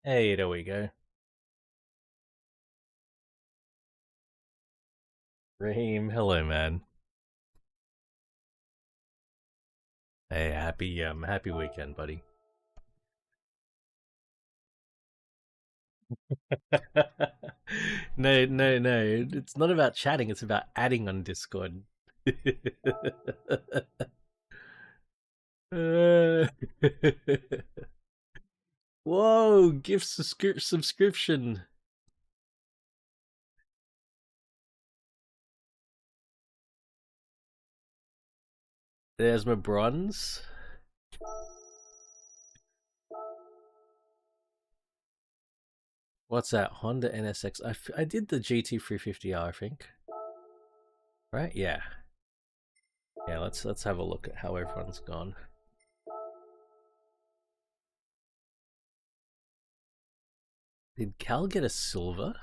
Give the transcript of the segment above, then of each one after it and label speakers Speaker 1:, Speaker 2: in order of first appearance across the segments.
Speaker 1: Hey, there we go. Raheem, hello, man. Hey, happy weekend, buddy. No. It's not about chatting. It's about adding on Discord. Uh, Whoa, gift subscription. There's my bronze. What's that? Honda NSX. I did the GT350R, I think. Right? Yeah. Yeah. Let's have a look at how everyone's gone. Did Cal get a silver?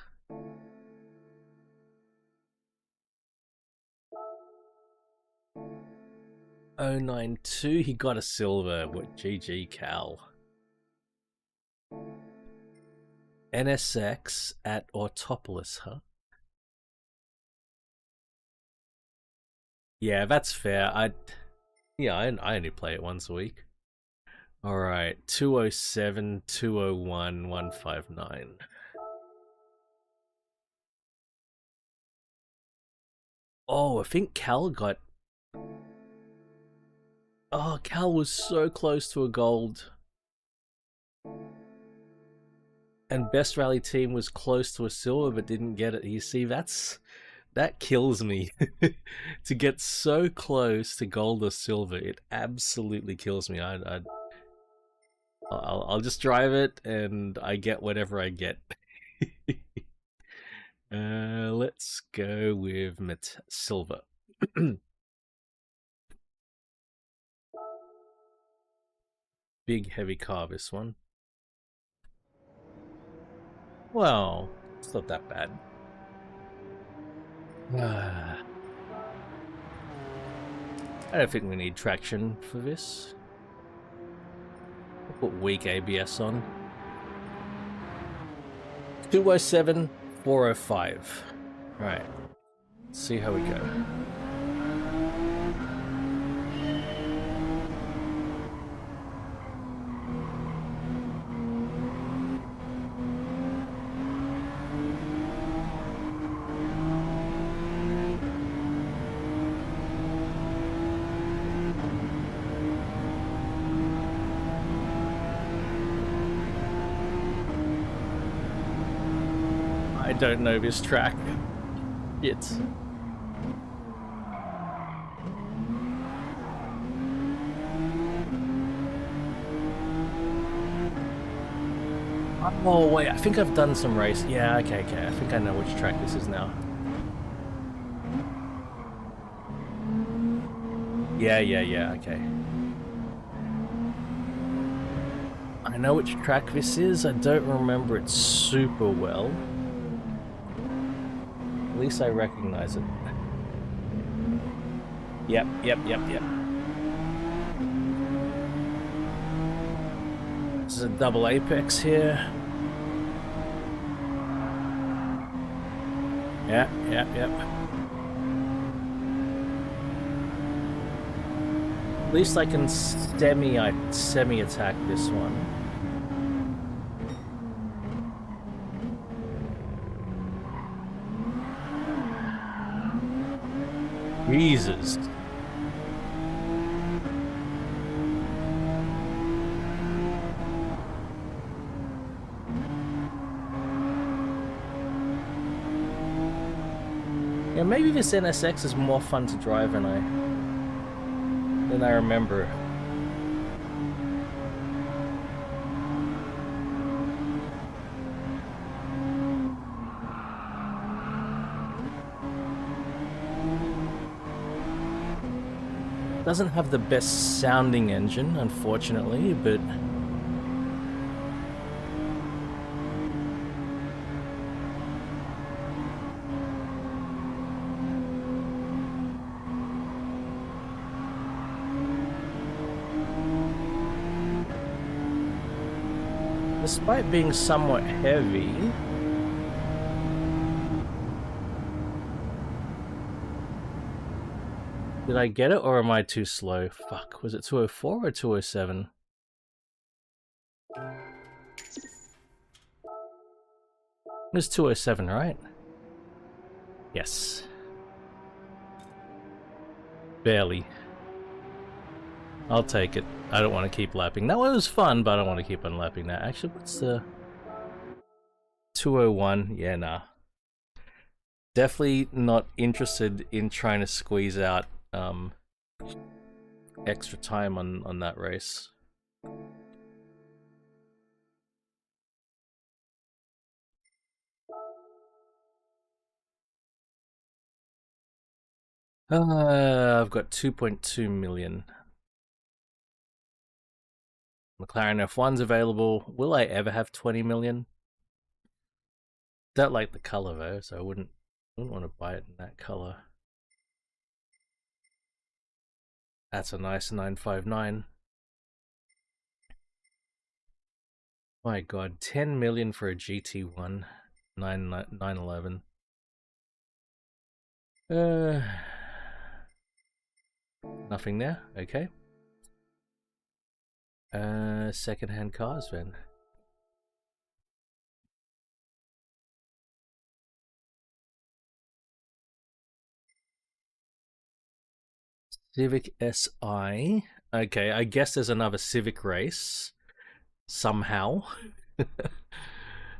Speaker 1: 092, he got a silver. What? GG Cal. NSX at Autopolis, huh? Yeah, that's fair. I only play it once a week. Alright, 207, 201, 159. Oh, I think Cal got... Oh, Cal was so close to a gold. And Best Rally Team was close to a silver but didn't get it. You see, that kills me. To get so close to gold or silver, it absolutely kills me. I'll just drive it and I get whatever I get. Let's go with silver. Big heavy car, this one. Well, it's not that bad. I don't think we need traction for this. I'll put weak ABS on. 207, 405. Right. Let's see how we go. I don't know this track. It's... Oh wait, I think I've done some race. Yeah, okay. I think I know which track this is now. Yeah, okay. I know which track this is. I don't remember it super well. At least I recognize it. Yep. This is a double apex here. Yep. At least I can semi-attack this one. Jesus. Yeah, maybe this NSX is more fun to drive than I remember. Doesn't have the best sounding engine, unfortunately, but Despite being somewhat heavy, did I get it or am I too slow? Fuck, was it 204 or 207? It was 207, right? Yes. Barely. I'll take it. I don't want to keep lapping. That one was fun, but I don't want to keep on lapping that. Actually, what's the... 201? Yeah, nah. Definitely not interested in trying to squeeze out extra time on that race. I've got 2.2 million. McLaren F1's available. Will I ever have 20 million? Don't like the color though, so I wouldn't want to buy it in that color. That's a nice 959. My god, 10 million for a GT1 911. Nothing there. Okay. Second-hand cars then. Civic SI. Okay, I guess there's another Civic race. Somehow.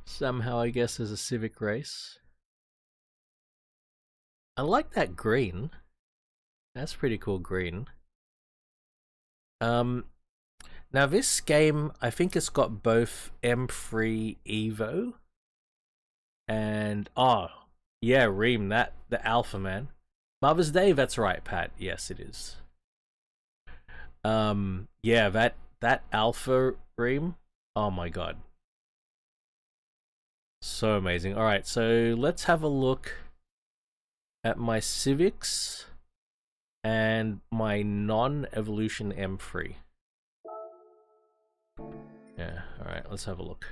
Speaker 1: Somehow I guess there's a Civic race. I like that green. That's pretty cool green. Now this game, I think it's got both M3 Evo and yeah, Ream, the Alpha man. Mother's Day, that's right, Pat. Yes, it is. Yeah, that Alpha Ream. Oh my god. So amazing. Alright, so let's have a look at my Civics and my non-Evolution M3. Yeah, alright, let's have a look.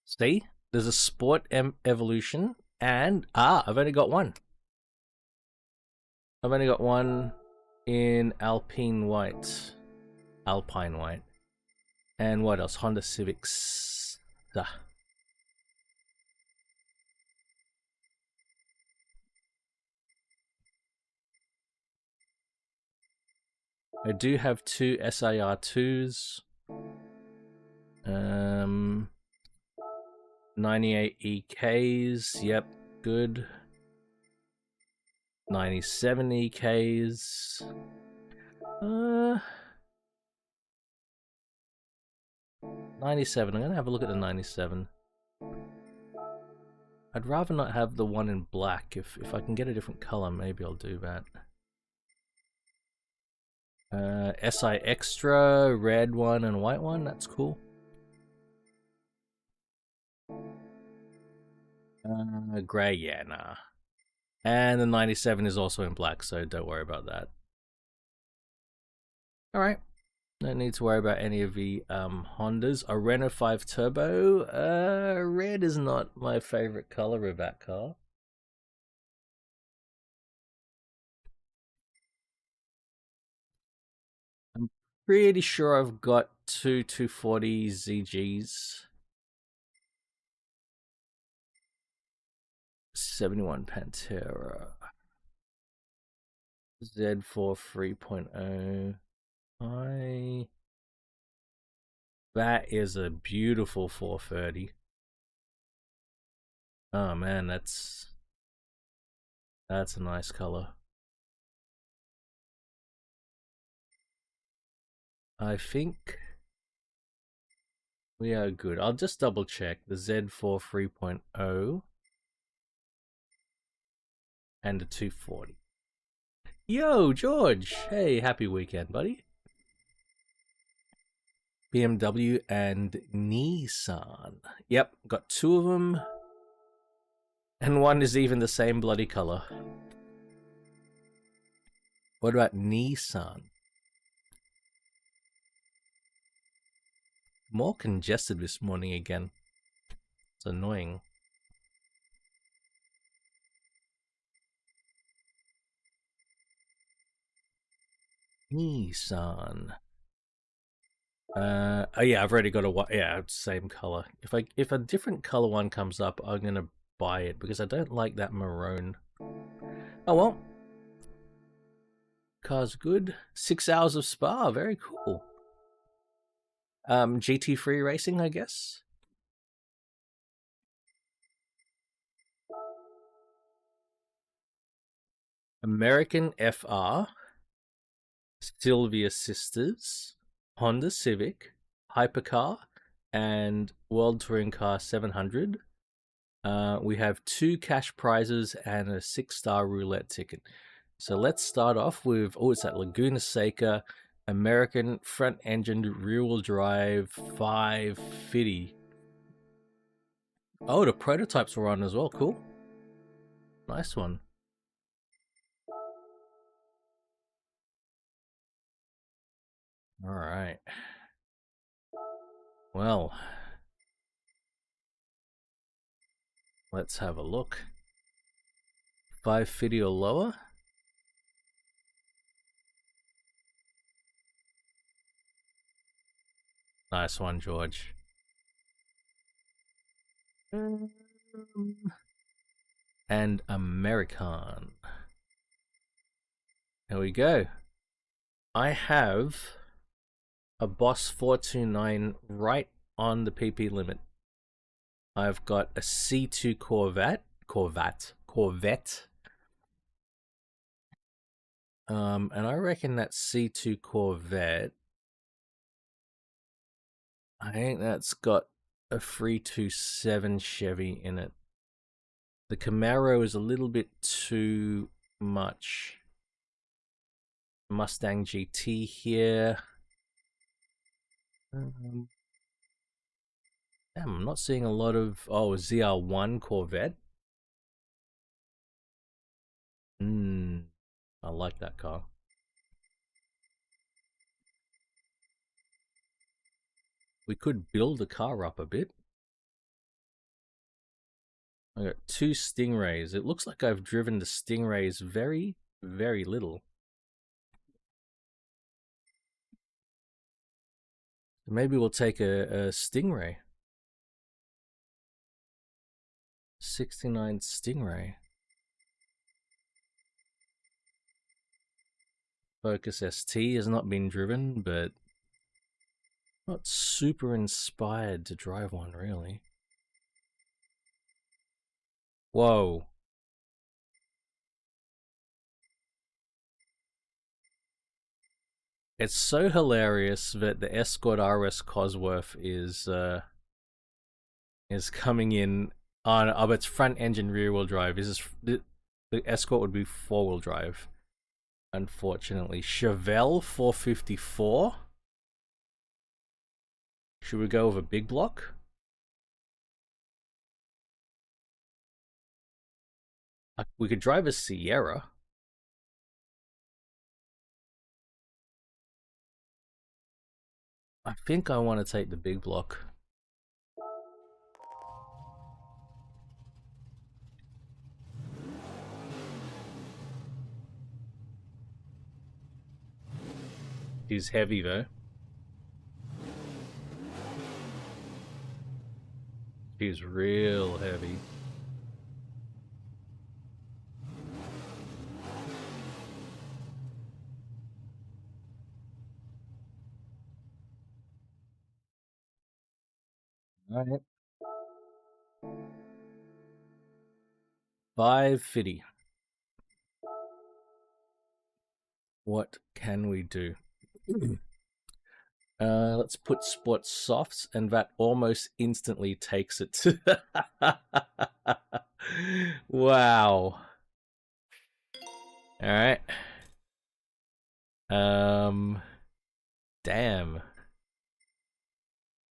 Speaker 1: See? There's a Sport Evolution and I've only got one. I've only got one in Alpine White. Alpine White. And what else? Honda Civics. I do have two SIR2s. 98 EKs. Yep, good. 97 EKs. 97. I'm gonna have a look at the 97. I'd rather not have the one in black. If I can get a different color, maybe I'll do that. SI Extra, red one and white one. That's cool. Grey, yeah, nah. And the 97 is also in black, so don't worry about that. Alright. Don't need to worry about any of the Hondas. A Renault 5 Turbo. Red is not my favorite color of that car. I'm pretty sure I've got two 240 ZGs. 71 Pantera. Z4 3.0. That is a beautiful 430. Oh man, that's a nice color. I think we are good. I'll just double check the Z4 3.0 and the 240. Yo, George! Hey, happy weekend, buddy. BMW and Nissan. Yep, got 2 of them. And one is even the same bloody color. What about Nissan? More congested this morning again. It's annoying. Nissan. Oh yeah, I've already got a one. Yeah, same color. If a different color one comes up, I'm gonna buy it because I don't like that maroon. Oh well. Car's good. 6 hours of Spa, very cool. GT3 racing, I guess. American FR, Sylvia Sisters, Honda Civic, Hypercar, and World Touring Car 700. We have 2 cash prizes and a 6-star roulette ticket. So let's start off with, oh, it's that Laguna Seca American front-engined rear-wheel drive 550. Oh, the prototypes were on as well. Cool. Nice one. All right. Well, let's have a look. 550 or lower. Nice one, George. And American. There we go. I have a Boss 429 right on the PP limit. I've got a C2 Corvette. And I reckon that C2 Corvette, I think that's got a 327 Chevy in it. The Camaro is a little bit too much. Mustang GT here. Damn, I'm not seeing a lot of... Oh, ZR1 Corvette. I like that car. We could build the car up a bit. I got 2 Stingrays. It looks like I've driven the Stingrays very, very little. Maybe we'll take a Stingray. 69 Stingray. Focus ST has not been driven, but not super inspired to drive one, really. Whoa. It's so hilarious that the Escort RS Cosworth is coming in on... Oh, it's front engine rear wheel drive. The Escort would be 4-wheel drive. Unfortunately. Chevelle 454. Should we go with a big block? We could drive a Sierra. I think I want to take the big block. He's heavy though. He's real heavy. All right. 550. What can we do? Let's put Sport Softs, and that almost instantly takes it. Wow. All right. Damn.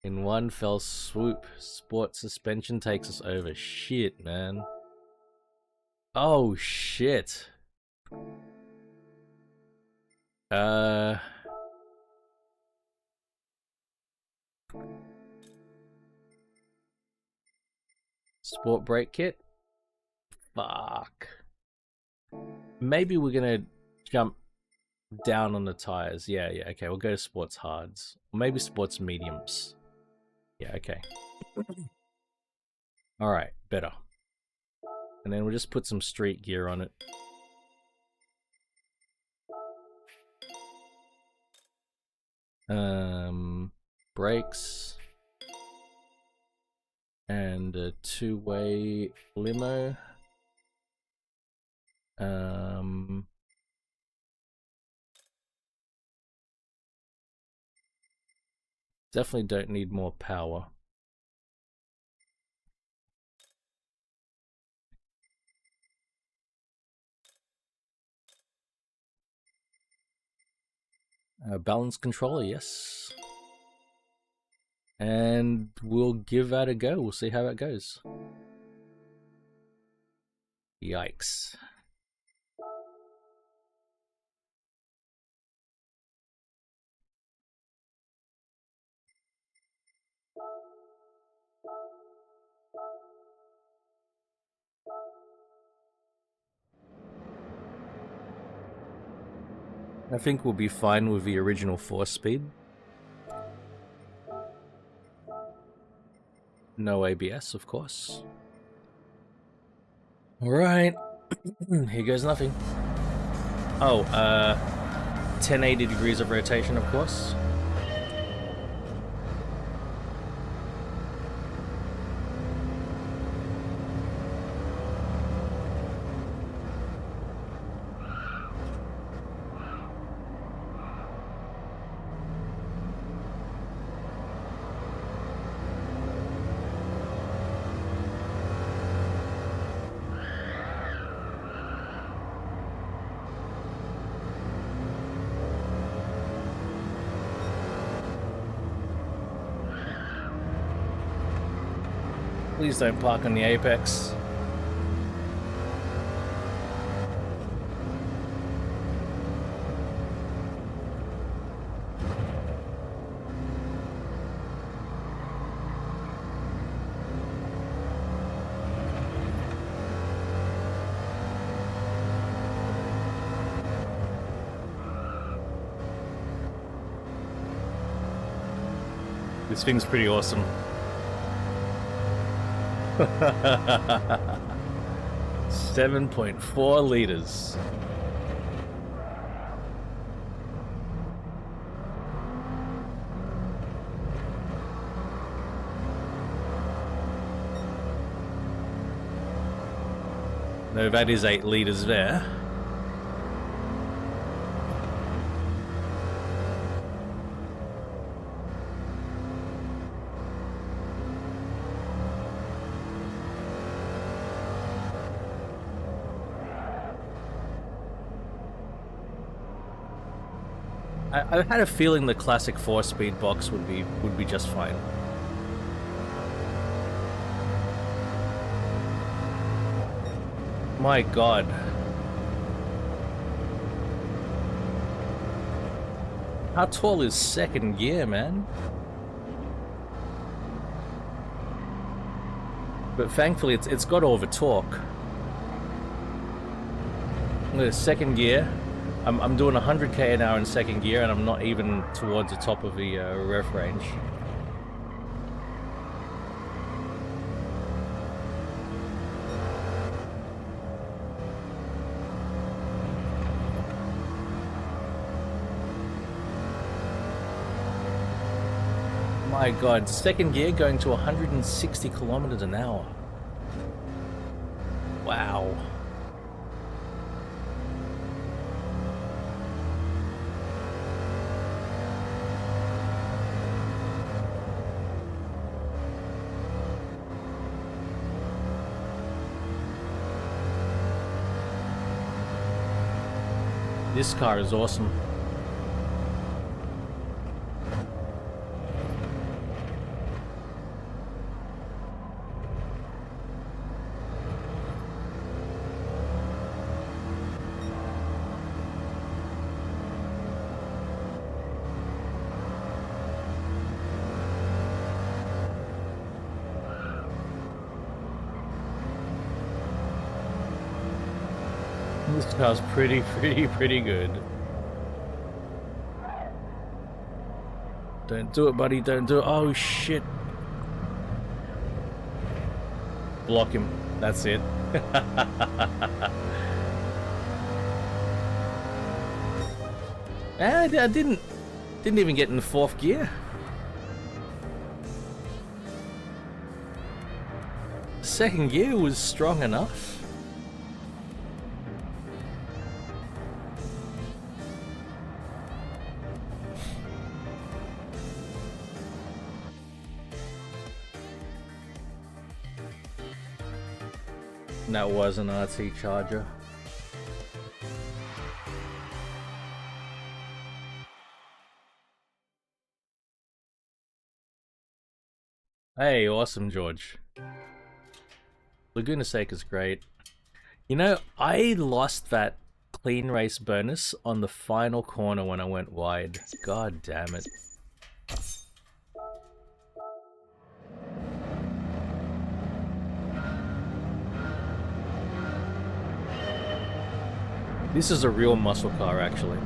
Speaker 1: In one fell swoop, sport suspension takes us over. Shit, man. Oh, shit. Sport brake kit? Fuck. Maybe we're gonna jump down on the tires. Yeah, okay, we'll go to sports hards. Or maybe sports mediums. Yeah, okay. Alright, better. And then we'll just put some street gear on it. Brakes. And a two-way limo. Definitely don't need more power. Balance controller, yes. And we'll give that a go. We'll see how that goes. Yikes. I think we'll be fine with the original 4-speed. No ABS, of course. Alright. Here goes nothing. Oh, 1080 degrees of rotation, of course. Please don't park on the apex. This thing's pretty awesome. 7.4 liters. No, that is 8 liters there. I had a feeling the classic 4-speed box would be just fine. My God. How tall is second gear, man? But thankfully it's got all the torque. Look at second gear. I'm doing 100k an hour in second gear, and I'm not even towards the top of the rev range. My God, second gear going to 160 kilometers an hour. Wow. This car is awesome. This car's pretty good. Don't do it, buddy. Don't do it. Oh, shit. Block him. That's it. I didn't even get in the fourth gear. Second gear was strong enough. That was an RT Charger. Hey, awesome, George. Laguna Seca's great. You know, I lost that clean race bonus on the final corner when I went wide. God damn it. This is a real muscle car, actually.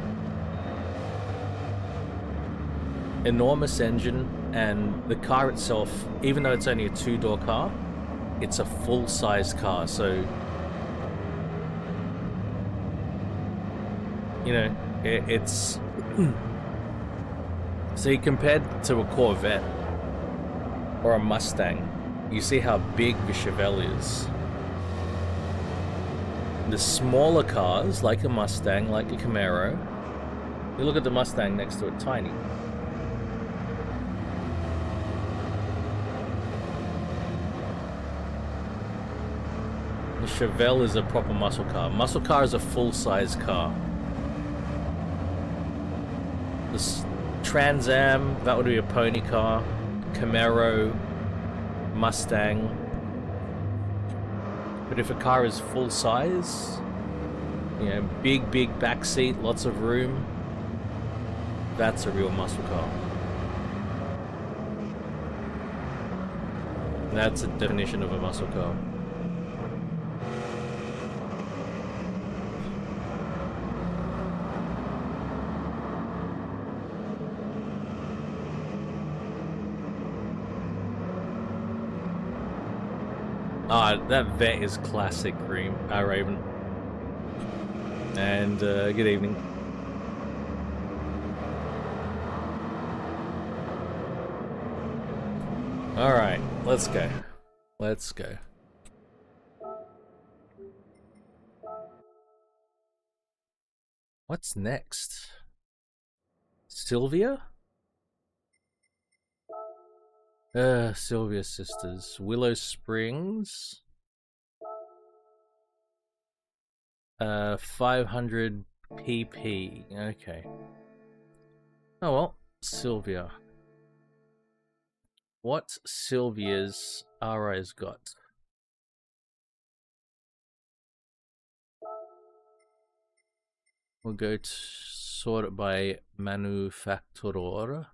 Speaker 1: Enormous engine, and the car itself, even though it's only a two-door car, it's a full-size car, so... You know, it's... See, compared to a Corvette or a Mustang, you see how big the Chevelle is. The smaller cars, like a Mustang, like a Camaro, you look at the Mustang next to it, tiny. The Chevelle is a proper muscle car. Muscle car is a full-size car. This Trans Am, that would be a pony car. Camaro, Mustang. But if a car is full size, you know, big back seat, lots of room, that's a real muscle car. That's a definition of a muscle car. That vet is classic Raven. And good evening. Alright, let's go. Let's go. What's next? Sylvia? Sylvia Sisters. Willow Springs. 500 PP. Okay. Oh well, Sylvia. What Sylvia's RI's got? We'll go to sort it by manufacturer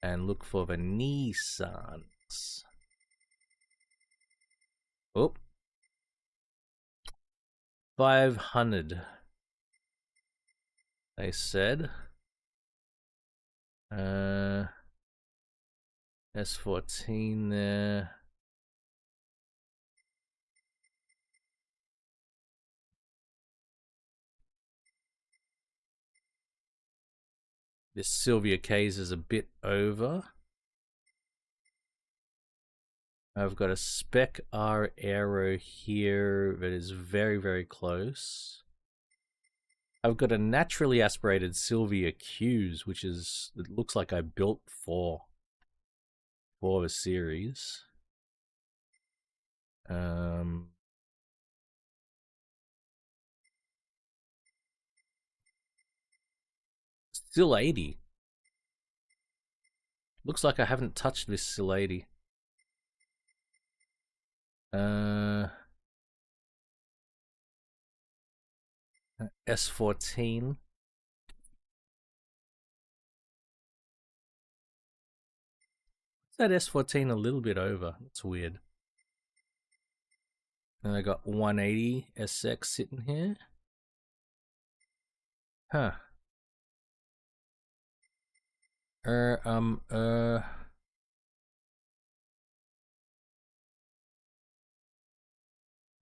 Speaker 1: and look for the Nissans. Oh. 500. They said. S14 there. This Sylvia K's is a bit over. I've got a Spec R Aero here that is very close. I've got a naturally aspirated Sylvia Q's, which is, it looks like I built for the series. Still 80. Looks like I haven't touched this Still 80. S14. That S14 a little bit over. It's weird. And I got 180 SX sitting here. Huh.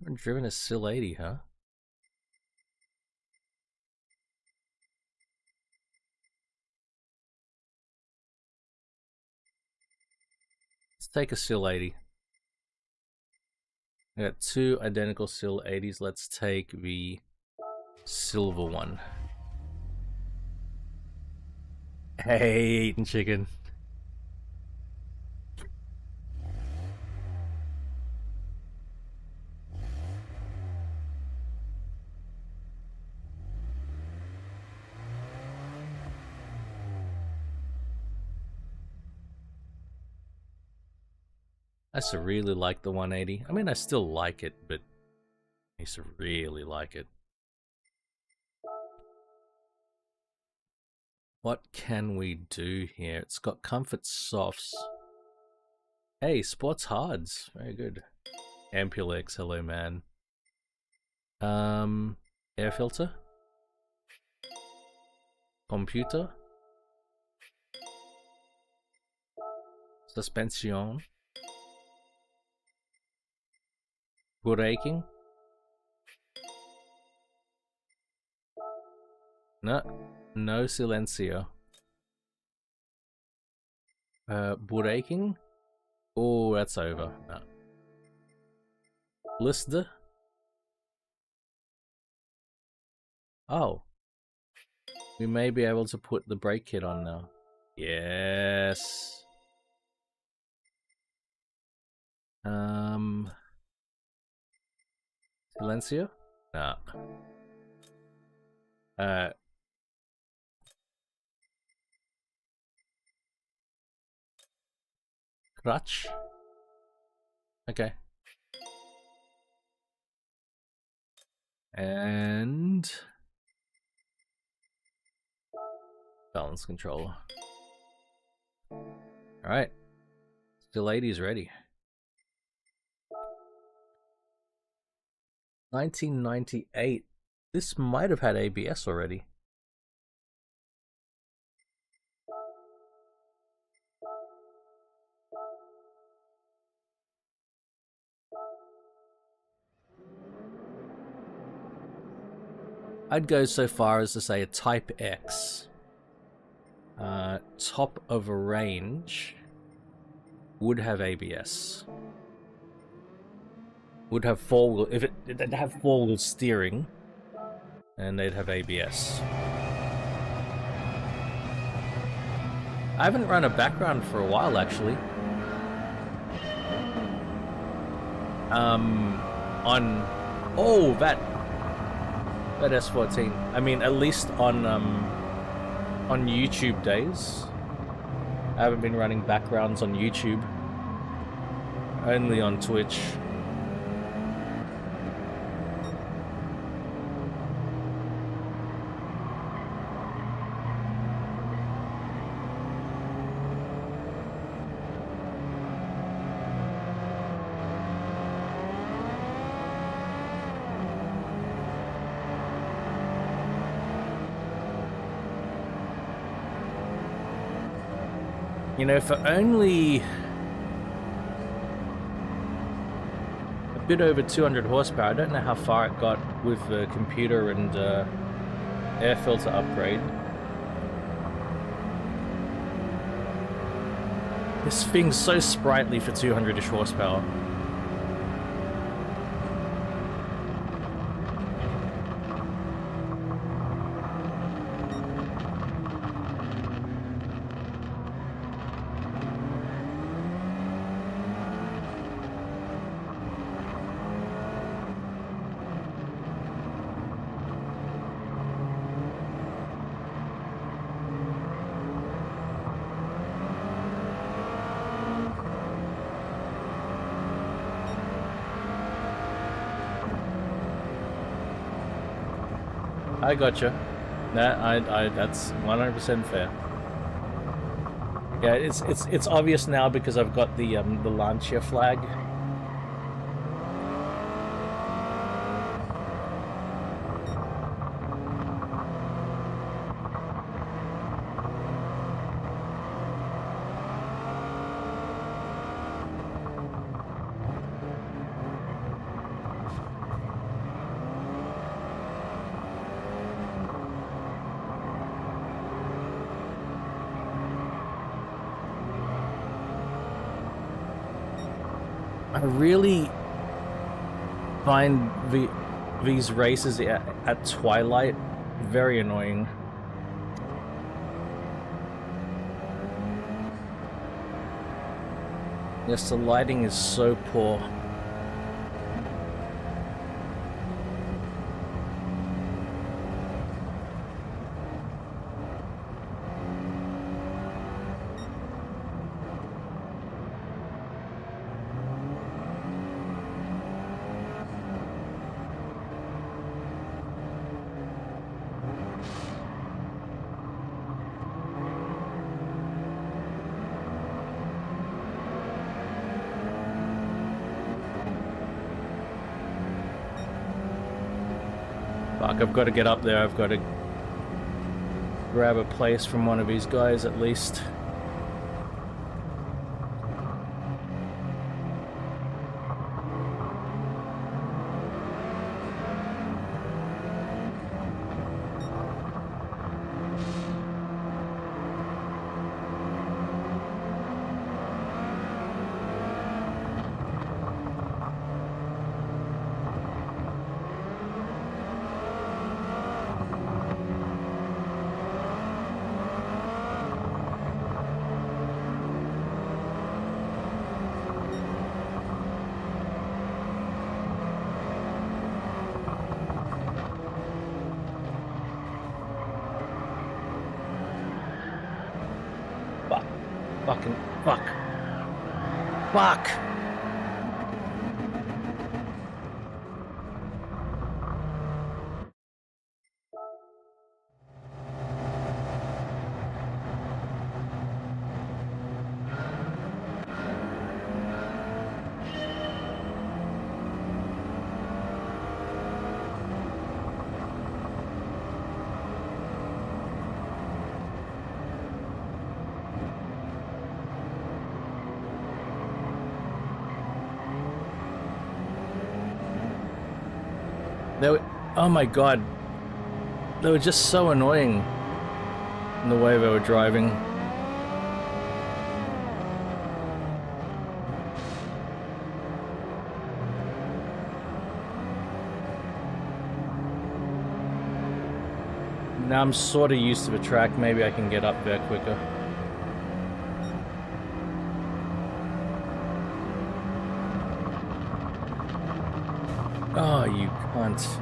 Speaker 1: I've driven a Sil 80, huh? Let's take a Sil 80. I got two identical Sil 80s. Let's take the silver one. Hey, eating chicken. I used to really like the 180. I mean, I still like it, but I used to really like it. What can we do here? It's got comfort softs. Hey, sports hards. Very good. Ampulex, hello man. Air filter. Computer. Suspension. Braking. No silencio. Braking. Oh, that's over. No. Blister. Oh. We may be able to put the brake kit on now. Yes. Silencio? Nah. Clutch? Okay. And balance controller. Alright. Still 80's ready. 1998. This might have had ABS already. I'd go so far as to say a Type X. Top of a range would have ABS. Would have four-wheel, if they'd have four-wheel steering, and they'd have ABS. I haven't run a background for a while, actually. That S14. I mean, at least on YouTube days. I haven't been running backgrounds on YouTube. Only on Twitch. You know, for only a bit over 200 horsepower, I don't know how far it got with the computer and air filter upgrade. This thing's so sprightly for 200-ish horsepower. I gotcha. That's 100% fair. Yeah, it's obvious now because I've got the Lancia flag. I really find these races at twilight very annoying. Yes, the lighting is so poor. Fuck, I've got to get up there. I've got to grab a place from one of these guys at least. Fucking fuck. Fuck! Oh my god. They were just so annoying in the way they were driving. Now I'm sort of used to the track, maybe I can get up there quicker. Oh, you cunt.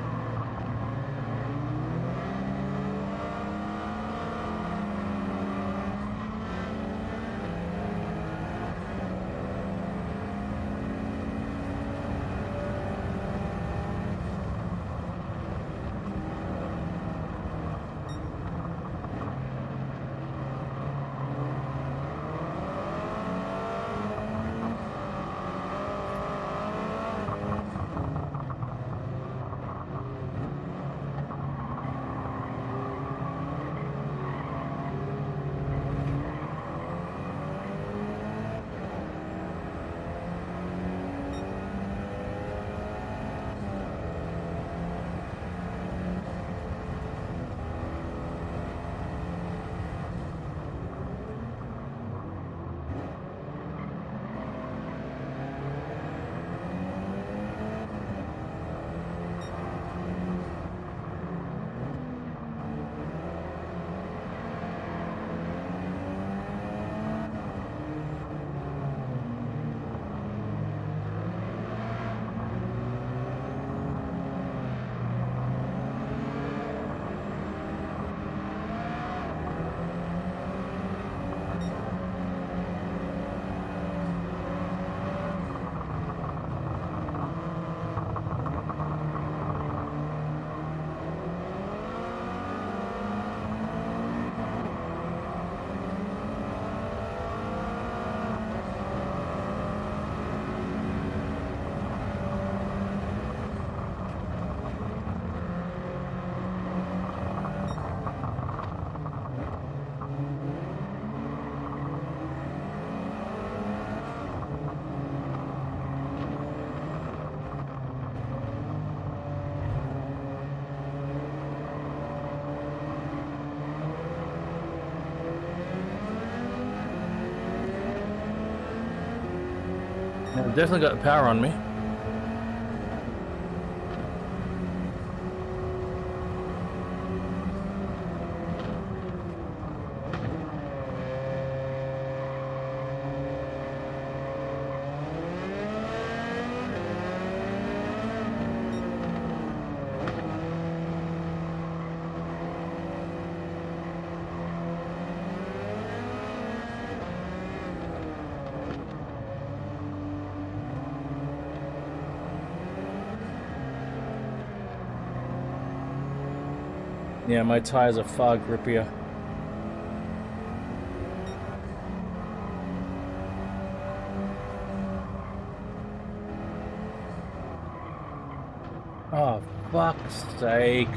Speaker 1: I've definitely got the power on me. Yeah, my tires are far grippier. Oh, fuck's sake.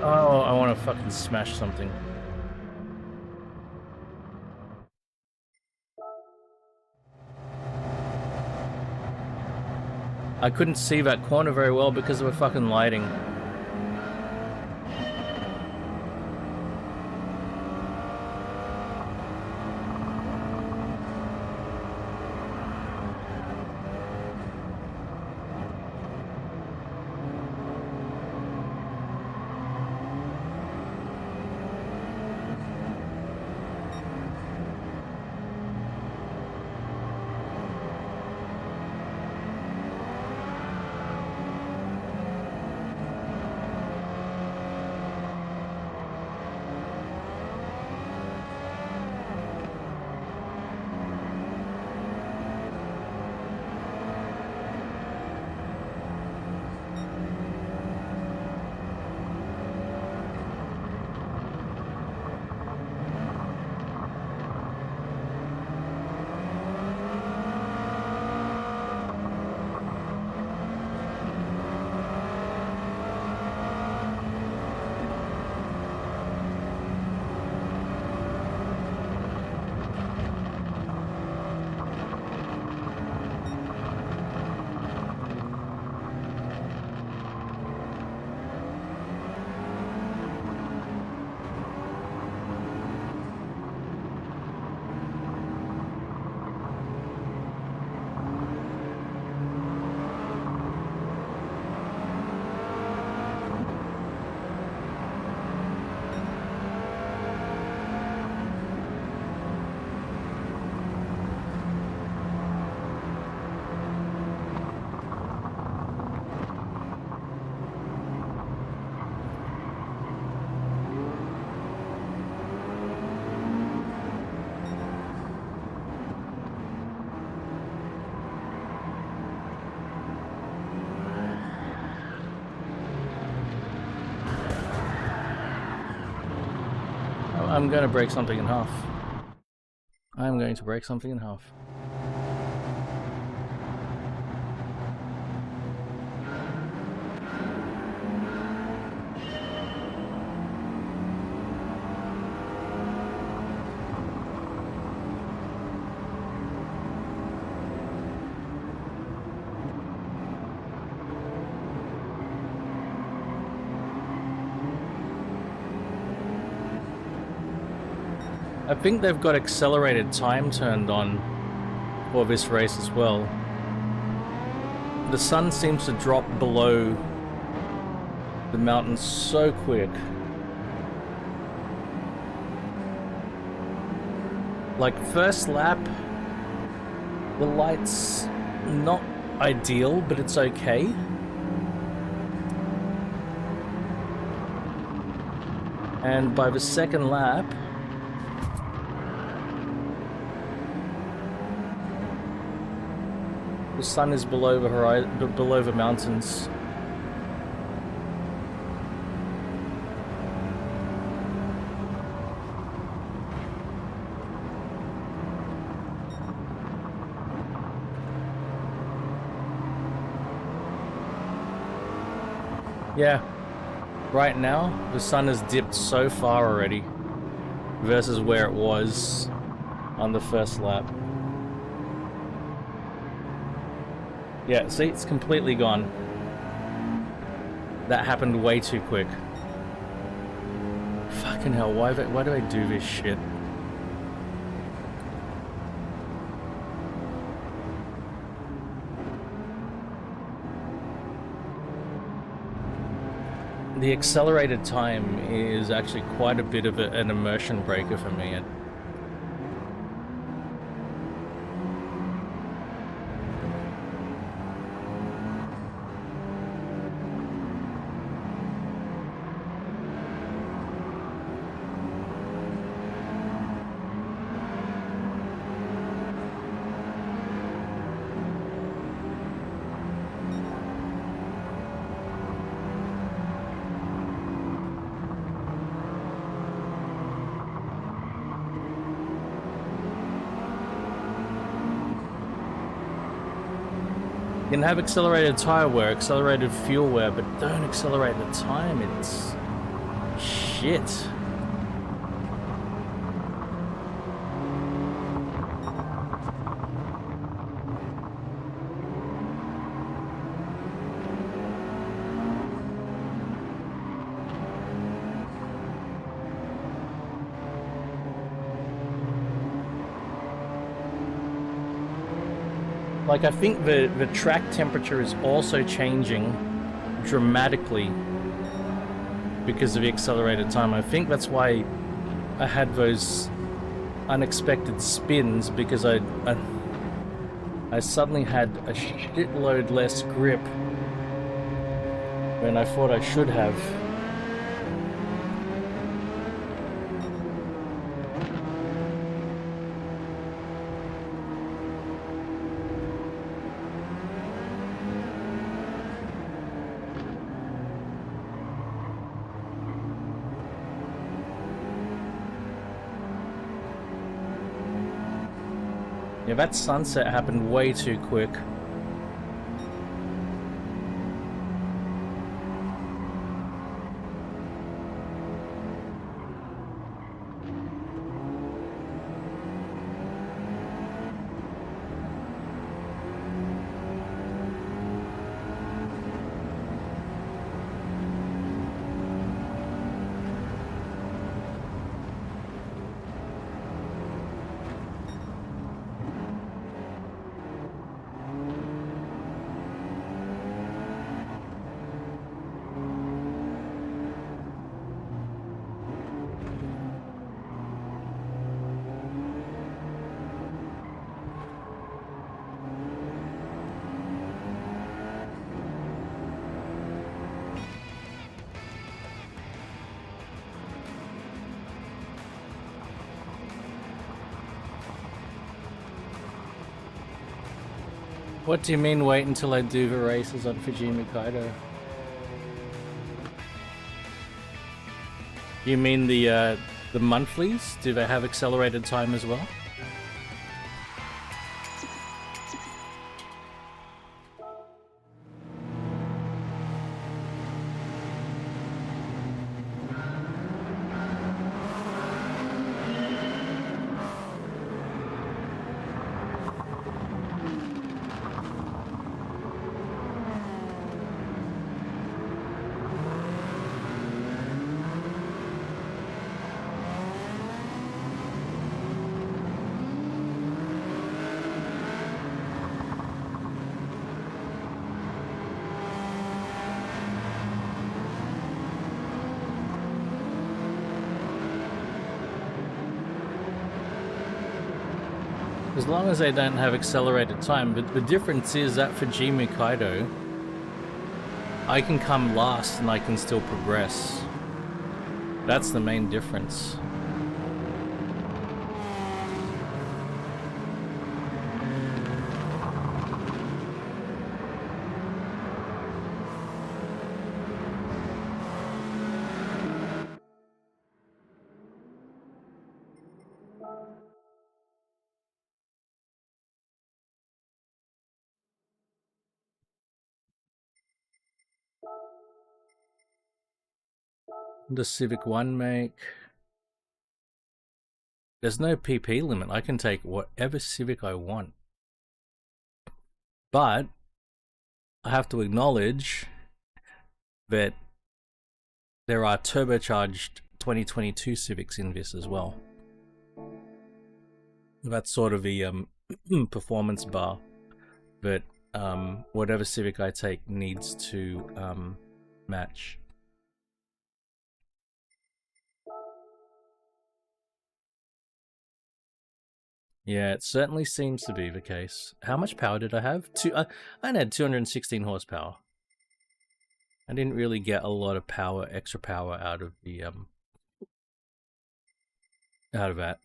Speaker 1: Oh, I want to fucking smash something. I couldn't see that corner very well because of the fucking lighting. I'm gonna break something in half. I'm going to break something in half. I think they've got accelerated time turned on for this race as well. The sun seems to drop below the mountains so quick. Like first lap, the light's not ideal, but it's okay. And by the second lap, the sun is below the horizon, below the mountains. Yeah, right now the sun has dipped so far already versus where it was on the first lap. Yeah, see, it's completely gone. That happened way too quick. Fucking hell, why do I do this shit? the accelerated time is actually quite a bit of an immersion breaker for me. You can have accelerated tire wear, accelerated fuel wear, but don't accelerate the time. It's shit. Like, I think the track temperature is also changing dramatically because of the accelerated time. I think that's why I had those unexpected spins, because I suddenly had a shitload less grip than I thought I should have. Yeah, that sunset happened way too quick. What do you mean wait until I do the races on Fujimi Kaido? You mean the monthlies? Do they have accelerated time as well? As long as they don't have accelerated time, but the difference is that for Fujimi Kaido, I can come last and I can still progress. That's the main difference. Does Civic 1 make? There's no PP limit. I can take whatever Civic I want. But I have to acknowledge that there are turbocharged 2022 Civics in this as well. That's sort of the performance bar that whatever Civic I take needs to match. Yeah, it certainly seems to be the case. How much power did I have? I had 216 horsepower. I didn't really get a lot of power, extra power out of the out of that.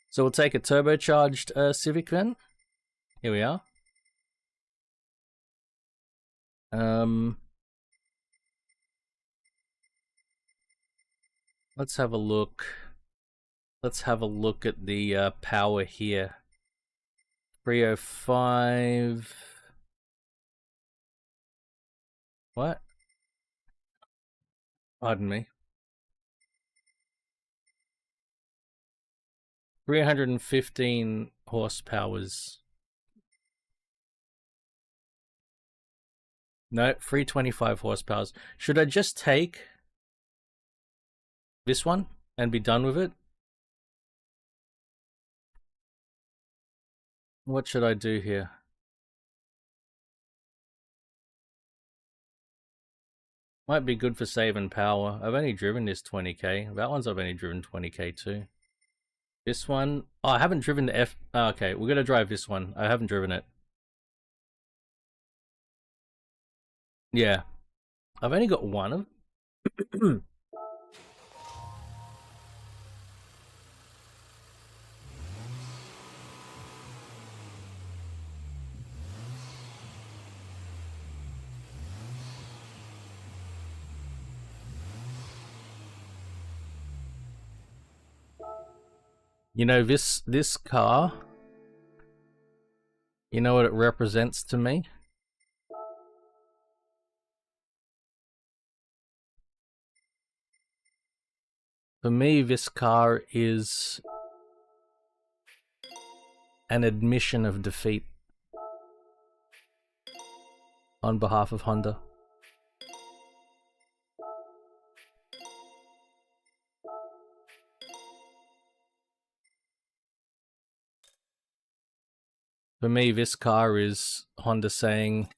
Speaker 1: So we'll take a turbocharged Civic then. Here we are. Let's have a look. Let's have a look at the power here. 305. What? Pardon me. 315 horsepowers. No, 325 horsepowers. Should I just take this one and be done with it? What should I do here? Might be good for saving power. I've only driven this 20k. That one's I've only driven 20k too. This one, oh, I haven't driven the F. Oh, okay, we're gonna drive this one. I haven't driven it. Yeah, I've only got one of. You know, this car, you know what it represents to me? For me, this car is an admission of defeat on behalf of Honda. For me, this car is Honda saying,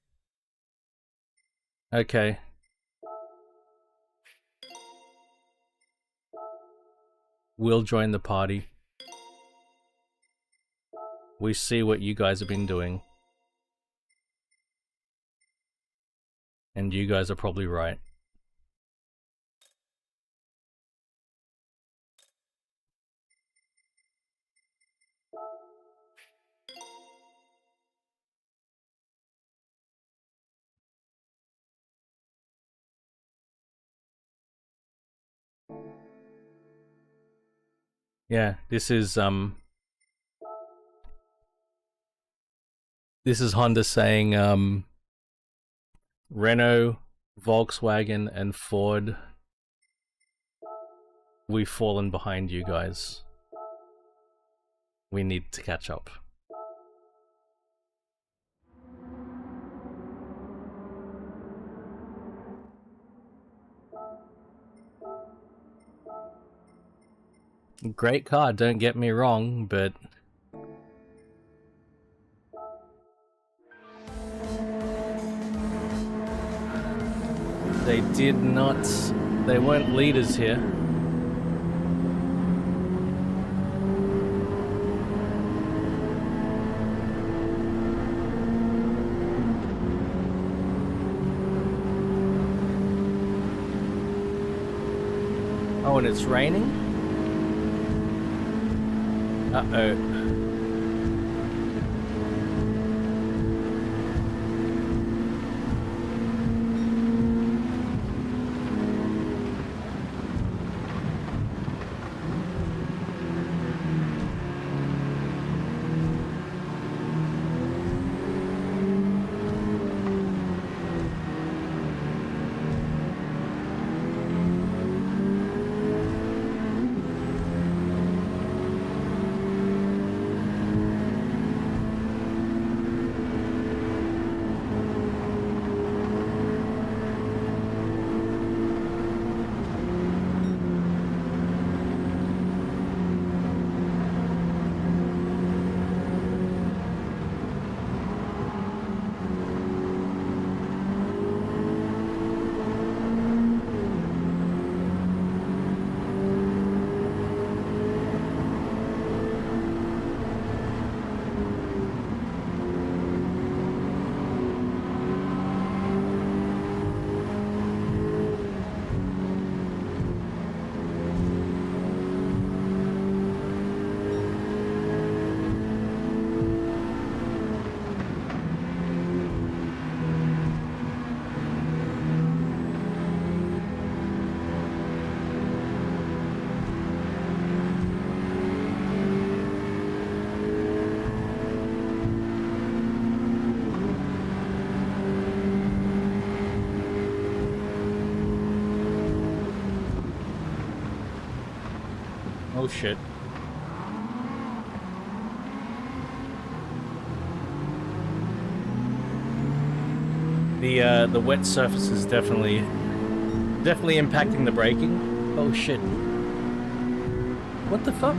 Speaker 1: okay, we'll join the party. We see what you guys have been doing. And you guys are probably right. Yeah, this is Honda saying Renault, Volkswagen, and Ford, we've fallen behind you guys. We need to catch up. Great car, don't get me wrong, but they did not, they weren't leaders here. Oh, and it's raining? Uh-oh. shit. The wet surface is definitely impacting the braking. Oh shit. What the fuck?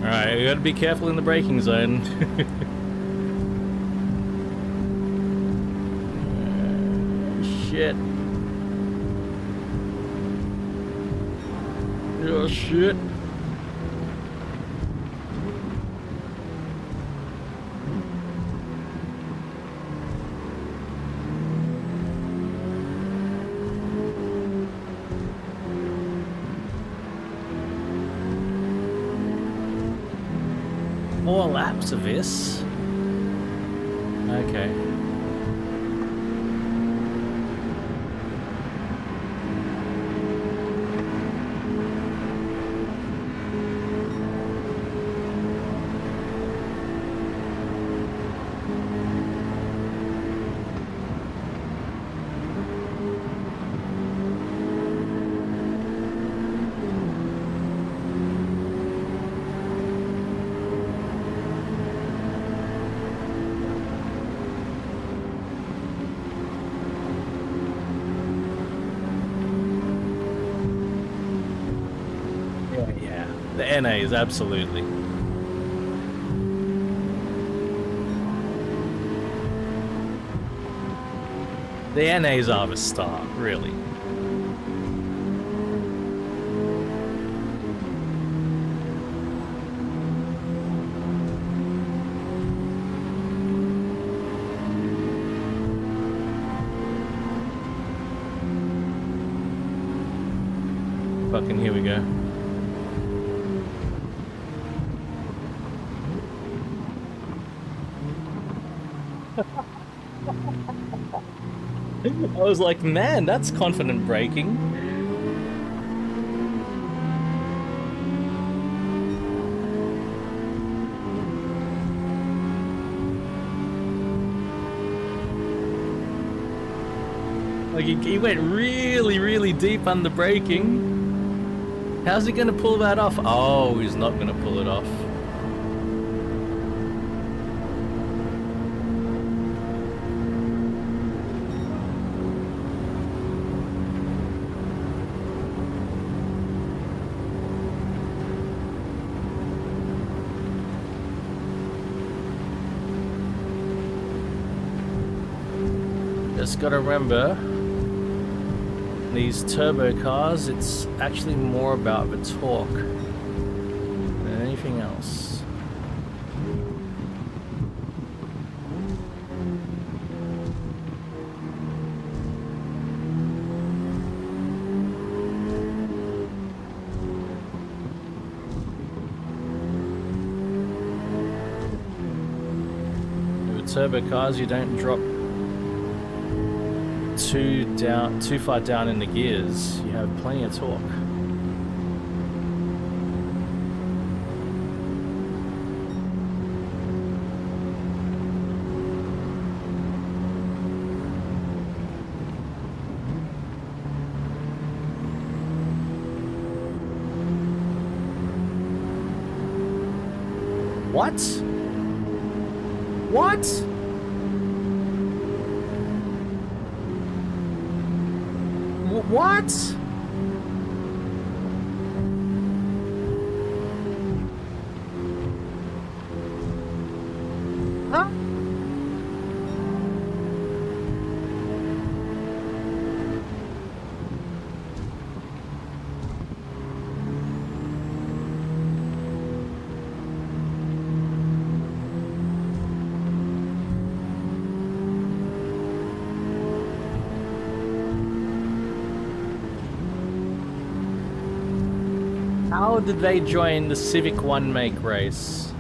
Speaker 1: Alright, we gotta be careful in the braking zone. Shit. Oh shit. More laps of this? Okay. The NAs, absolutely. The NAs are the star, really. Fucking here we go. I was like, man, that's confident braking. Like, he went really, really deep under braking. How's he gonna pull that off? Oh, he's not gonna pull it off. Just gotta remember, these turbo cars, it's actually more about the torque than anything else. With turbo cars, you don't drop too far down in the gears. You have plenty of torque. What? What? What? Huh? How did they join the Civic 1 make race?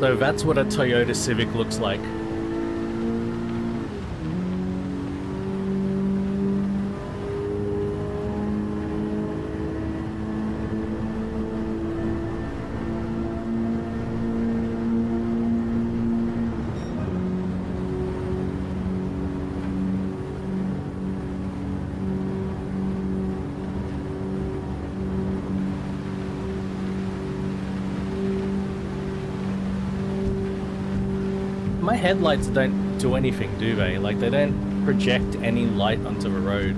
Speaker 1: So that's what a Toyota Civic looks like. My headlights don't do anything, do they? Like, they don't project any light onto the road.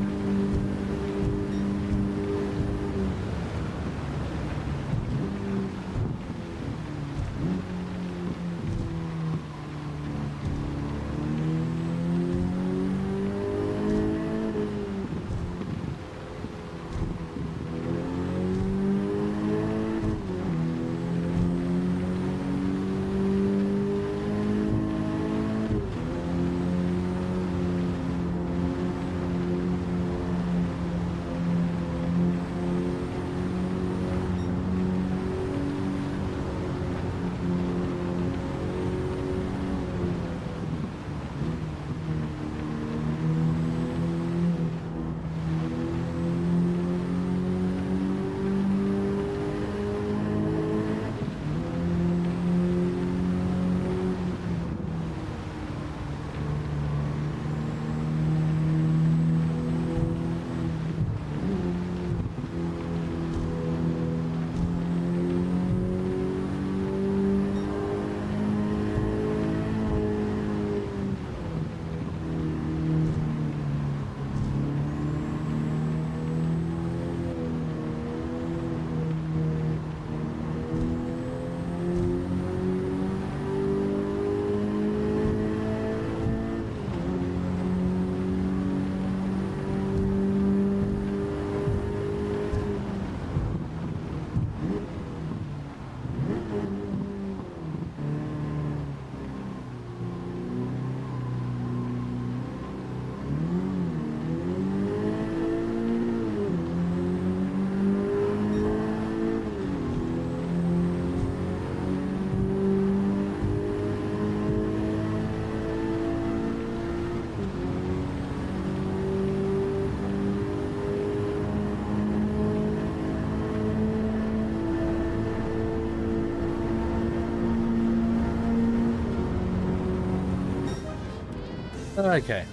Speaker 1: Okay.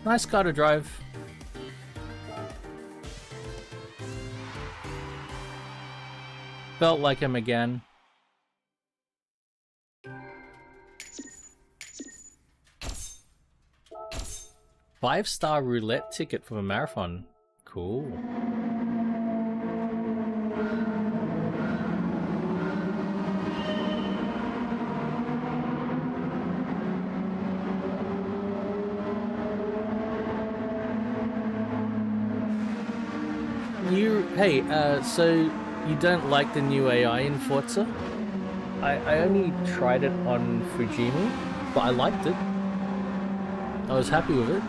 Speaker 1: Nice car to drive. Felt like him again. Five-star roulette ticket from a marathon. Cool. Hey, so you don't like the new AI in Forza? I only tried it on Fujimi, but I liked it. I was happy with it.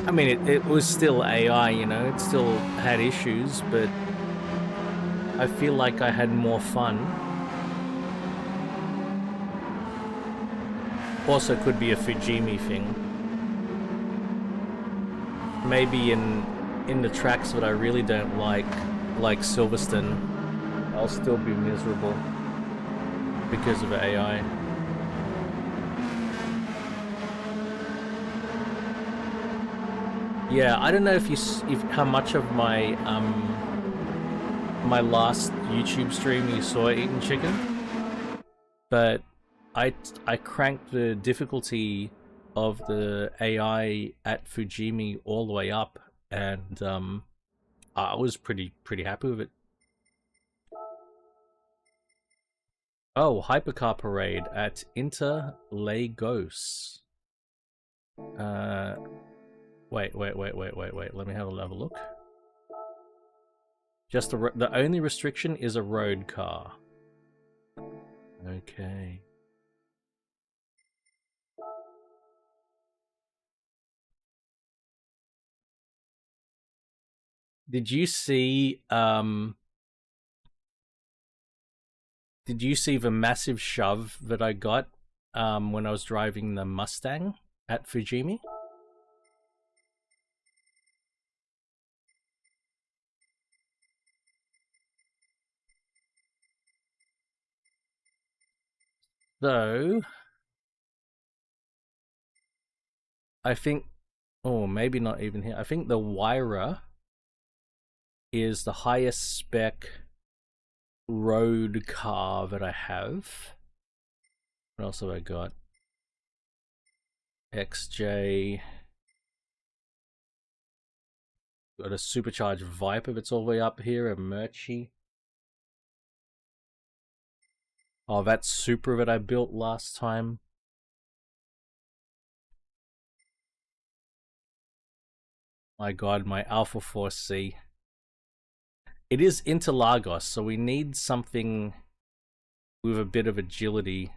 Speaker 1: I mean, it was still AI, you know, it still had issues, but I feel like I had more fun. Also could be a Fujimi thing. Maybe in the tracks that I really don't like Silverstone, I'll still be miserable because of AI. Yeah, I don't know if how much of my my last YouTube stream you saw eating chicken, but I cranked the difficulty of the AI at Fujimi all the way up, and I was pretty happy with it. Oh, Hypercar Parade at Interlagos. Wait. Let me have a look. Just the only restriction is a road car. Okay. Did you see the massive shove that I got when I was driving the Mustang at Fujimi? So I think, oh, maybe not even here. I think the Wyra is the highest spec road car that I have. What else have I got? XJ. Got a supercharged Viper that's all the way up here, a Murchie. Oh, that Supra that I built last time. My god, my Alpha Force C. It is Interlagos, so we need something with a bit of agility.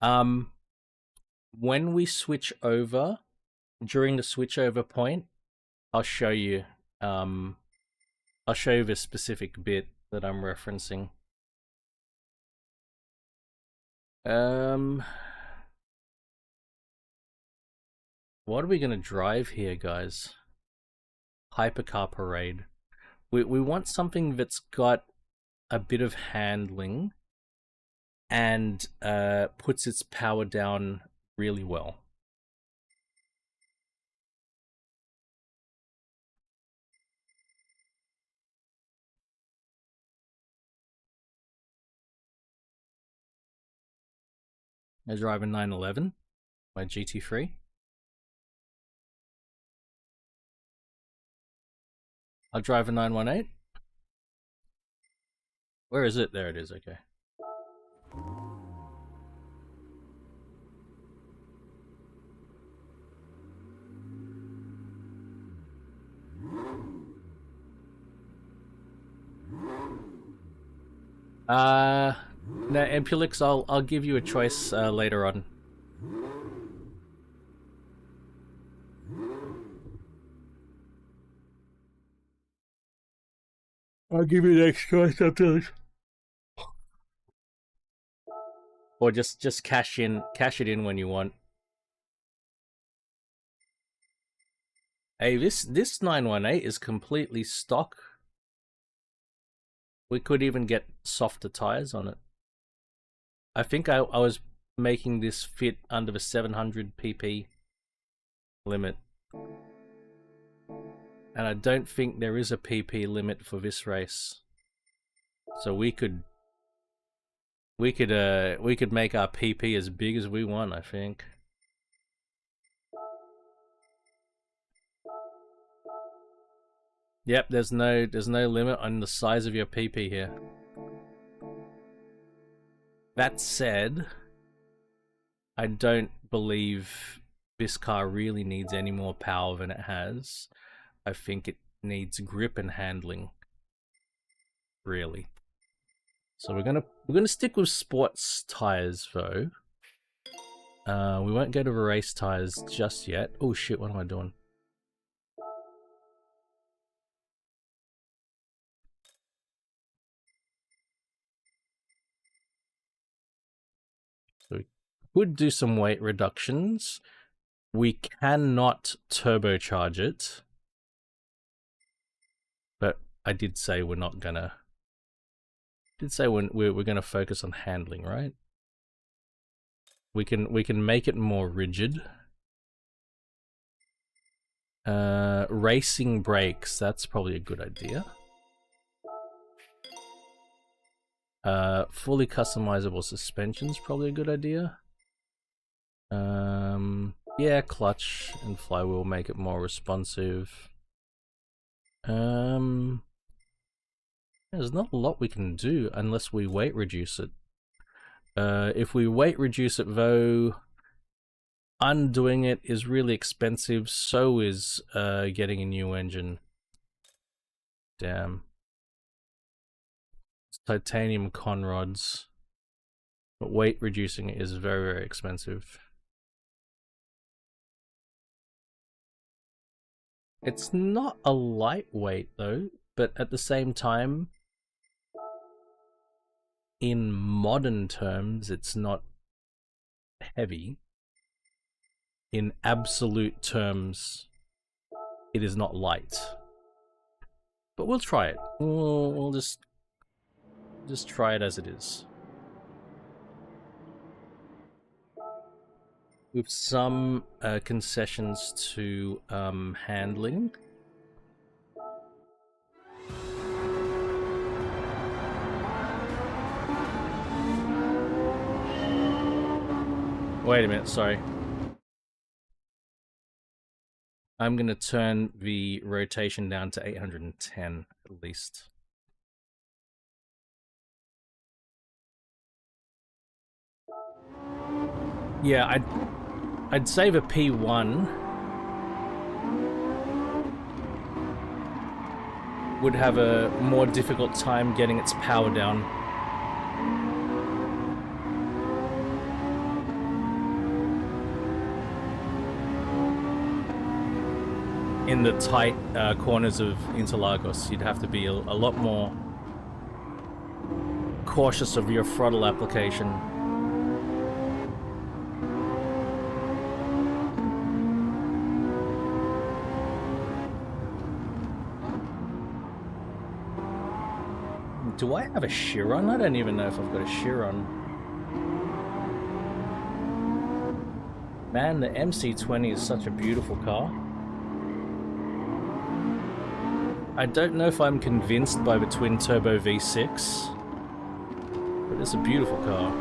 Speaker 1: When we switch over, during the switchover point, I'll show you the specific bit that I'm referencing. What are we gonna drive here, guys? Hypercar Parade. We want something that's got a bit of handling and puts its power down really well. I drive a 911, my GT3. I'll drive a 918. Where is it? There it is, okay. No, Empulix, I'll give you a choice later on. I'll give you the next choice, Empulix. Or just cash it in when you want. Hey, this 918 is completely stock. We could even get softer tires on it. I think I was making this fit under the 700 pp limit. And I don't think there is a pp limit for this race. So we could make our pp as big as we want, I think. Yep, there's no limit on the size of your PP here. That said, I don't believe this car really needs any more power than it has. I think it needs grip and handling, really. So we're gonna stick with sports tires though. We won't go to the race tires just yet. Oh shit, what am I doing? So we could do some weight reductions. We cannot turbocharge it. But I did say we're not gonna... we're gonna focus on handling, right? We can make it more rigid. Racing brakes, that's probably a good idea. Fully customizable suspension's probably a good idea. Yeah, clutch and flywheel make it more responsive. There's not a lot we can do unless we weight reduce it. If we weight reduce it though, undoing it is really expensive, so is getting a new engine. Damn. It's titanium conrods. But weight reducing it is very, very expensive. It's not a lightweight though, but at the same time, in modern terms, it's not heavy. In absolute terms, it is not light. But we'll try it. We'll just try it as it is. With some concessions to handling. Wait a minute, sorry. I'm gonna turn the rotation down to 810 at least. Yeah, I'd save a P1 would have a more difficult time getting its power down. In the tight corners of Interlagos, you'd have to be a lot more cautious of your throttle application. Do I have a Chiron? I don't even know if I've got a Chiron. Man, the MC20 is such a beautiful car. I don't know if I'm convinced by the twin-turbo V6, but it's a beautiful car.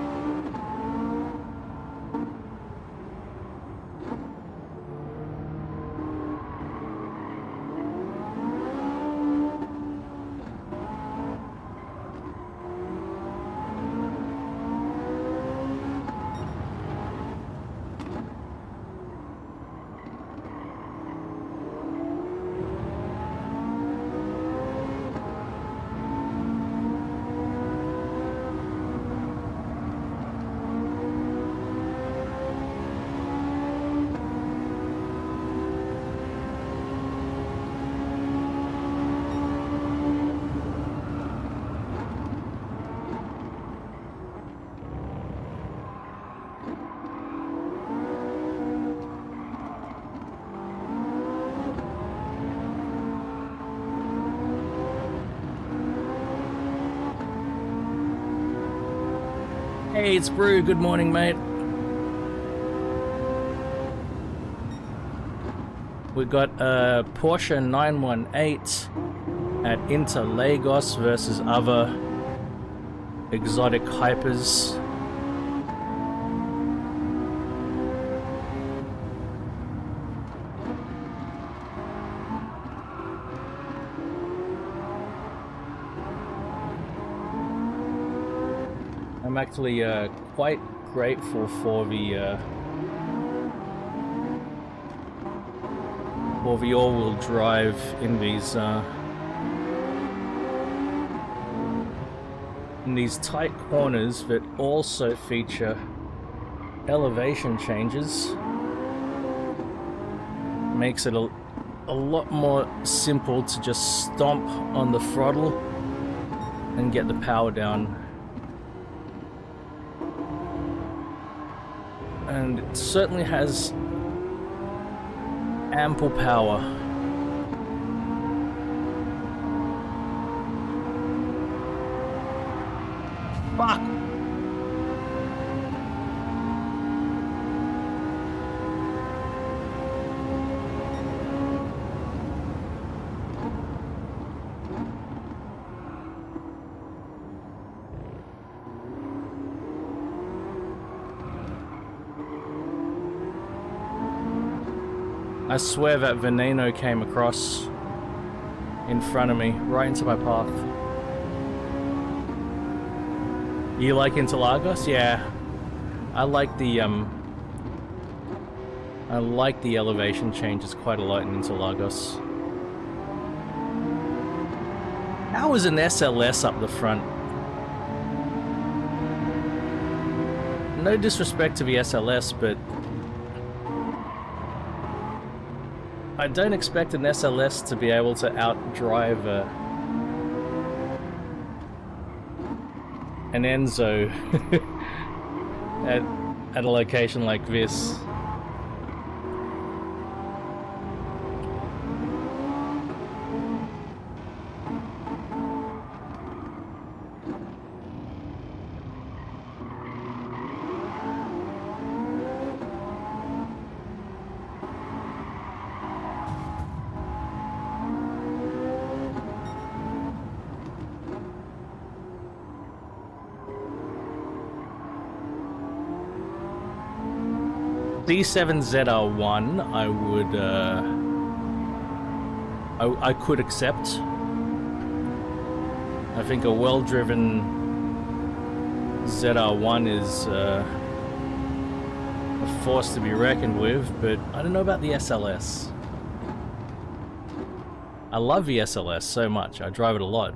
Speaker 1: Hey, it's Brew. Good morning, mate. We got a Porsche 918 at Interlagos versus other exotic hypers. I'm actually quite grateful for the all-wheel drive in these tight corners that also feature elevation changes. Makes it a lot more simple to just stomp on the throttle and get the power down. And it certainly has ample power. Fuck! I swear that Veneno came across in front of me, right into my path. You like Interlagos? Yeah. I like the elevation changes quite a lot in Interlagos. How is an SLS up the front? No disrespect to the SLS, but I don't expect an SLS to be able to outdrive an Enzo at a location like this. D7 ZR1, I could accept. I think a well-driven ZR1 is a force to be reckoned with, but I don't know about the SLS. I love the SLS so much, I drive it a lot.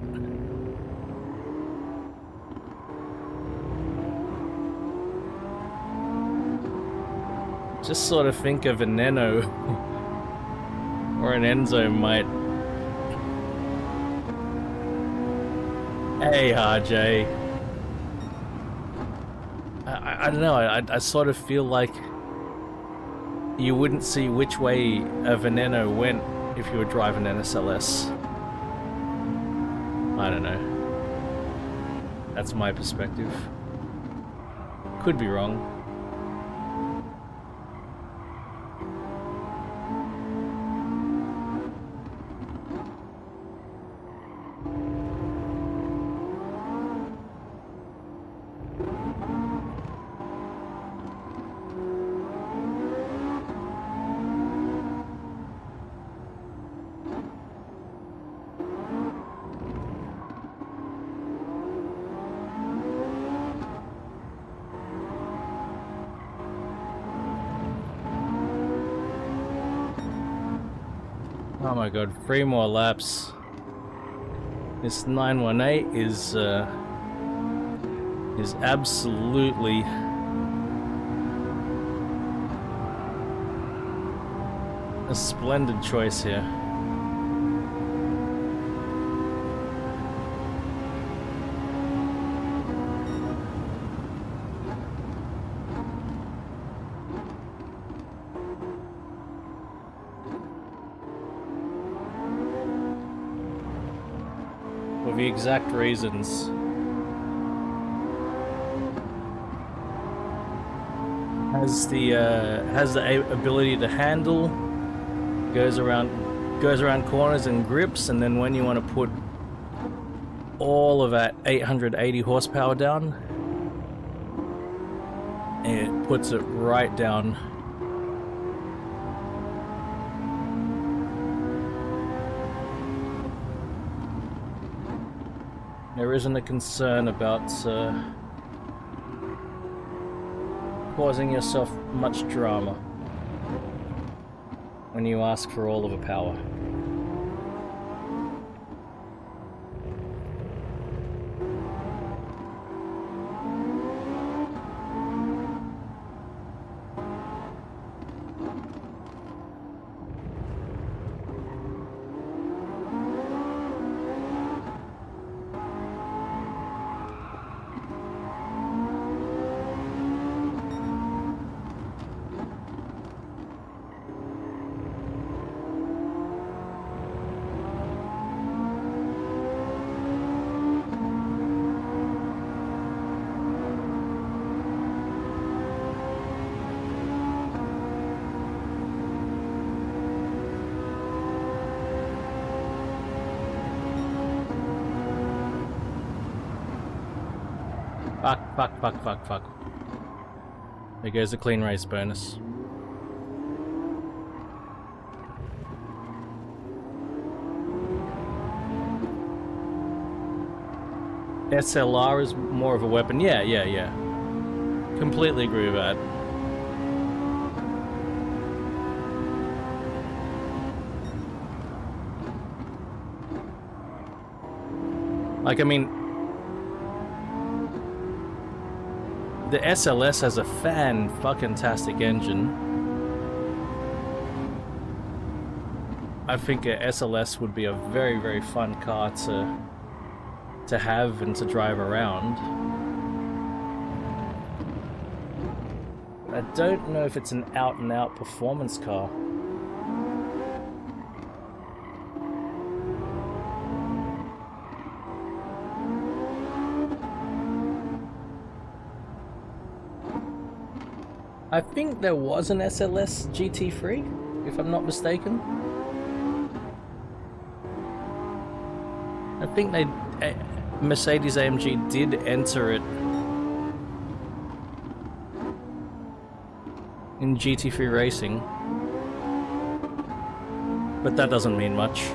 Speaker 1: Just sort of think of a Nano or an Enzo might. Hey RJ. I don't know, I sort of feel like you wouldn't see which way a Veneno went if you were driving an SLS. I don't know. That's my perspective. Could be wrong. Oh my god, 3 more laps. This 918 is absolutely a splendid choice here. For the exact reasons. Has the ability to handle, goes around corners and grips, and then when you want to put all of that 880 horsepower down, it puts it right down. There isn't a concern about causing yourself much drama when you ask for all of the power. Fuck. There goes the clean race bonus. SLR is more of a weapon. Yeah. Completely agree with that. Like, I mean, the SLS has a fan-fucking-tastic engine. I think a SLS would be a very, very fun car to have and to drive around. I don't know if it's an out-and-out performance car. I think there was an SLS GT3, if I'm not mistaken. I think Mercedes-AMG did enter it in GT3 racing, but that doesn't mean much.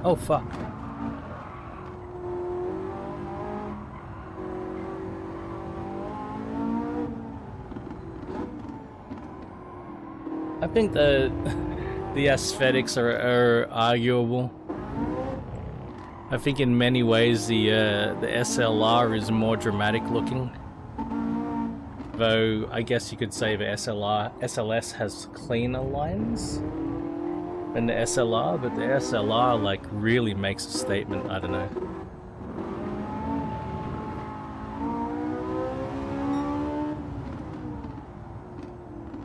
Speaker 1: Oh, fuck. I think the aesthetics are arguable. I think in many ways the SLR is more dramatic looking. Though I guess you could say the SLS has cleaner lines than the SLR, but the SLR like really makes a statement. I don't know.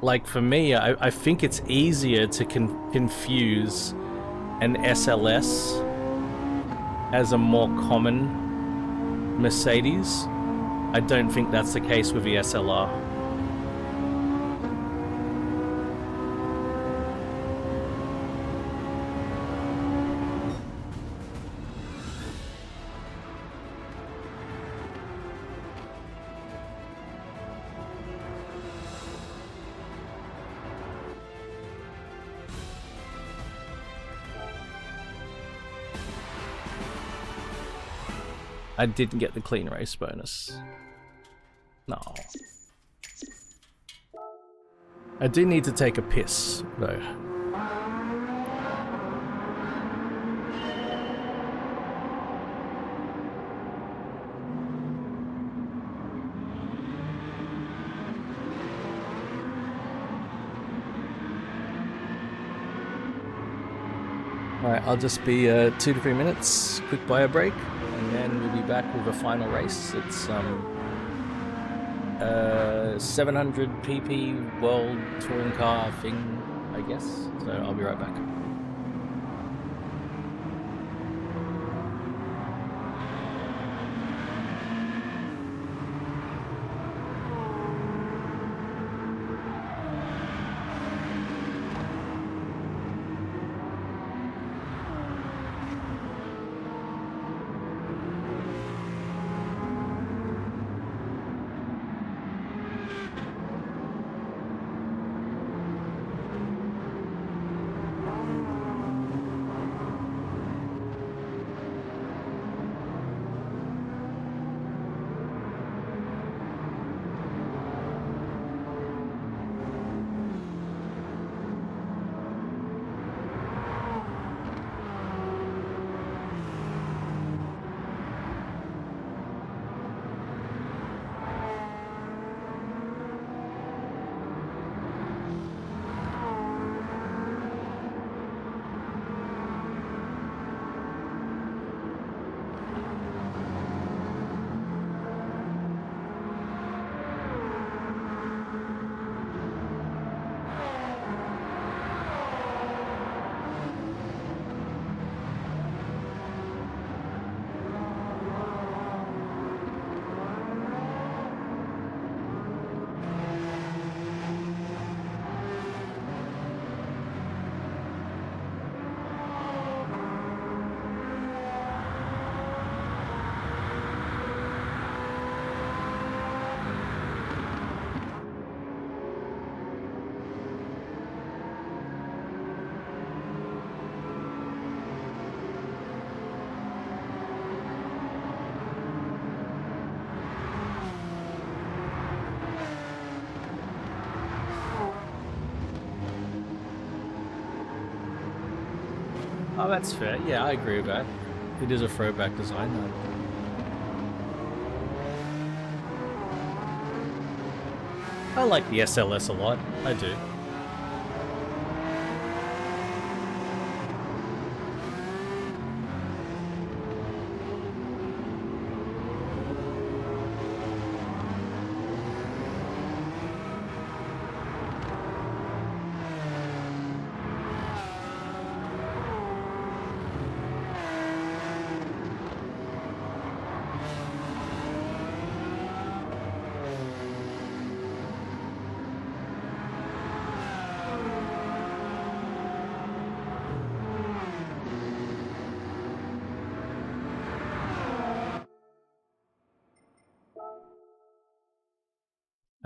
Speaker 1: Like for me, I think it's easier to confuse an SLS as a more common Mercedes. I don't think that's the case with the SLR. I didn't get the clean race bonus. No. I do need to take a piss, though. Alright, I'll just be 2 to 3 minutes, quick bio break, and then we'll be back with a final race. It's 700 pp world touring car thing, I guess. So I'll be right back. Oh, that's fair. Yeah, I agree with that. It is a throwback design. I like the SLS a lot. I do.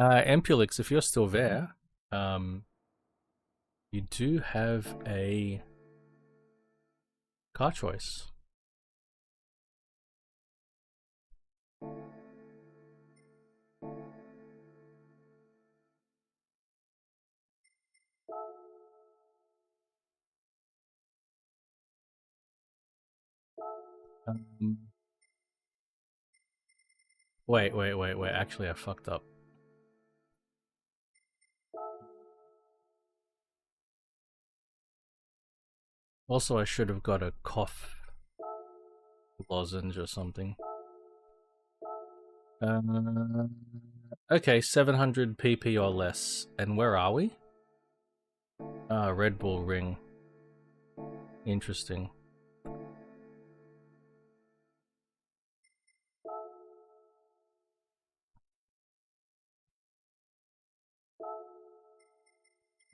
Speaker 1: Ampulix, if you're still there, you do have a car choice. Um, wait. Actually, I fucked up. Also, I should have got a cough lozenge or something. Okay, 700 pp or less. And where are we? Red Bull Ring. Interesting.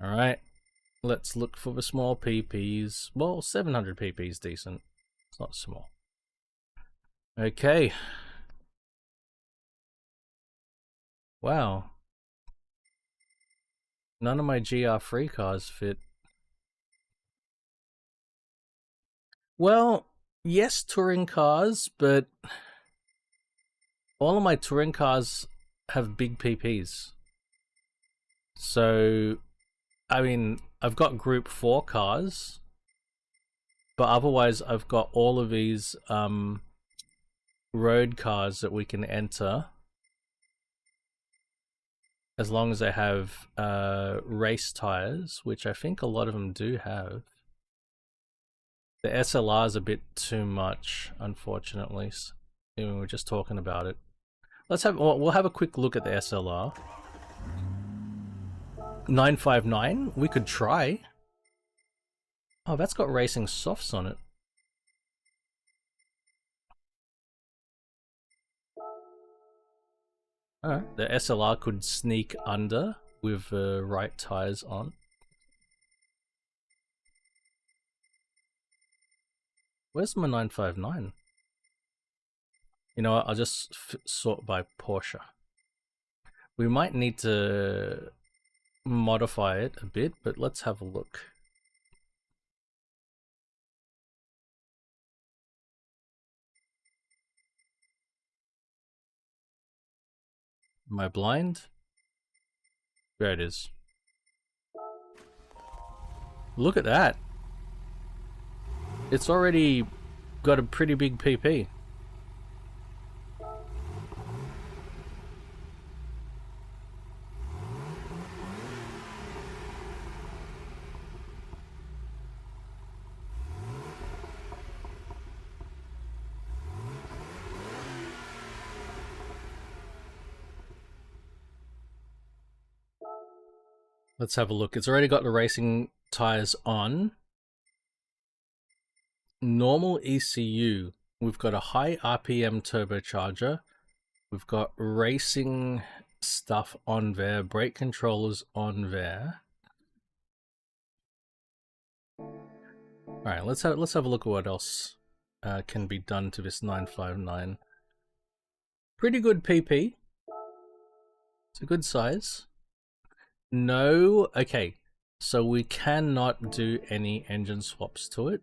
Speaker 1: Alright, let's look for the small PPs. Well, 700 pp is decent. It's not small. Okay. Wow. None of my GR3 cars fit. Well, yes, touring cars, but all of my touring cars have big PPs. So, I mean, I've got Group 4 cars, but otherwise I've got all of these road cars that we can enter as long as they have race tires, which I think a lot of them do have. The SLR is a bit too much, unfortunately. We were just talking about it. We'll have a quick look at the SLR. 959, we could try. Oh, that's got racing softs on it. Alright, the SLR could sneak under with the right tires on. Where's my 959? You know what, I'll just sort by Porsche. We might need to modify it a bit, but let's have a look. Am I blind? There it is. Look at that. It's already got a pretty big PP. Let's have a look. It's already got the racing tires on. Normal ECU. We've got a high RPM turbocharger. We've got racing stuff on there. Brake controllers on there. Alright, let's have a look at what else can be done to this 959. Pretty good PP. It's a good size. No, okay. So we cannot do any engine swaps to it.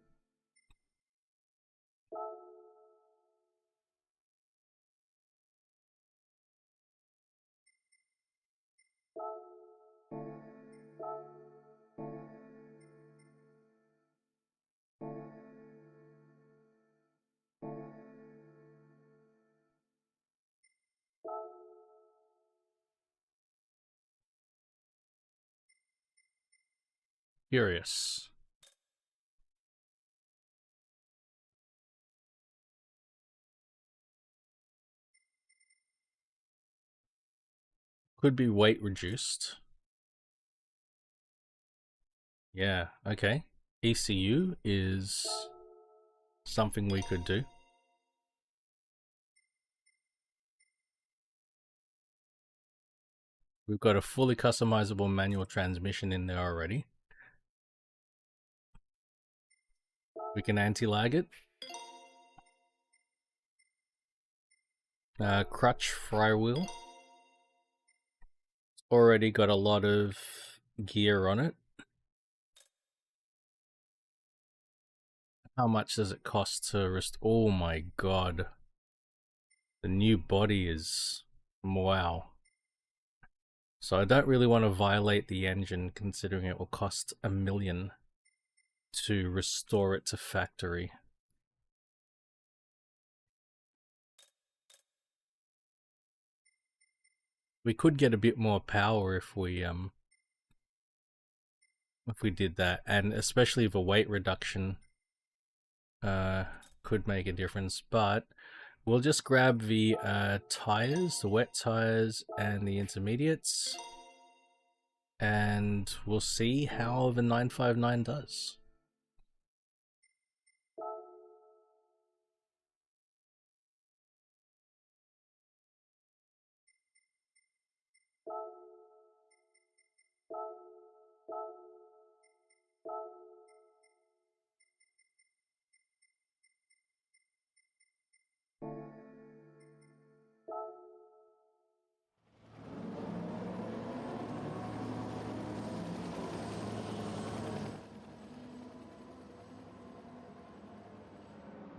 Speaker 1: Curious. Could be weight reduced. Yeah, okay. ECU is something we could do. We've got a fully customizable manual transmission in there already. We can anti-lag it. Crutch flywheel. It's already got a lot of gear on it. How much does it cost to rest? Oh my god. The new body is... wow. So I don't really want to violate the engine, considering it will cost $1 million to restore it to factory. We could get a bit more power if we did that, and especially if a weight reduction could make a difference. But we'll just grab the tires, the wet tires and the intermediates, and we'll see how the 959 does.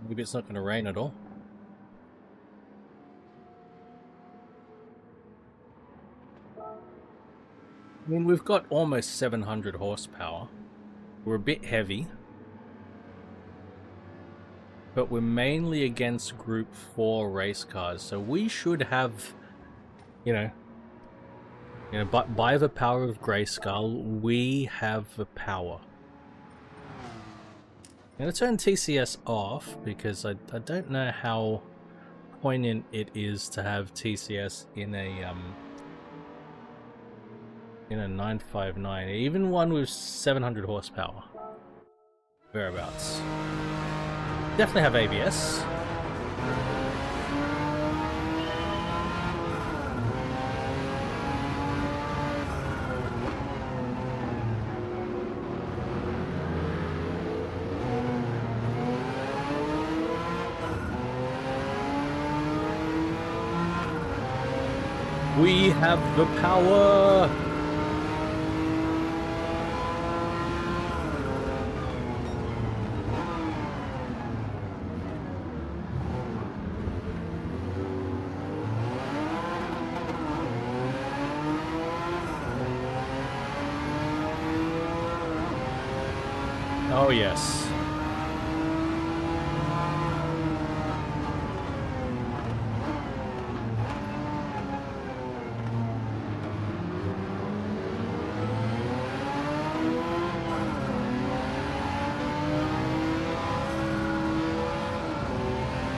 Speaker 1: Maybe it's not going to rain at all. I mean, we've got almost 700 horsepower. We're a bit heavy. But we're mainly against Group 4 race cars, so we should have, you know, by the power of Grayskull, we have the power. I'm going to turn TCS off, because I don't know how poignant it is to have TCS in a 959, even one with 700 horsepower. Whereabouts. Definitely have ABS. We have the power! Oh yes.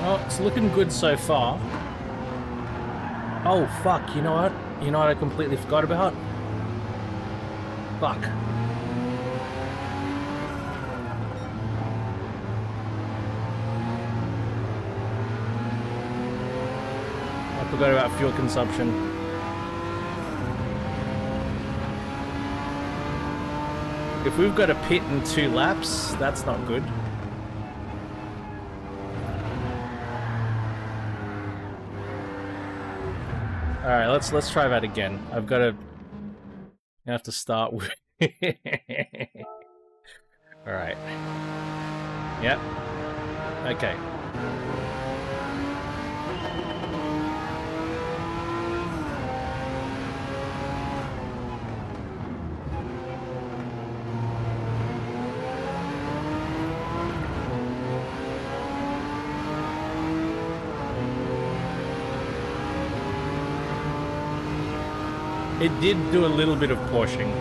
Speaker 1: Oh, it's looking good so far. Oh fuck, you know what? You know what I completely forgot about? Fuck. I forgot about fuel consumption. If we've got a pit in 2 laps, that's not good. All right, let's try that again. I've got to have to start with. All right. Yep. Okay. It did do a little bit of pushing.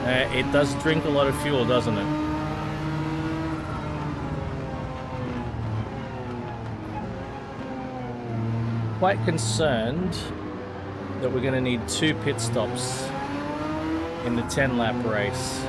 Speaker 1: It does drink a lot of fuel, doesn't it? Quite concerned that we're going to need 2 pit stops in the 10-lap race.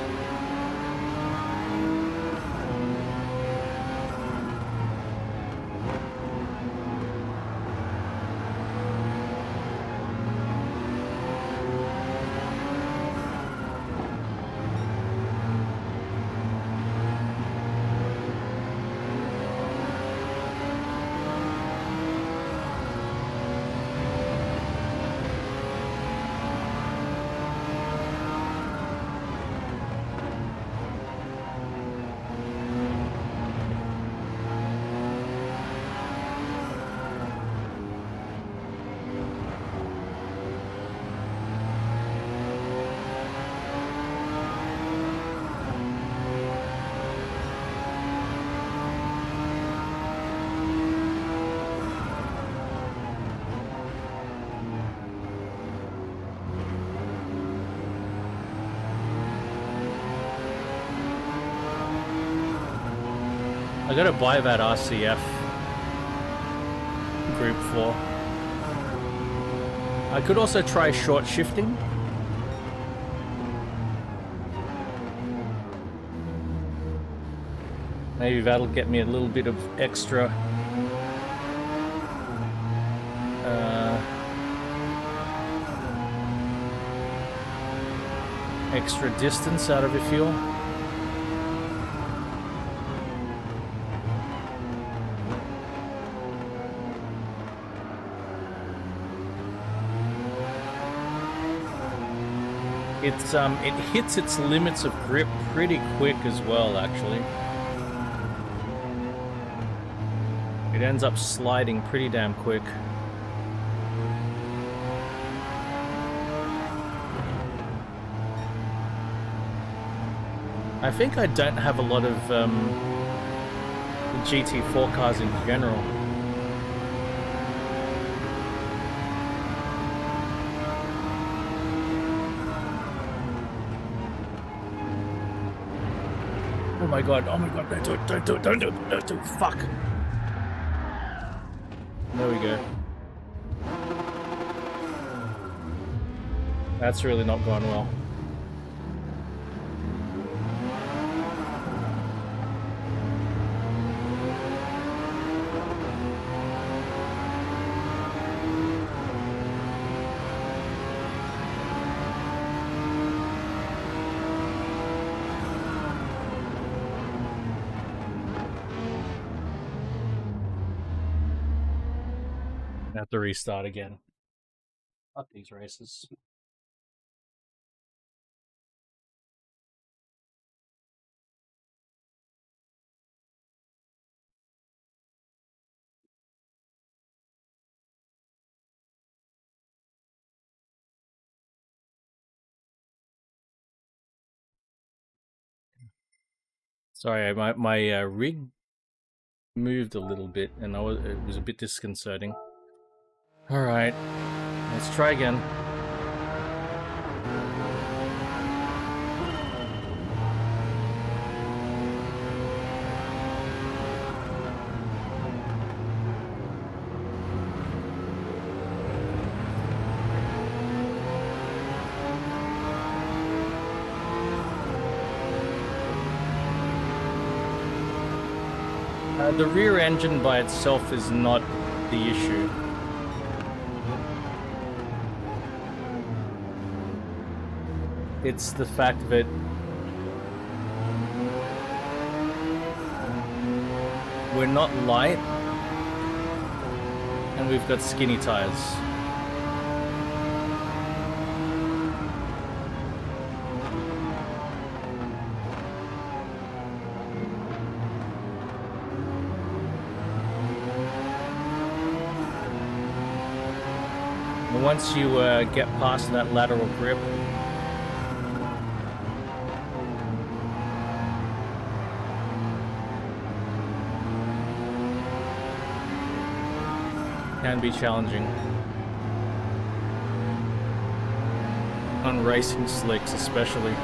Speaker 1: I gotta buy that RCF Group 4. I could also try short shifting. Maybe that'll get me a little bit of extra extra distance out of the fuel. It hits its limits of grip pretty quick as well, actually. It ends up sliding pretty damn quick. I think I don't have a lot of the GT4 cars in general. Oh my god, don't do it, don't do it, fuck. There we go. That's really not going well. I have to restart again. Fuck these races. Sorry, my rig moved a little bit, and it was a bit disconcerting. All right, let's try again. The rear engine by itself is not the issue. It's the fact that we're not light and we've got skinny tires. Once you get past that lateral grip, can be challenging on racing slicks especially.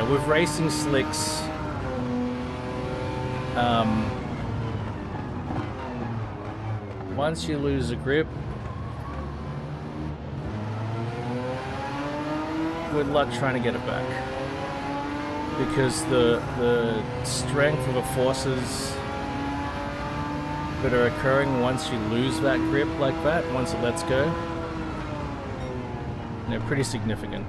Speaker 1: Yeah, with racing slicks, once you lose a grip, good luck trying to get it back. Because the strength of the forces that are occurring once you lose that grip like that, once it lets go, they're pretty significant.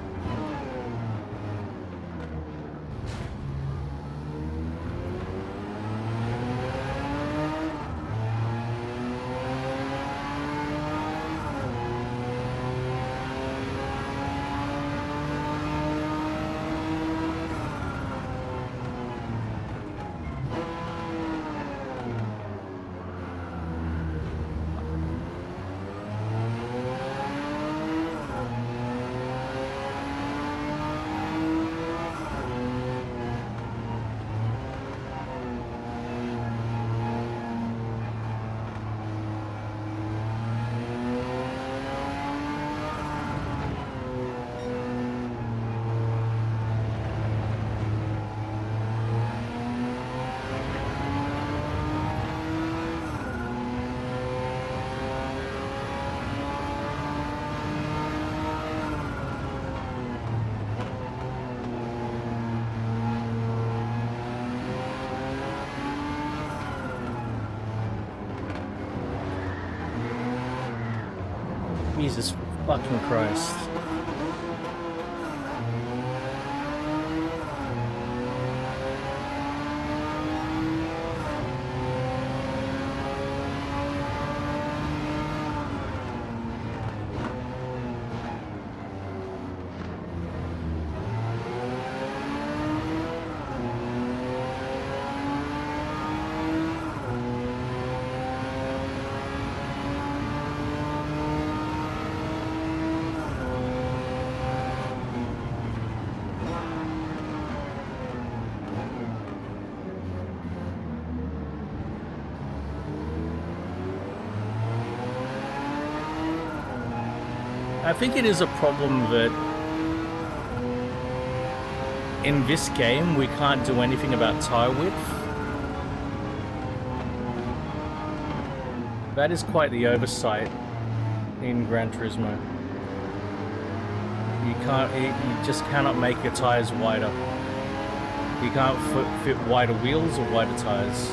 Speaker 1: Jesus fucking Christ. I think it is a problem that in this game we can't do anything about tire width. That is quite the oversight in Gran Turismo. You just cannot make your tires wider. You can't fit wider wheels or wider tires.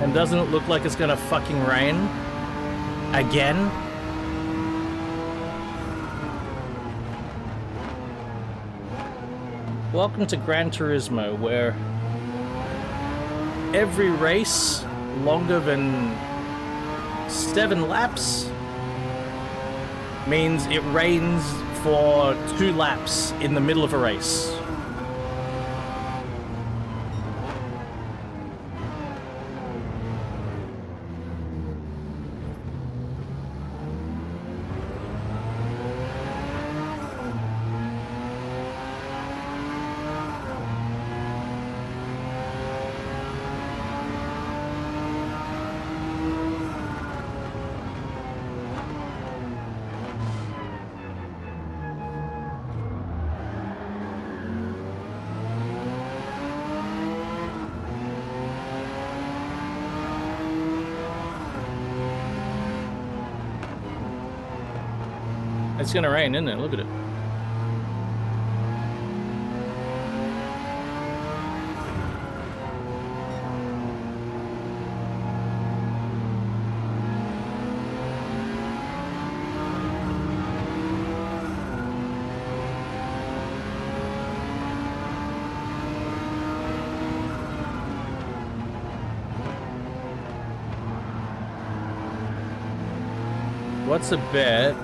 Speaker 1: And doesn't it look like it's gonna fucking rain? Again? Welcome to Gran Turismo, where every race longer than 7 laps means it rains for 2 laps in the middle of a race. It's gonna rain, isn't it? Look at it. What's a bet?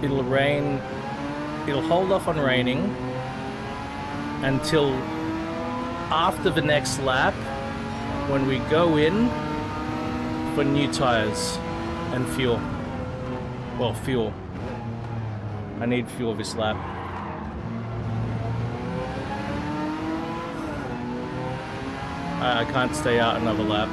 Speaker 1: It'll rain. It'll hold off on raining until after the next lap when we go in for new tires and fuel. Well, fuel. I need fuel this lap. I can't stay out another lap.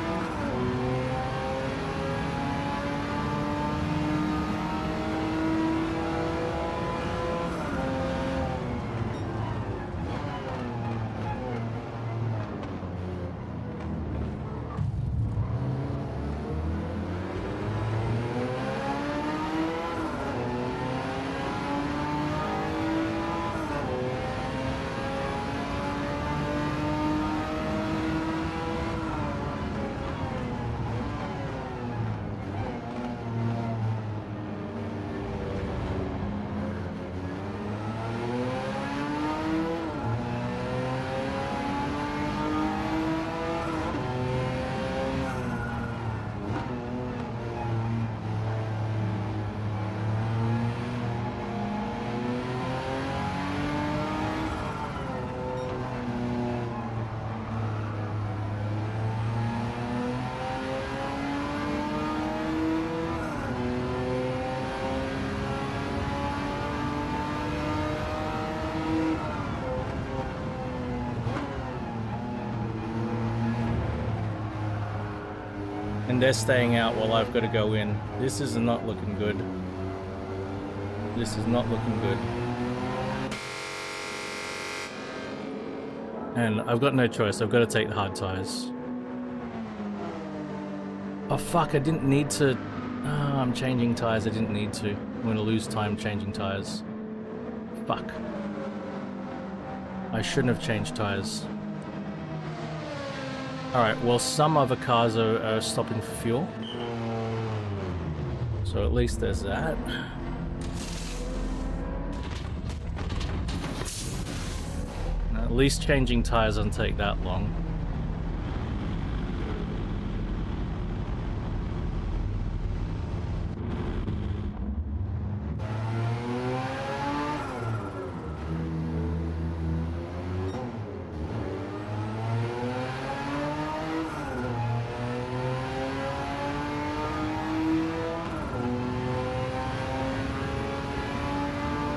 Speaker 1: And they're staying out while I've got to go in. This is not looking good. This is not looking good. And I've got no choice. I've got to take the hard tires. Oh fuck, I didn't need to... Oh, I'm changing tires. I didn't need to. I'm going to lose time changing tires. Fuck. I shouldn't have changed tires. Alright, well some other cars are stopping for fuel. So at least there's that. Now, at least changing tires doesn't take that long.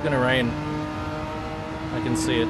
Speaker 1: It's gonna rain. I can see it.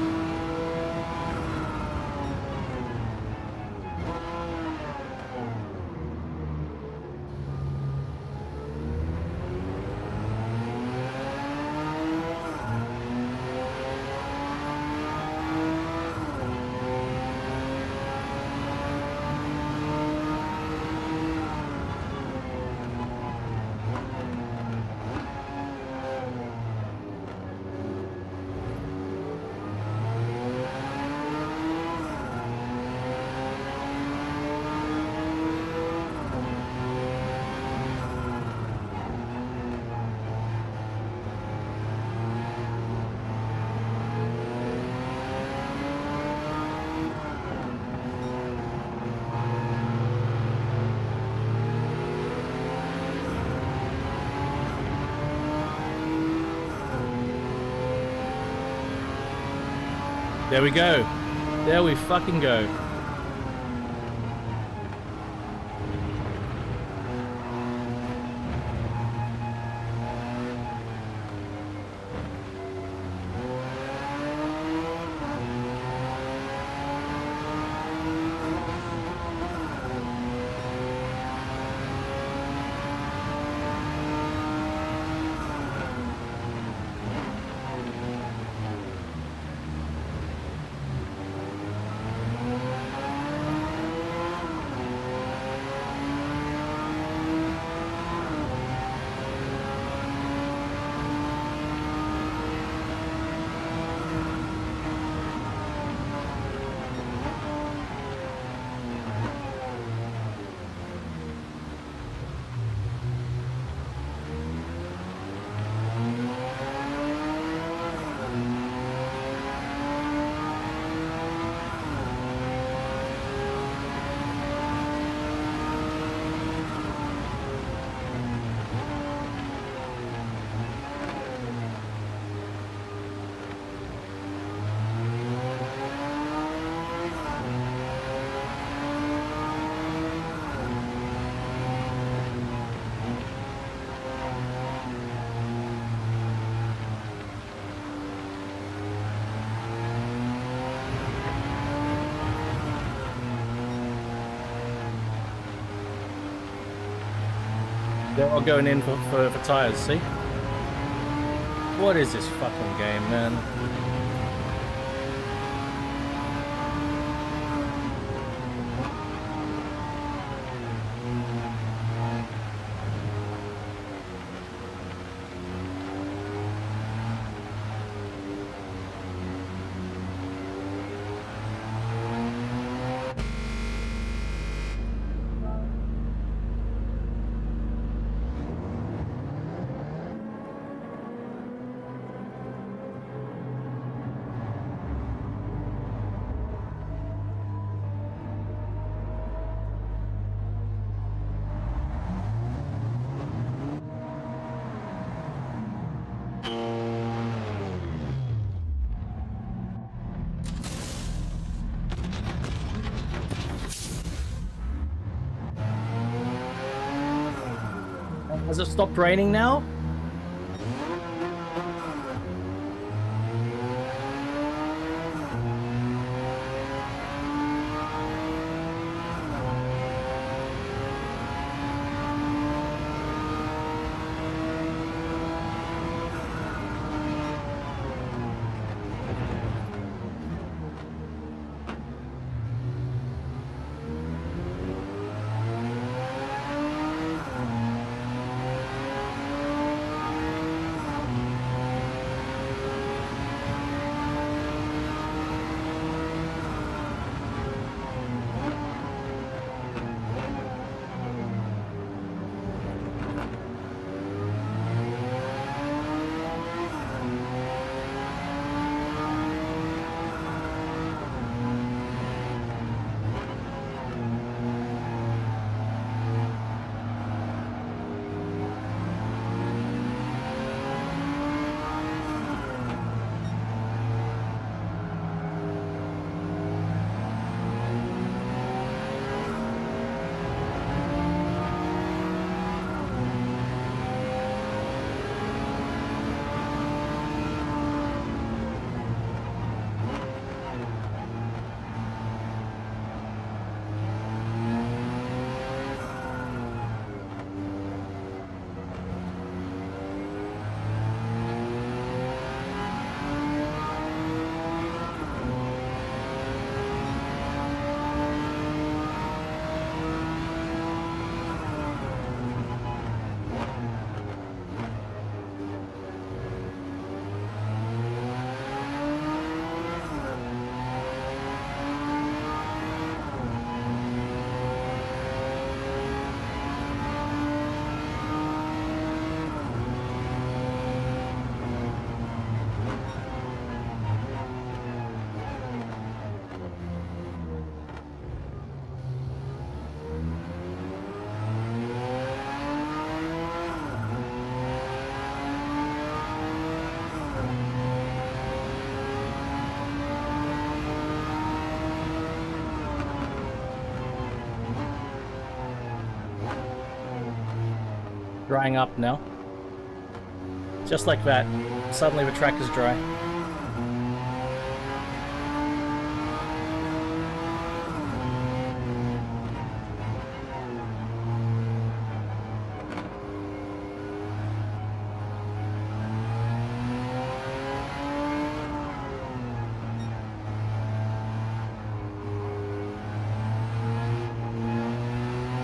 Speaker 1: There we go. There we fucking go. They're all going in for tires, see? What is this fucking game, man? Has it stopped raining now? Drying up now. Just like that, suddenly the track is dry.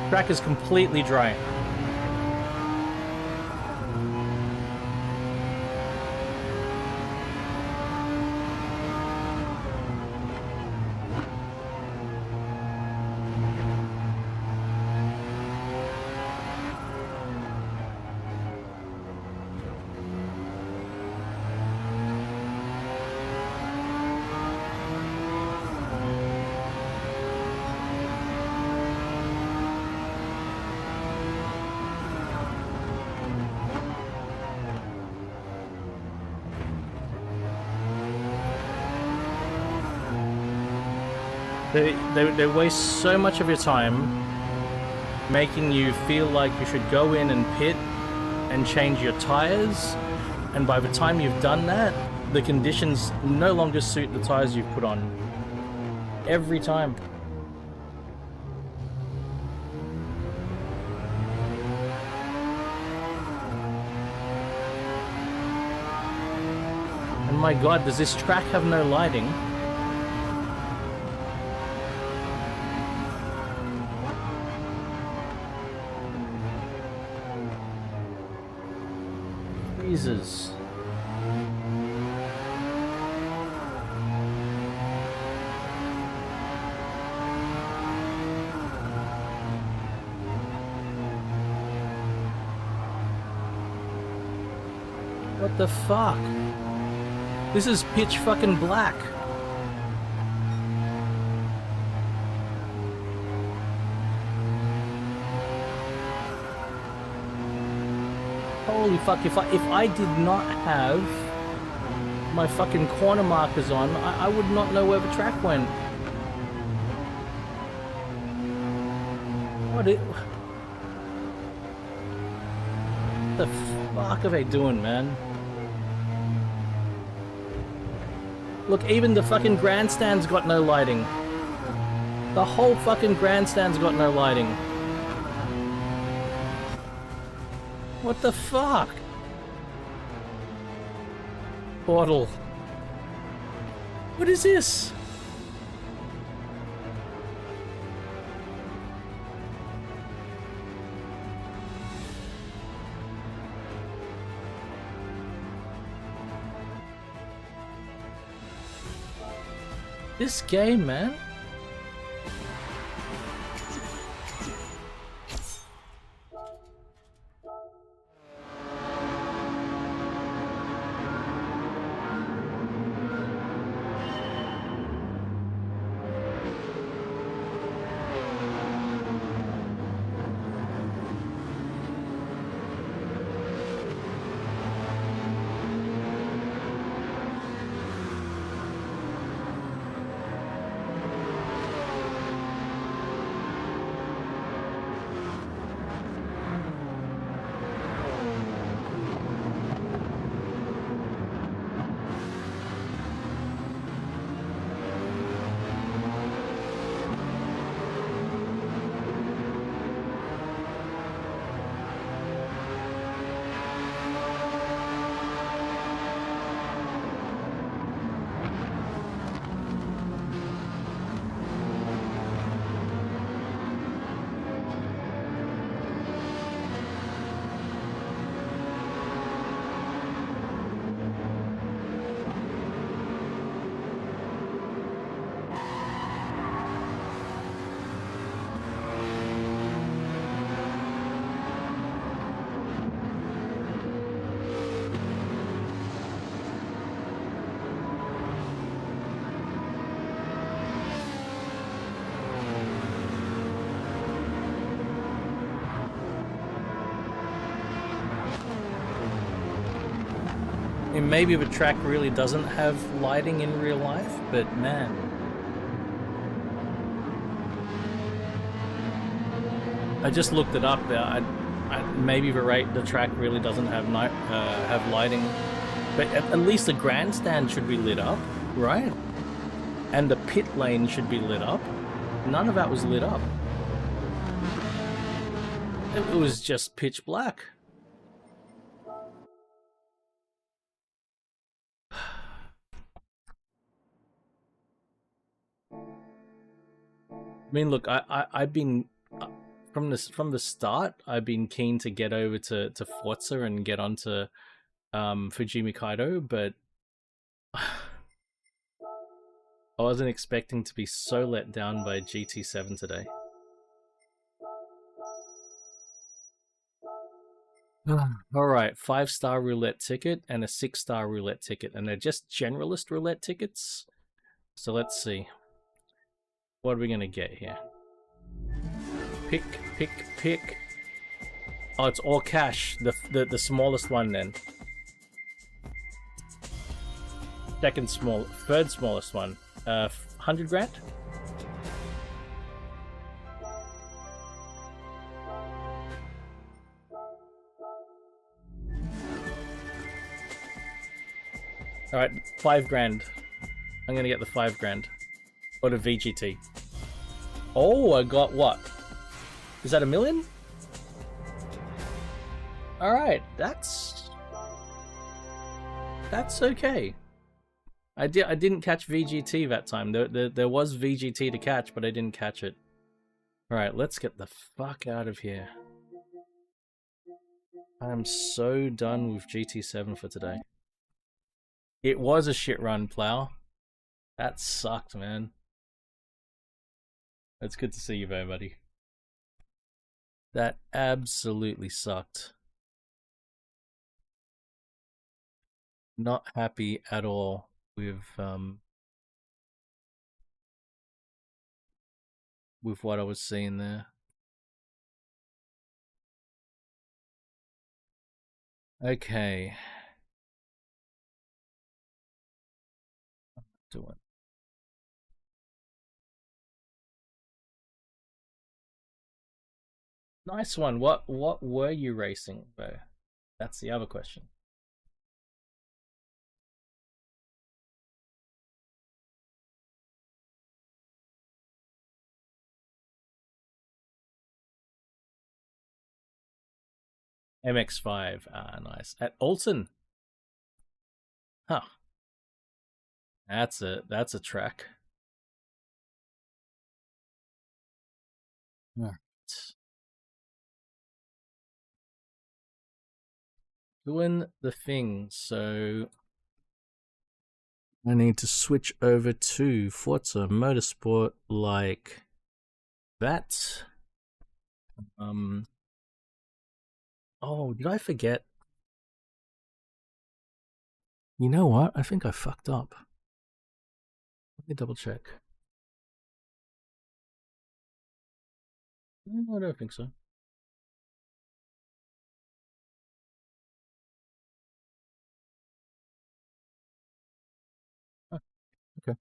Speaker 1: Track is completely dry. They waste so much of your time making you feel like you should go in and pit and change your tires, and by the time you've done that, the conditions no longer suit the tires you've put on. Every time. my god, does this track have no lighting? Jesus. What the fuck? This is pitch fucking black. Holy fuck, if I did not have my fucking corner markers on, I would not know where the track went. What the fuck are they doing, man? Look, even the fucking grandstand's got no lighting. The whole fucking grandstand's got no lighting. What the fuck? Portal. What is this? This game, man. Maybe the track really doesn't have lighting in real life, but man. I just looked it up. Maybe the track really doesn't have have lighting, but at least the grandstand should be lit up, right? And the pit lane should be lit up. None of that was lit up. It was just pitch black. I mean, look, I've been from the start. I've been keen to get over to Forza and get onto Fujimi Kaido, but I wasn't expecting to be so let down by GT7 today. Alright, 5-star roulette ticket and a 6-star roulette ticket, and they're just generalist roulette tickets. So let's see. What are we gonna get here? Pick. Oh, it's all cash. The smallest one then. Third smallest one. 100 grand? Alright, 5 grand. I'm gonna get the 5 grand. Or the VGT. Oh, I got what? Is that $1 million? Alright, that's okay. I didn't catch VGT that time. There was VGT to catch, but I didn't catch it. All right, let's get the fuck out of here. I'm so done with GT7 for today. It was a shit run, Plow. That sucked, man. It's good to see you, though, buddy. That absolutely sucked. Not happy at all with what I was seeing there. Okay. Do it. Nice one. What were you racing, though? That's the other question. MX5. Ah, nice. At Alton. Huh. That's a track. Right. Doing the thing, so I need to switch over to Forza Motorsport like that. Oh, did I forget? You know what? I think I fucked up. Let me double check. No, I don't think so. Oh, okay.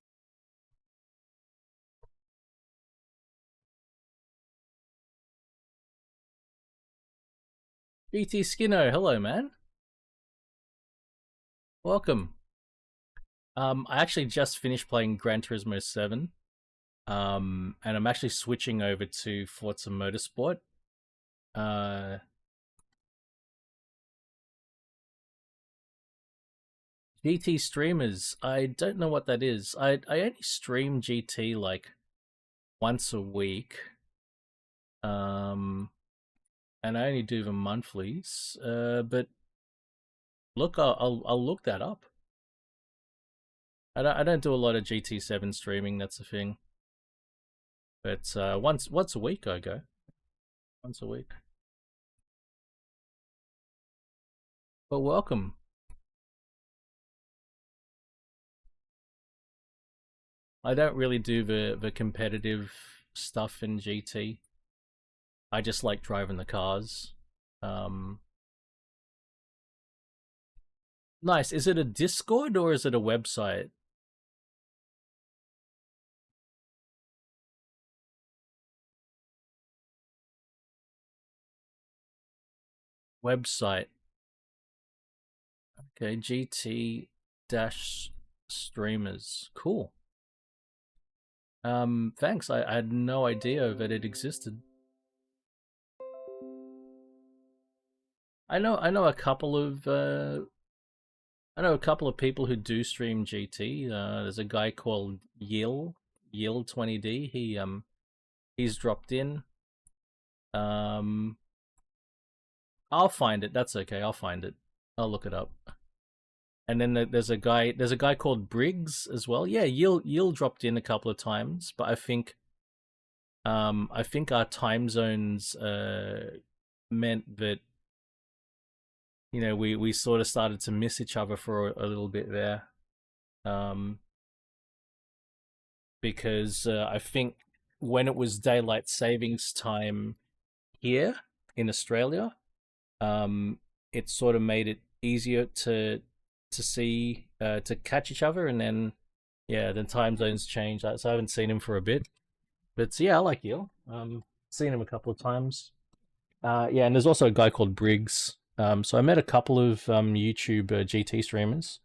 Speaker 1: BT Skinno, hello, man. Welcome. I actually just finished playing Gran Turismo 7. And I'm actually switching over to Forza Motorsport. GT streamers, I don't know what that is. I only stream GT like once a week. And I only do the monthlies. But look, I'll look that up. I don't do a lot of GT7 streaming. That's the thing. But once a week I go. Once a week. But welcome. I don't really do the competitive stuff in GT. I just like driving the cars. Nice. Is it a Discord or is it a website? Website. Okay, GT dash streamers. Cool. Thanks. I had no idea that it existed. I know a couple of people who do stream GT. There's a guy called Yill20D. He's dropped in. I'll find it. That's okay. I'll find it. I'll look it up. And then there's a guy called Briggs as well. Yeah, Yill dropped in a couple of times, but I think our time zones meant that we sort of started to miss each other for a little bit there. Because I think when it was daylight savings time here in Australia, it sort of made it easier to see to catch each other, and then then time zones change. So I haven't seen him for a bit, but yeah, I like Yale. Seen him a couple of times. And there's also a guy called Briggs. So I met a couple of YouTube GT streamers.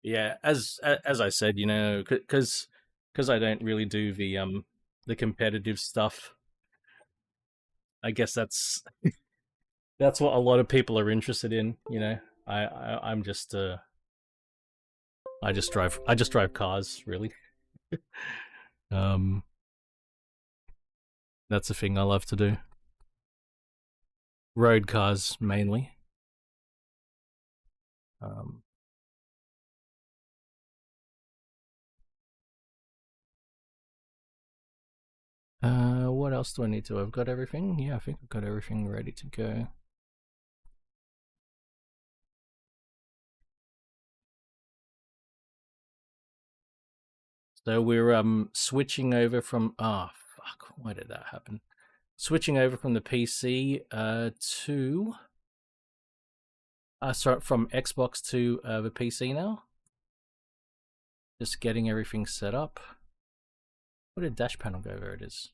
Speaker 1: Yeah, as I said, because I don't really do the the competitive stuff. I guess that's what a lot of people are interested in. You know, I'm just I just drive cars really. um, that's a thing I love to do. Road cars mainly. Um, what else do I need to? I've got everything. Yeah, I think I've got everything ready to go. So we're switching over from fuck, why did that happen? Switching over from the PC to sorry, from Xbox to the PC now. Just getting everything set up. Where did dash panel go? There it is.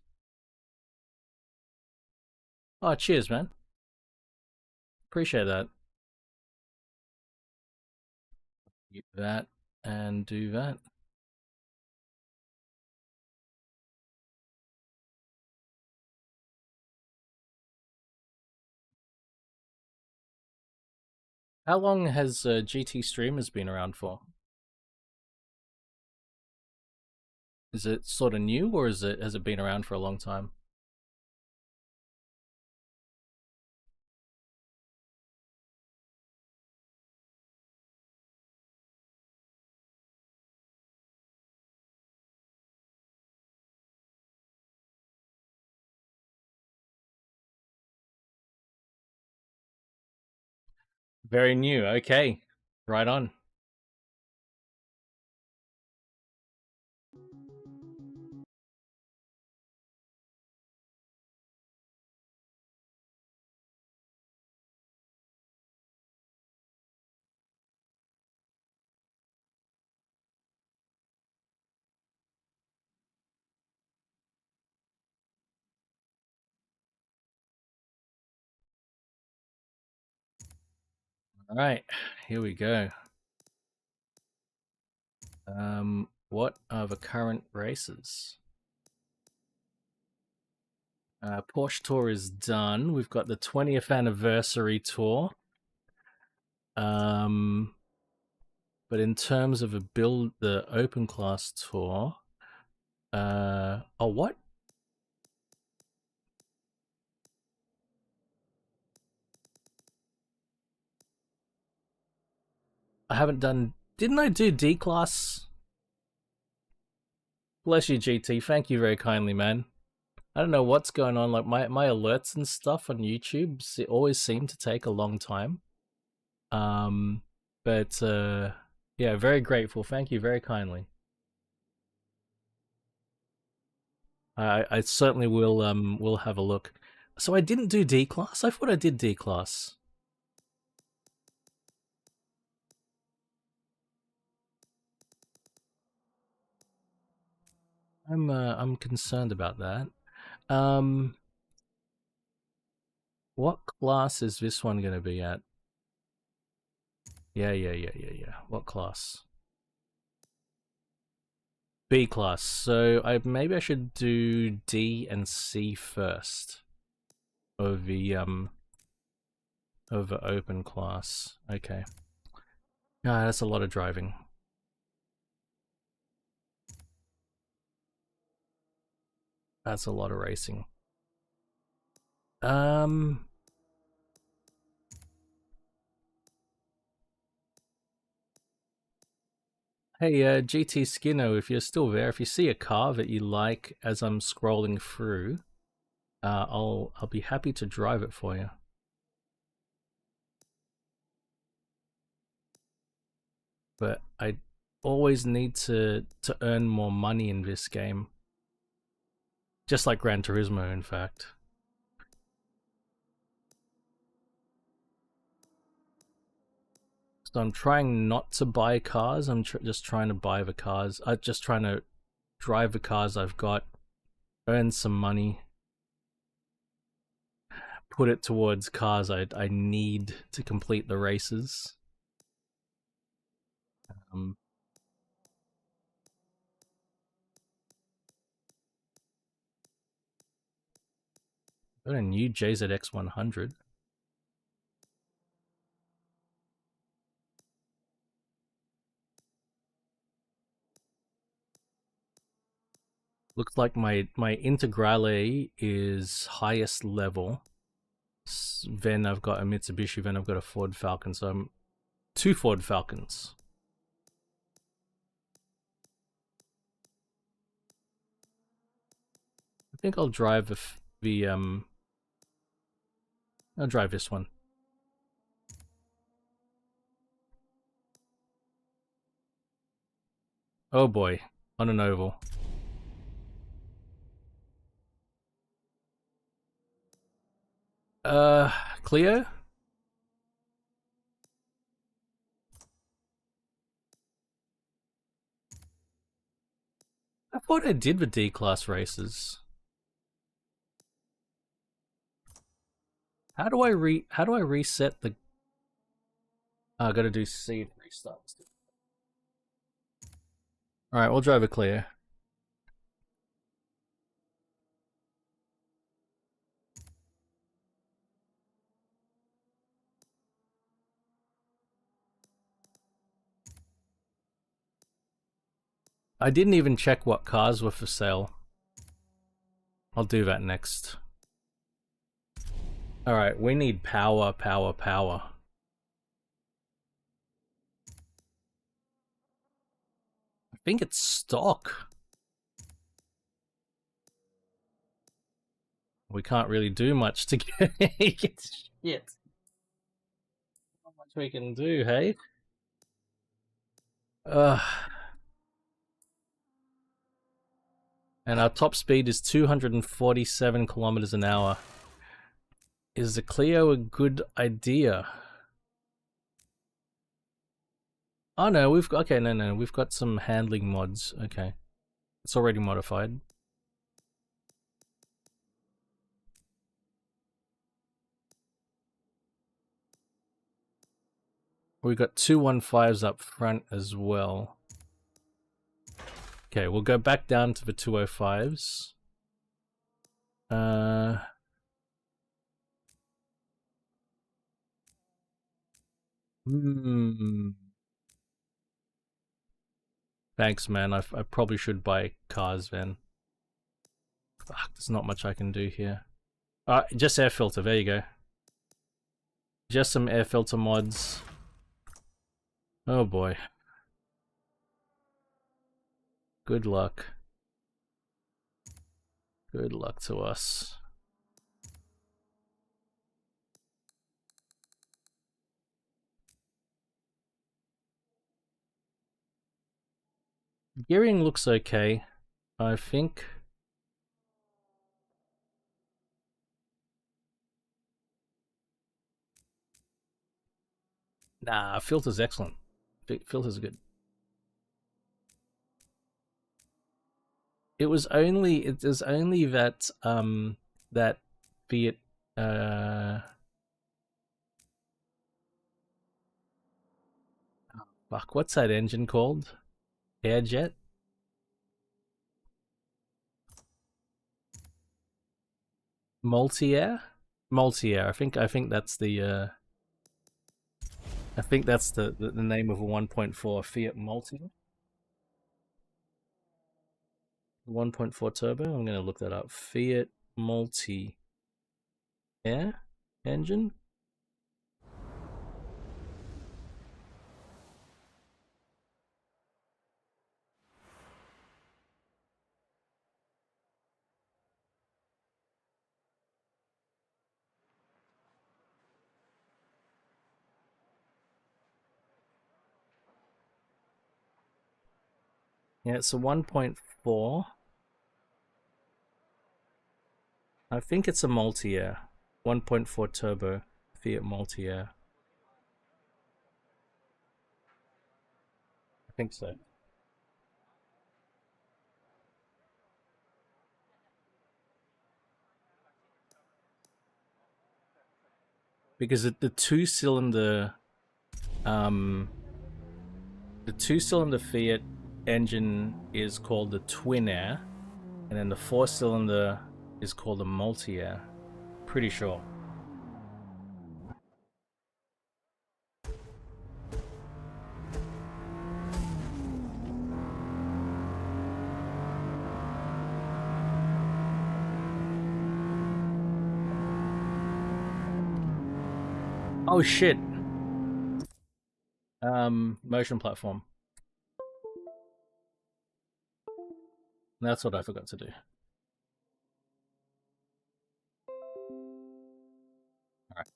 Speaker 1: Oh, cheers, man. Appreciate that. Do that and do that. How long has GT Streamers been around for? Is it sort of new, or has it been around for a long time? Very new. Okay, right on. All right, here we go. What are the current races? Porsche Tour is done. We've got the 20th anniversary tour. But in terms of the open class tour, oh, what? I haven't done. Didn't I do D class? Bless you, GT. Thank you very kindly, man. I don't know what's going on. Like my alerts and stuff on YouTube always seem to take a long time. Um, but yeah, very grateful. Thank you very kindly. I certainly will have a look. So I didn't do D class. I thought I did D class. I'm concerned about that. What class is this one going to be at? Yeah. What class? B class. So maybe I should do D and C first. Over open class. Okay. Ah, that's a lot of driving. That's a lot of racing. Hey, GT Skinno, if you're still there, if you see a car that you like as I'm scrolling through, I'll be happy to drive it for you. But I always need to earn more money in this game. Just like Gran Turismo, in fact. So I'm trying not to buy cars. I'm just trying to buy the cars. I'm just trying to drive the cars I've got, earn some money, put it towards cars I need to complete the races. Um, Got a new JZX 100. Looks like my Integrale is highest level. Then I've got a Mitsubishi, then I've got a Ford Falcon, so I'm 2 Ford Falcons. I think I'll drive I'll drive this one. Oh boy, on an oval. Clio? I thought I did the D-class races. How do I reset the... Oh, I gotta do C restarts. Alright, we'll drive a Clio. I didn't even check what cars were for sale. I'll do that next. Alright, we need power, power, power. I think it's stock. We can't really do much to get shit. Not much we can do, hey? And our top speed is 247 kilometers an hour. Is the Clio a good idea? Oh no, we've got, okay, no, we've got some handling mods. Okay, it's already modified. We've got 215s up front as well. Okay, we'll go back down to the 205s. Thanks, man. I probably should buy cars then. Fuck, there's not much I can do here. Just air filter. There you go. Just some air filter mods. Oh boy. Good luck. Good luck to us. Gearing looks okay, I think. Nah, filter's excellent. Filter's good. It was only that that Fiat fuck, what's that engine called? Airjet? Multi-air? Multi-air. I think that's the I think that's the name of a 1.4 Fiat Multi. 1.4 turbo. I'm gonna look that up. Fiat Multi Air engine. Yeah, it's a 1.4. I think it's a multi-air. 1.4 turbo Fiat multi-air. I think so. Because the two-cylinder Fiat engine is called the twin air, and then the 4-cylinder is called a multi-air. pretty sure. Oh shit. Motion platform. That's what I forgot to do. Alright.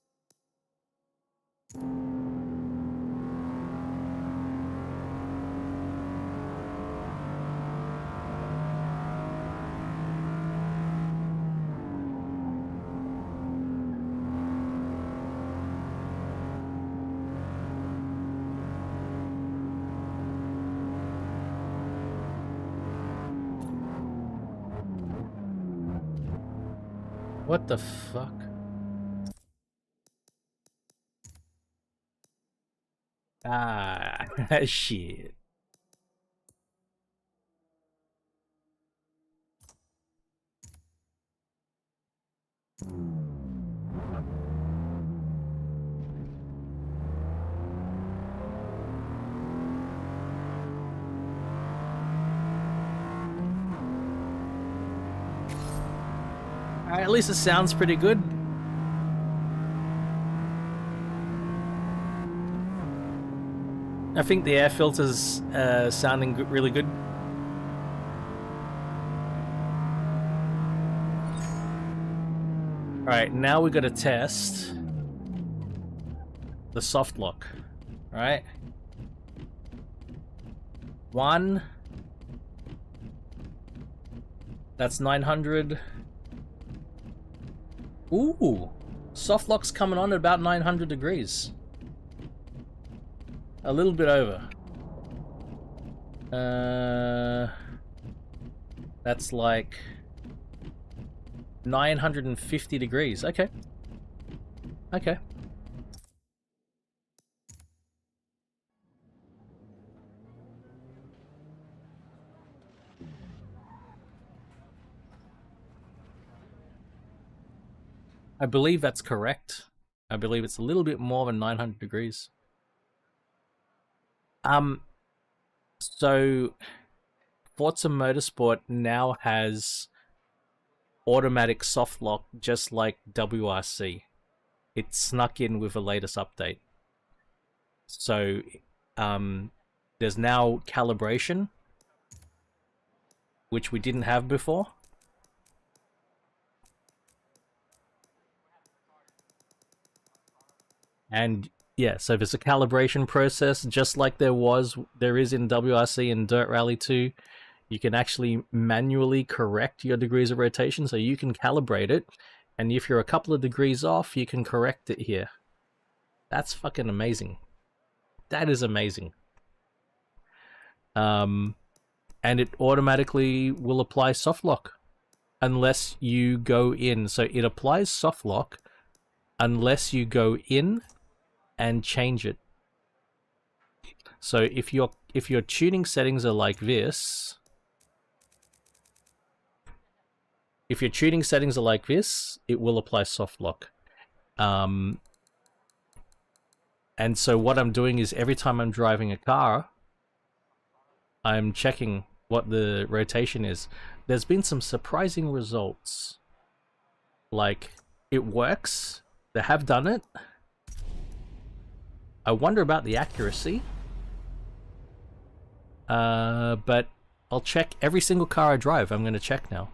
Speaker 1: What the fuck? Ah, shit. At least it sounds pretty good. I think the air filter's sounding really good. Alright, now we gotta test the soft lock. Alright. 1. That's 900. Ooh! Soft lock's coming on at about 900 degrees. A little bit over. That's like 950 degrees. Okay. Okay. I believe that's correct. I believe it's a little bit more than 900 degrees. So Forza Motorsport now has automatic soft lock just like WRC. It snuck in with the latest update. So there's now calibration, which we didn't have before. And yeah, so there's a calibration process just like there is in WRC and Dirt Rally 2. You can actually manually correct your degrees of rotation, so you can calibrate it, and if you're a couple of degrees off, you can correct it here. That's fucking amazing. That is amazing. And it automatically will apply soft lock unless you go in. So it applies soft lock unless you go in and change it. So if your tuning settings are like this, it will apply soft lock. And so what I'm doing is every time I'm driving a car, I'm checking what the rotation is. There's been some surprising results. Like, it works. They have done it. I wonder about the accuracy. But I'll check every single car I drive. I'm going to check now.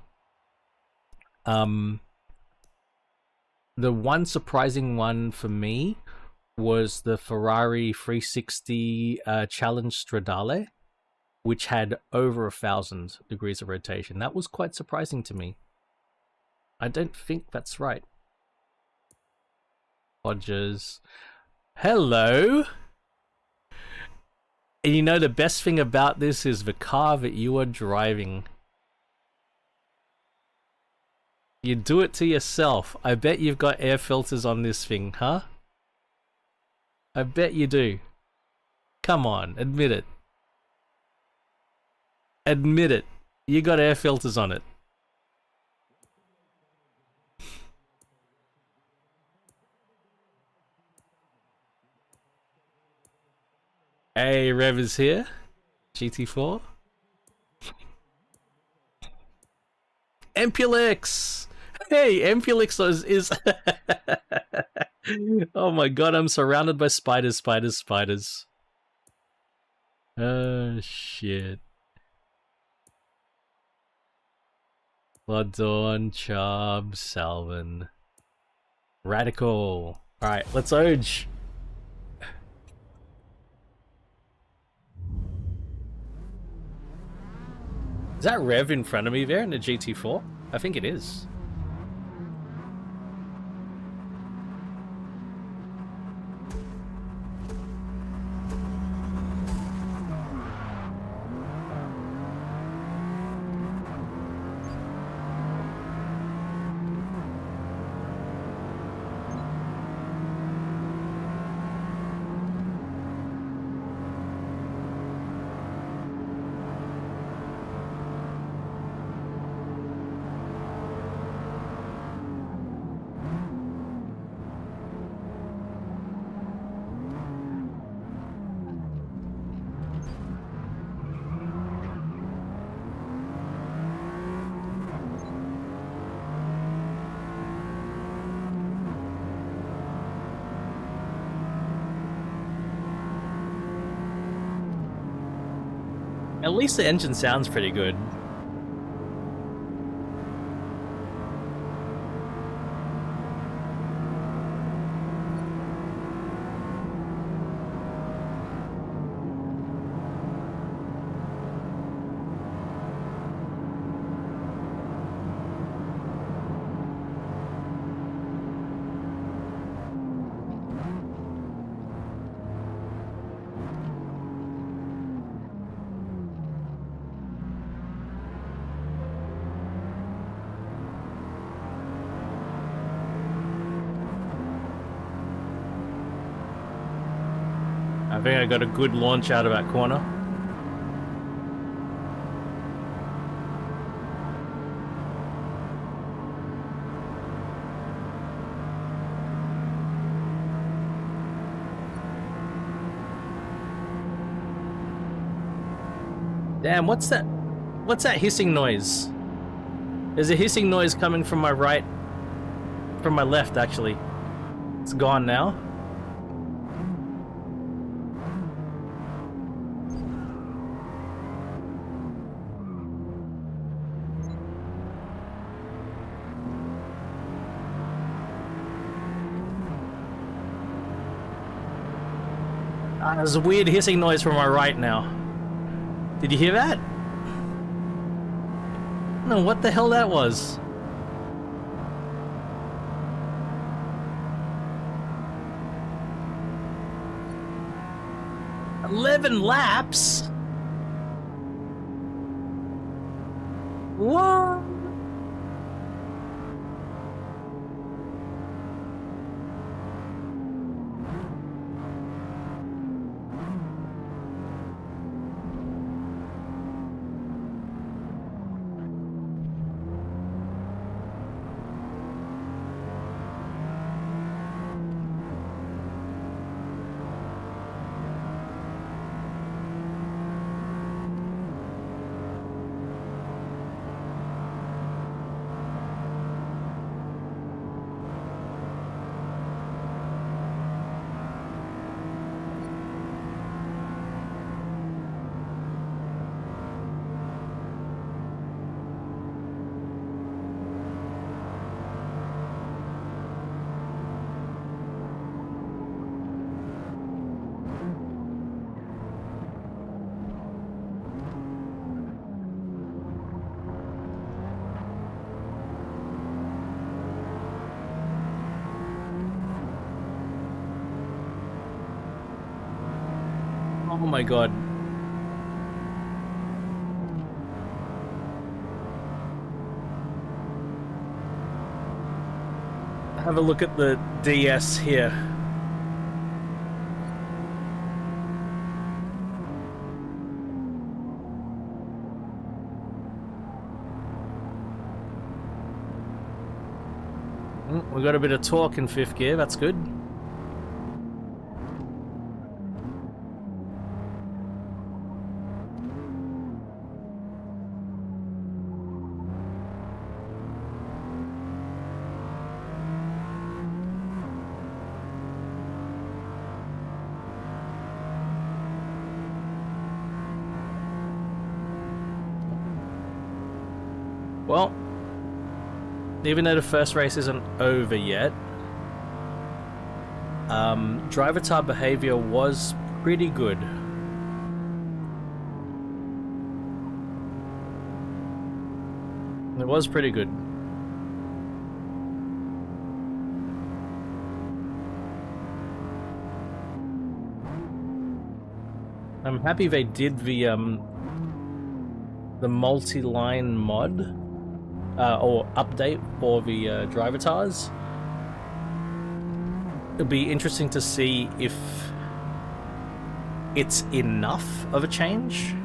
Speaker 1: The one surprising one for me was the Ferrari 360 Challenge Stradale, which had over 1,000 degrees of rotation. That was quite surprising to me. I don't think that's right. Hodges. Hello! And you know the best thing about this is the car that you are driving. You do it to yourself. I bet you've got air filters on this thing, huh? I bet you do. Come on, admit it. Admit it. You got air filters on it. Hey, Rev is here. GT4. Empulix! Hey, Empulix is... Oh my god, I'm surrounded by spiders, spiders, spiders. Oh, shit. Blooddawn, Charb, Salvin. Radical. Alright, let's Oge. Is that Rev in front of me there in the GT4? I think it is. At least the engine sounds pretty good. I think I got a good launch out of that corner. Damn, what's that? What's that hissing noise? There's a hissing noise coming from my right, from my left actually. It's gone now. There's a weird hissing noise from my right now. Did you hear that? I don't know what the hell that was. "11 laps? What? Oh my god. Have a look at the DS here. We got a bit of torque in 5th gear, that's good. Well, even though the first race isn't over yet, driver tire behavior was pretty good. It was pretty good. I'm happy they did the multi-line mod or update for the driver tires. It'll be interesting to see if it's enough of a change.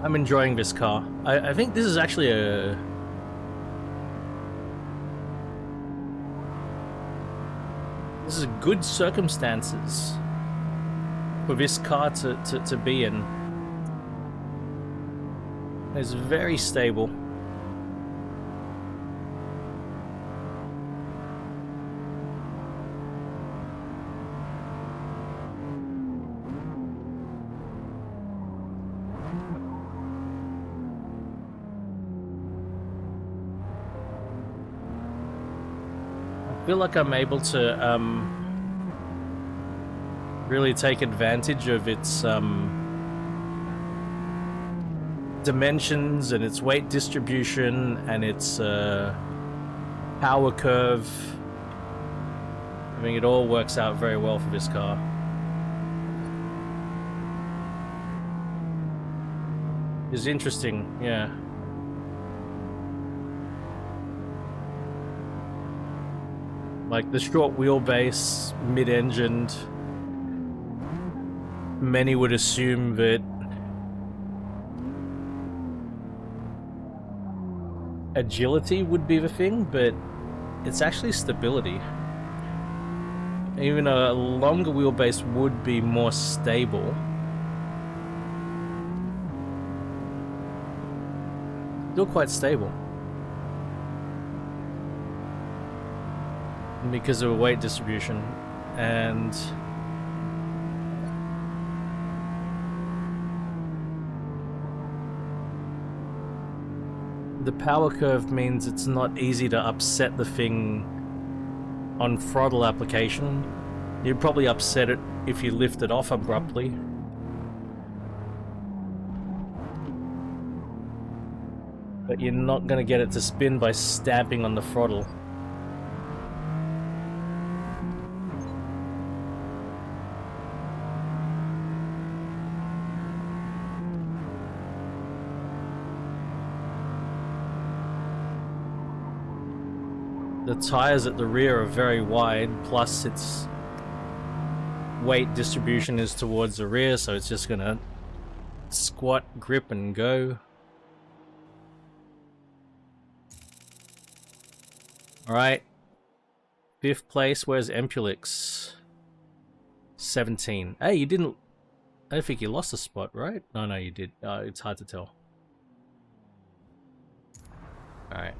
Speaker 1: I'm enjoying this car. I think this is actually a... This is good circumstances for this car to be in. It's very stable. I feel like I'm able to really take advantage of its dimensions and its weight distribution and its power curve. I mean, it all works out very well for this car. It's interesting, yeah. Like the short wheelbase, mid-engined, many would assume that agility would be the thing, but it's actually stability. Even a longer wheelbase would be more stable. Still quite stable. Because of a weight distribution, and the power curve means it's not easy to upset the thing on throttle application. You'd probably upset it if you lift it off abruptly. But you're not going to get it to spin by stamping on the throttle. The tires at the rear are very wide, plus its weight distribution is towards the rear, so it's just gonna squat, grip, and go. Alright. 5th place, where's Empulix? 17. Hey, you didn't... I don't think you lost a spot, right? No, no, you did. It's hard to tell. Alright.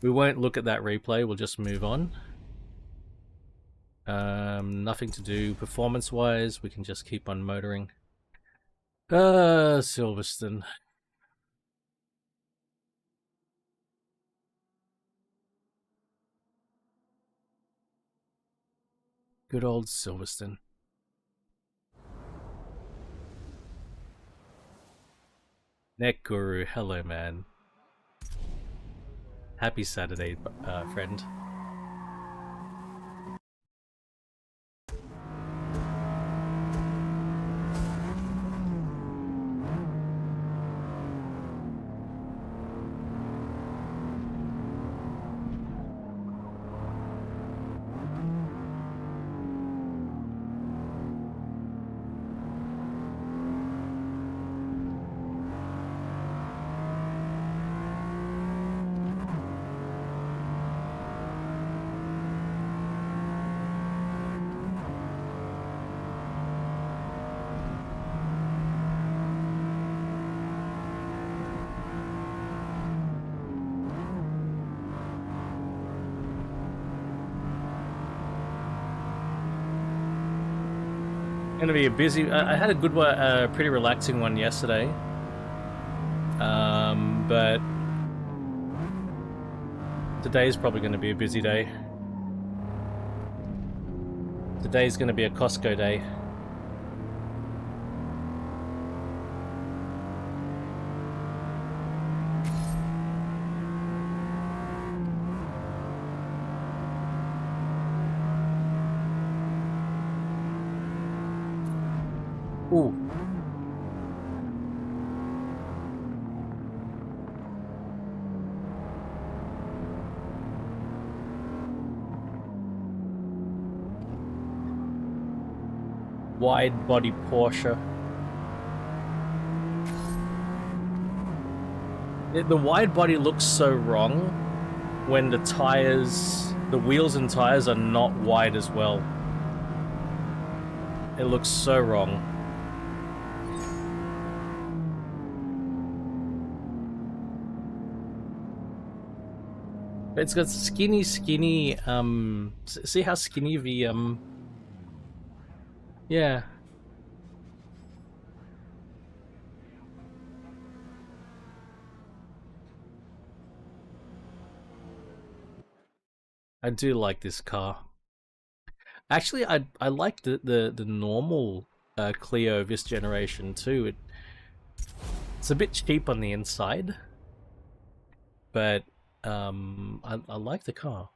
Speaker 1: We won't look at that replay, we'll just move on. Nothing to do performance-wise, we can just keep on motoring. Silverstone. Good old Silverstone. Neck Guru, hello man. Happy Saturday, friend. Gonna be a busy. I had a good one, pretty relaxing one yesterday. But today's probably going to be a busy day. Today's going to be a Costco day. Ooh. Wide body Porsche. The wide body looks so wrong when the tires, the wheels and tires are not wide as well. It looks so wrong. It's got skinny, see how skinny the, yeah. I do like this car. Actually, I like the normal Clio this generation too. It's a bit cheap on the inside, but I like the car.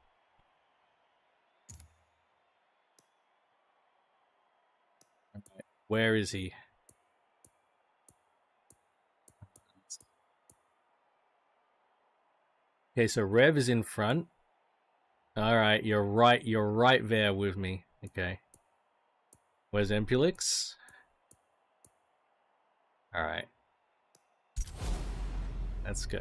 Speaker 1: Where is he? Okay, so Rev is in front. All right, you're right there with me. Okay. Where's Empulix? All right. Let's go.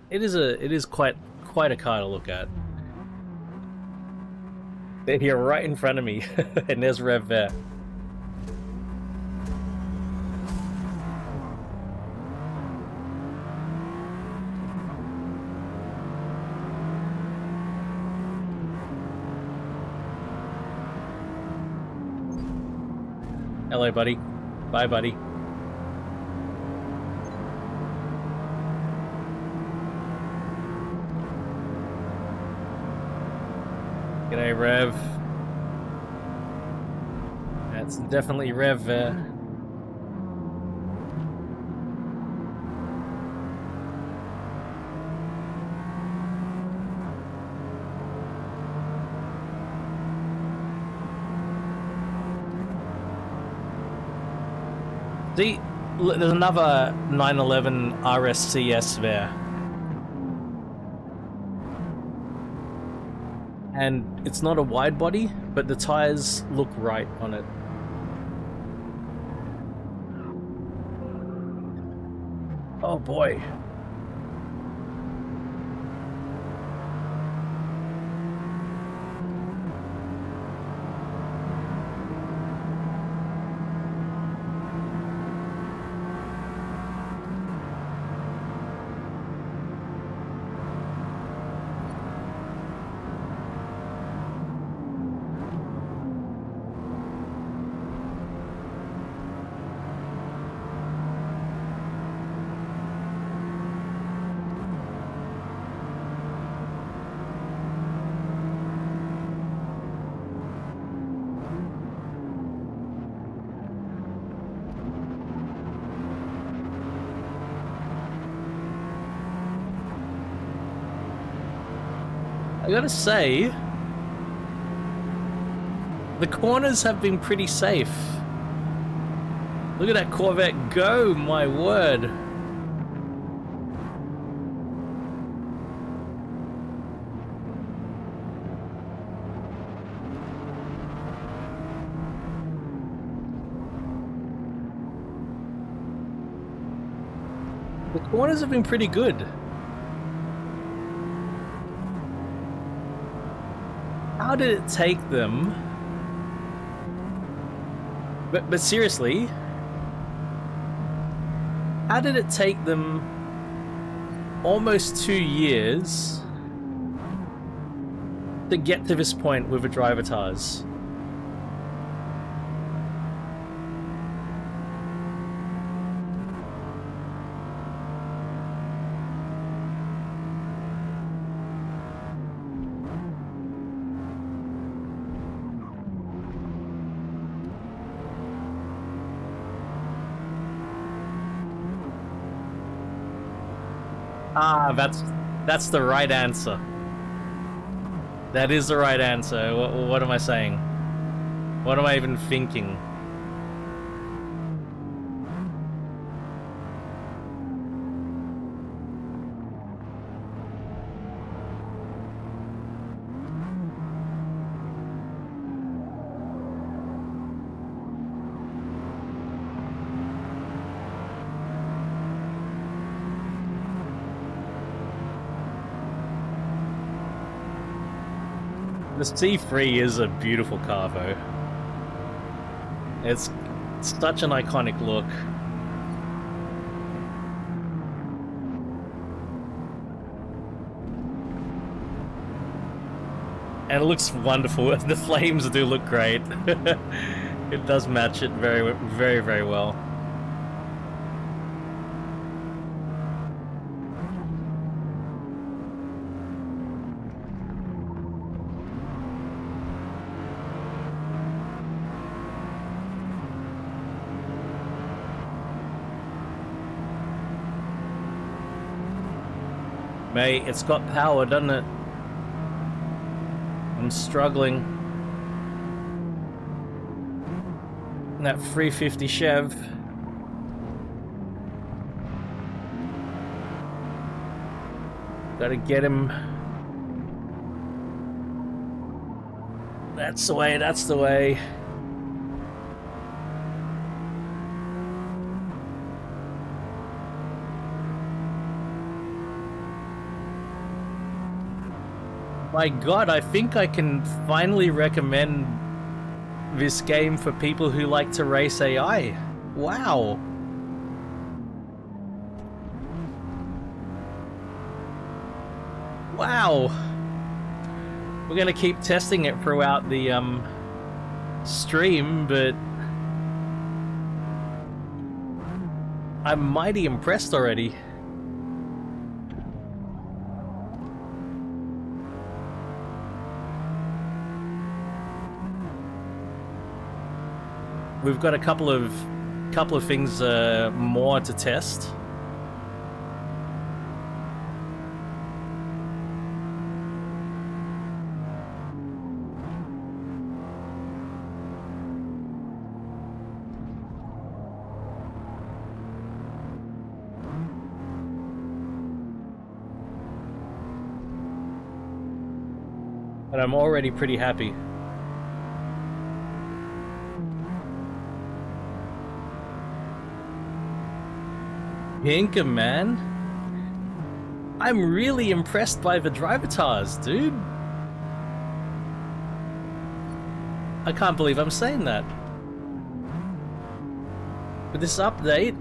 Speaker 1: It is quite a car to look at. They're here right in front of me, and there's Rev there. Hello, buddy. Bye, buddy. G'day, Rev. That's definitely Rev there. See, there's another 911 RSCS there. And it's not a wide body, but the tires look right on it. Oh boy. I gotta say, the corners have been pretty safe. Look at that Corvette go, my word. The corners have been pretty good. How did it take them? But seriously, how did it take them almost 2 years to get to this point with a Drivatars. Ah, that's the right answer. That is the right answer. What am I saying? What am I even thinking? The C3 is a beautiful car, though. It's such an iconic look. And it looks wonderful. The flames do look great. It does match it very, very, very well. Mate, it's got power, doesn't it? I'm struggling. That 350 Chev. Gotta get him. That's the way, that's the way. My god, I think I can finally recommend this game for people who like to race AI. Wow. Wow. We're gonna keep testing it throughout the stream, but I'm mighty impressed already. We've got a couple of things more to test. But I'm already pretty happy. Pinker, man. I'm really impressed by the Drivatars, dude. I can't believe I'm saying that. But this update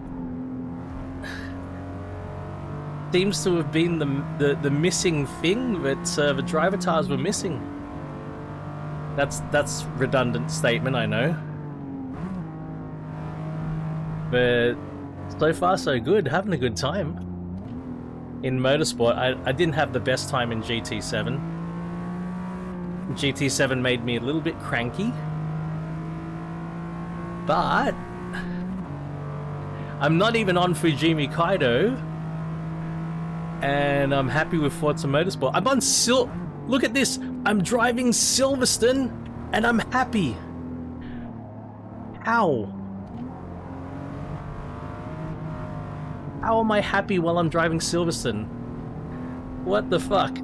Speaker 1: seems to have been the missing thing that the Drivatars were missing. That's redundant statement, I know. But so far, so good. Having a good time in motorsport. I didn't have the best time in GT7. GT7 made me a little bit cranky. But I'm not even on Fujimi Kaido. And I'm happy with Forza Motorsport. I'm on Look at this. I'm driving Silverstone and I'm happy. How? How am I happy while I'm driving Silverstone? What the fuck?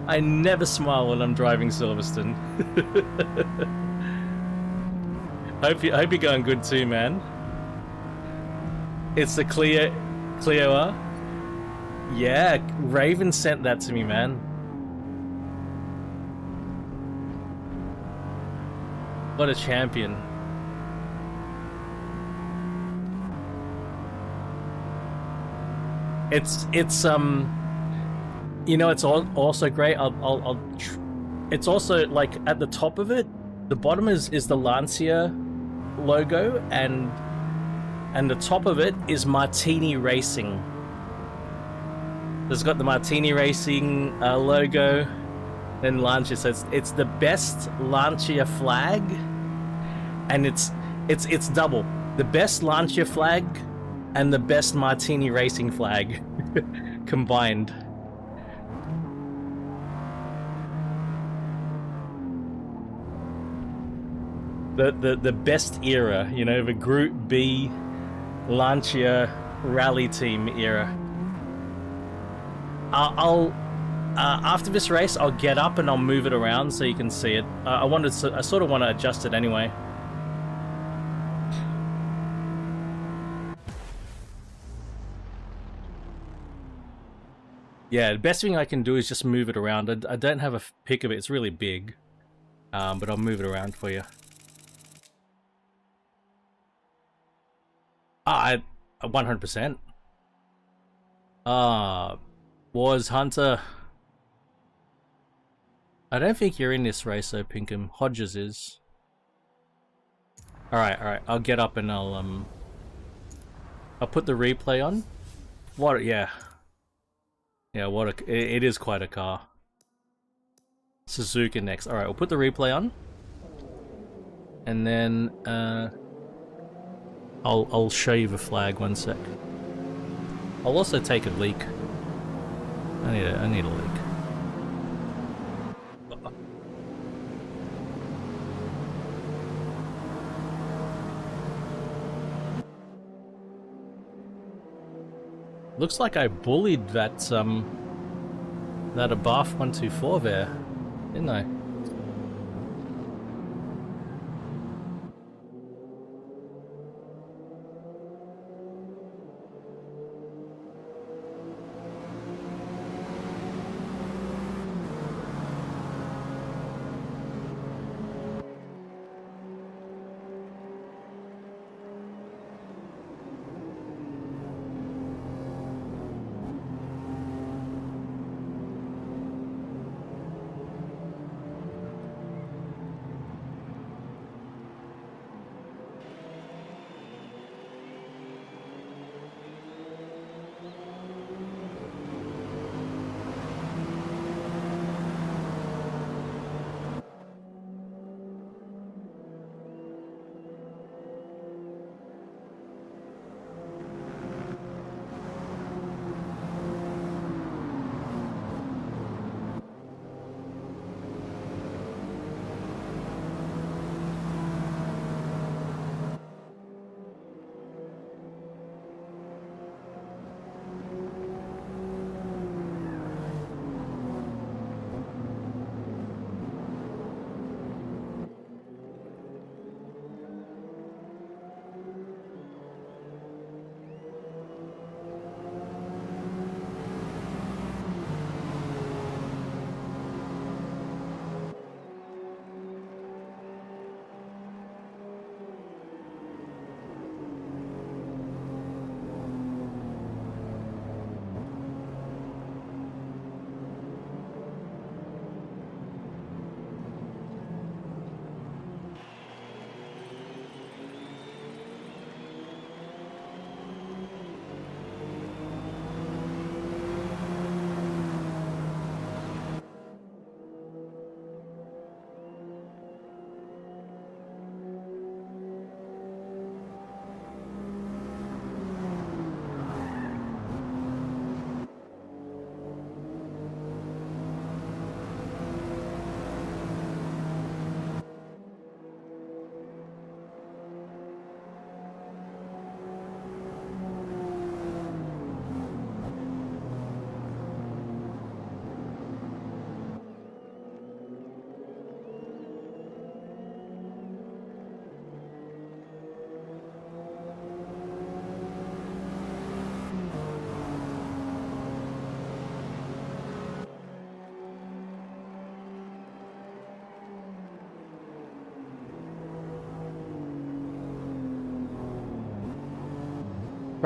Speaker 1: I never smile when I'm driving Silverstone. Hope you're going good too, man. It's the Clio R. Yeah, Raven sent that to me, man. What a champion. It's you know, it's also great. It's also like at the top of it, the bottom is the Lancia logo, and the top of it is Martini Racing. It's got the Martini Racing logo, and Lancia. So it's the best Lancia flag, and it's double. The best Lancia flag and the best Martini Racing flag combined. The best era, you know, the Group B Lancia rally team era. I'll after this race, I'll get up and I'll move it around so you can see it. I sort of want to adjust it anyway. Yeah, the best thing I can do is just move it around. I don't have a pic of it. It's really big, but I'll move it around for you. 100%. Wars Hunter. I don't think you're in this race though, Pinkham. Hodges is. Alright. I'll get up and I'll put the replay on. What? Yeah. Yeah, it is quite a car. Suzuka next. Alright, we'll put the replay on. And then, I'll show you the flag, 1 sec. I'll also take a leak. I need a leak. Looks like I bullied that Abarth 124 there, didn't I?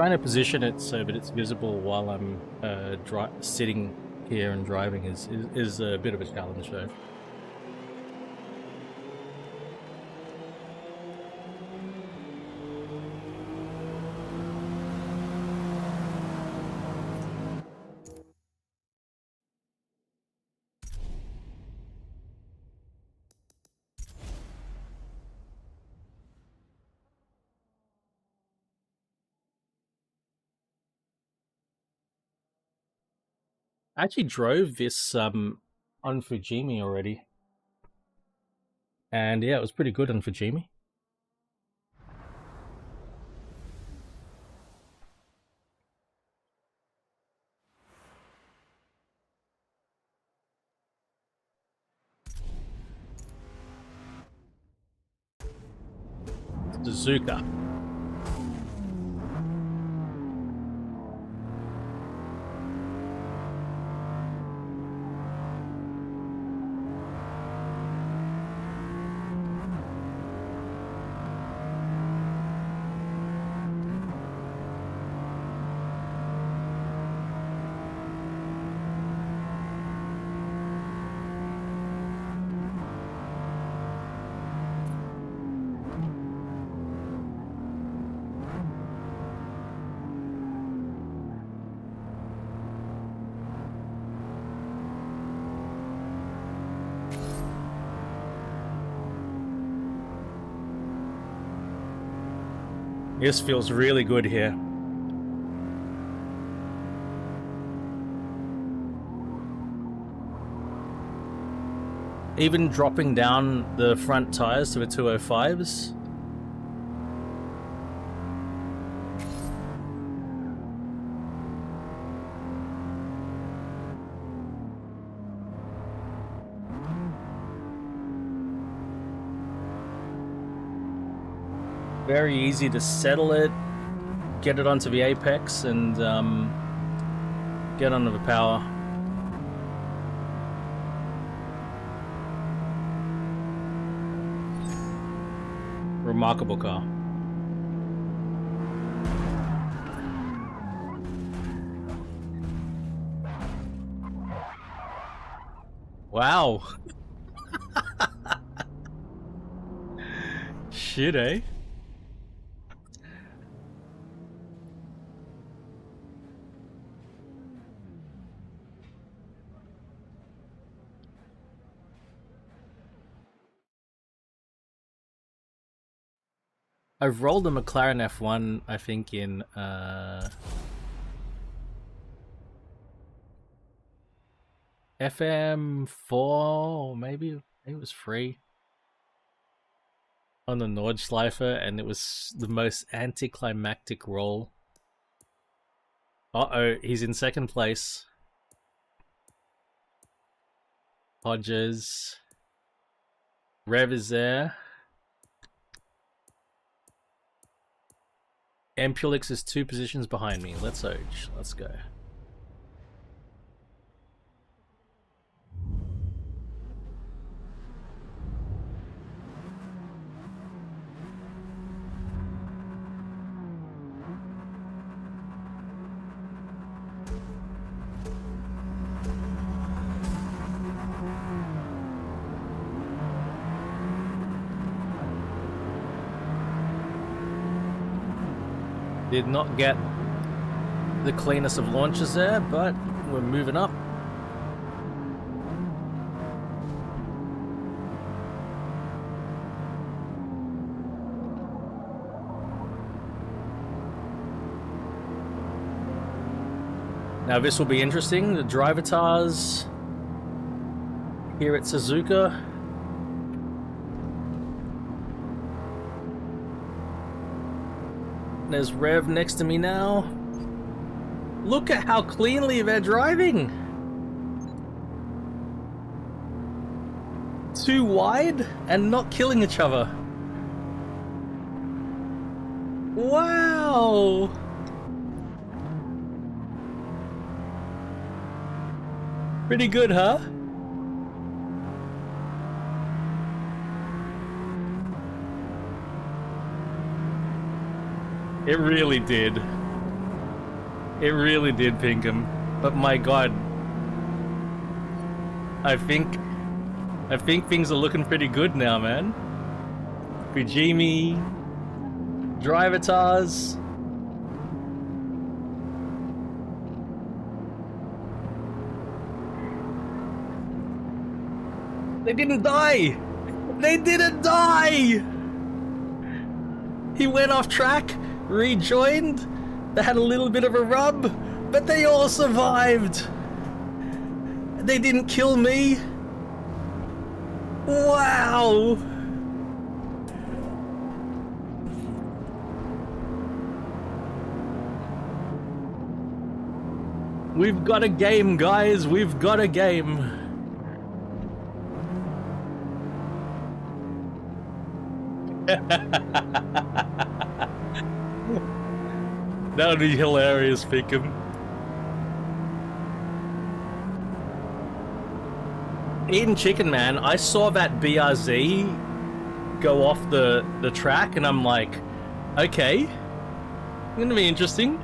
Speaker 1: Trying to position it so that it's visible while I'm sitting here and driving is a bit of a challenge though. I actually drove this on Fujimi already. And yeah, it was pretty good on Fujimi. Suzuka. This feels really good here. Even dropping down the front tires to the 205s. Very easy to settle it, get it onto the apex, and get onto the power. Remarkable car. Wow. Shit, eh? I've rolled a McLaren F1, I think, in FM4, maybe it was 3 on the Nordschleife, and it was the most anticlimactic roll. Uh-oh, he's in second place. Hodges. Rev is there. Ampulix is 2 positions behind me. Let's Oj. Let's go. Did not get the cleanest of launches there, but we're moving up. Now this will be interesting. The drivatars here at Suzuka. There's Rev next to me now. Look at how cleanly they're driving. 2 wide and not killing each other. Wow. Pretty good, huh? It really did. It really did, Pinkham. But my god, I think things are looking pretty good now, man. Fujimi, Drivatars. They didn't die! They didn't die! He went off track, rejoined, they had a little bit of a rub, but they all survived! They didn't kill me! Wow! We've got a game, guys, we've got a game! That would be hilarious, Pinkham. Eating chicken, man. I saw that BRZ go off the track, and I'm like, okay, gonna be interesting.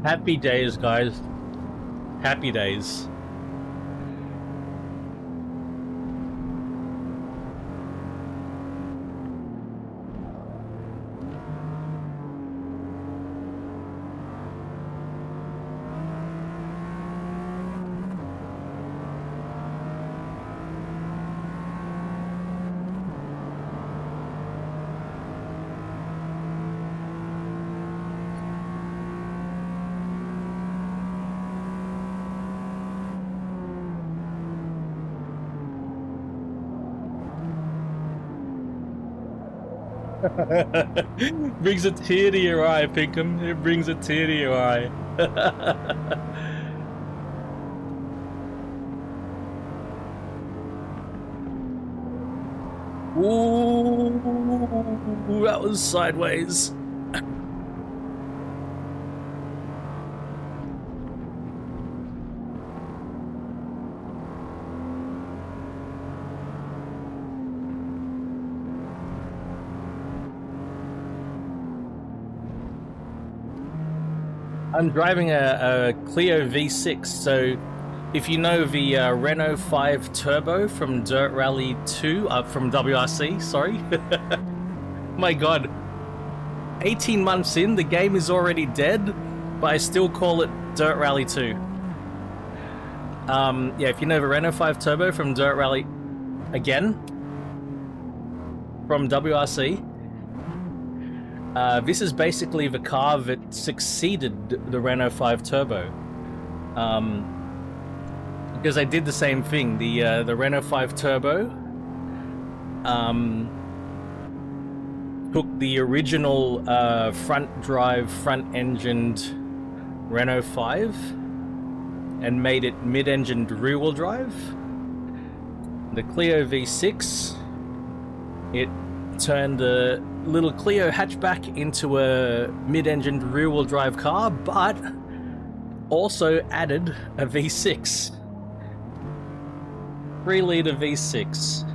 Speaker 1: Happy days, guys. Happy days. Brings a tear to your eye, Pinkham. It brings a tear to your eye. Ooh, that was sideways. I'm driving a Clio V6, so if you know the Renault 5 Turbo from Dirt Rally 2, from WRC, sorry. My god, 18 months in, the game is already dead, but I still call it Dirt Rally 2. Yeah, if you know the Renault 5 Turbo from Dirt Rally, again, from WRC, this is basically the car that succeeded the Renault 5 Turbo. Because I did the same thing. The Renault 5 Turbo took the original front-drive, front-engined Renault 5 and made it mid-engined rear-wheel drive. The Clio V6, it turned a little Clio hatchback into a mid-engined rear-wheel drive car, but also added a V6. 3-litre V6.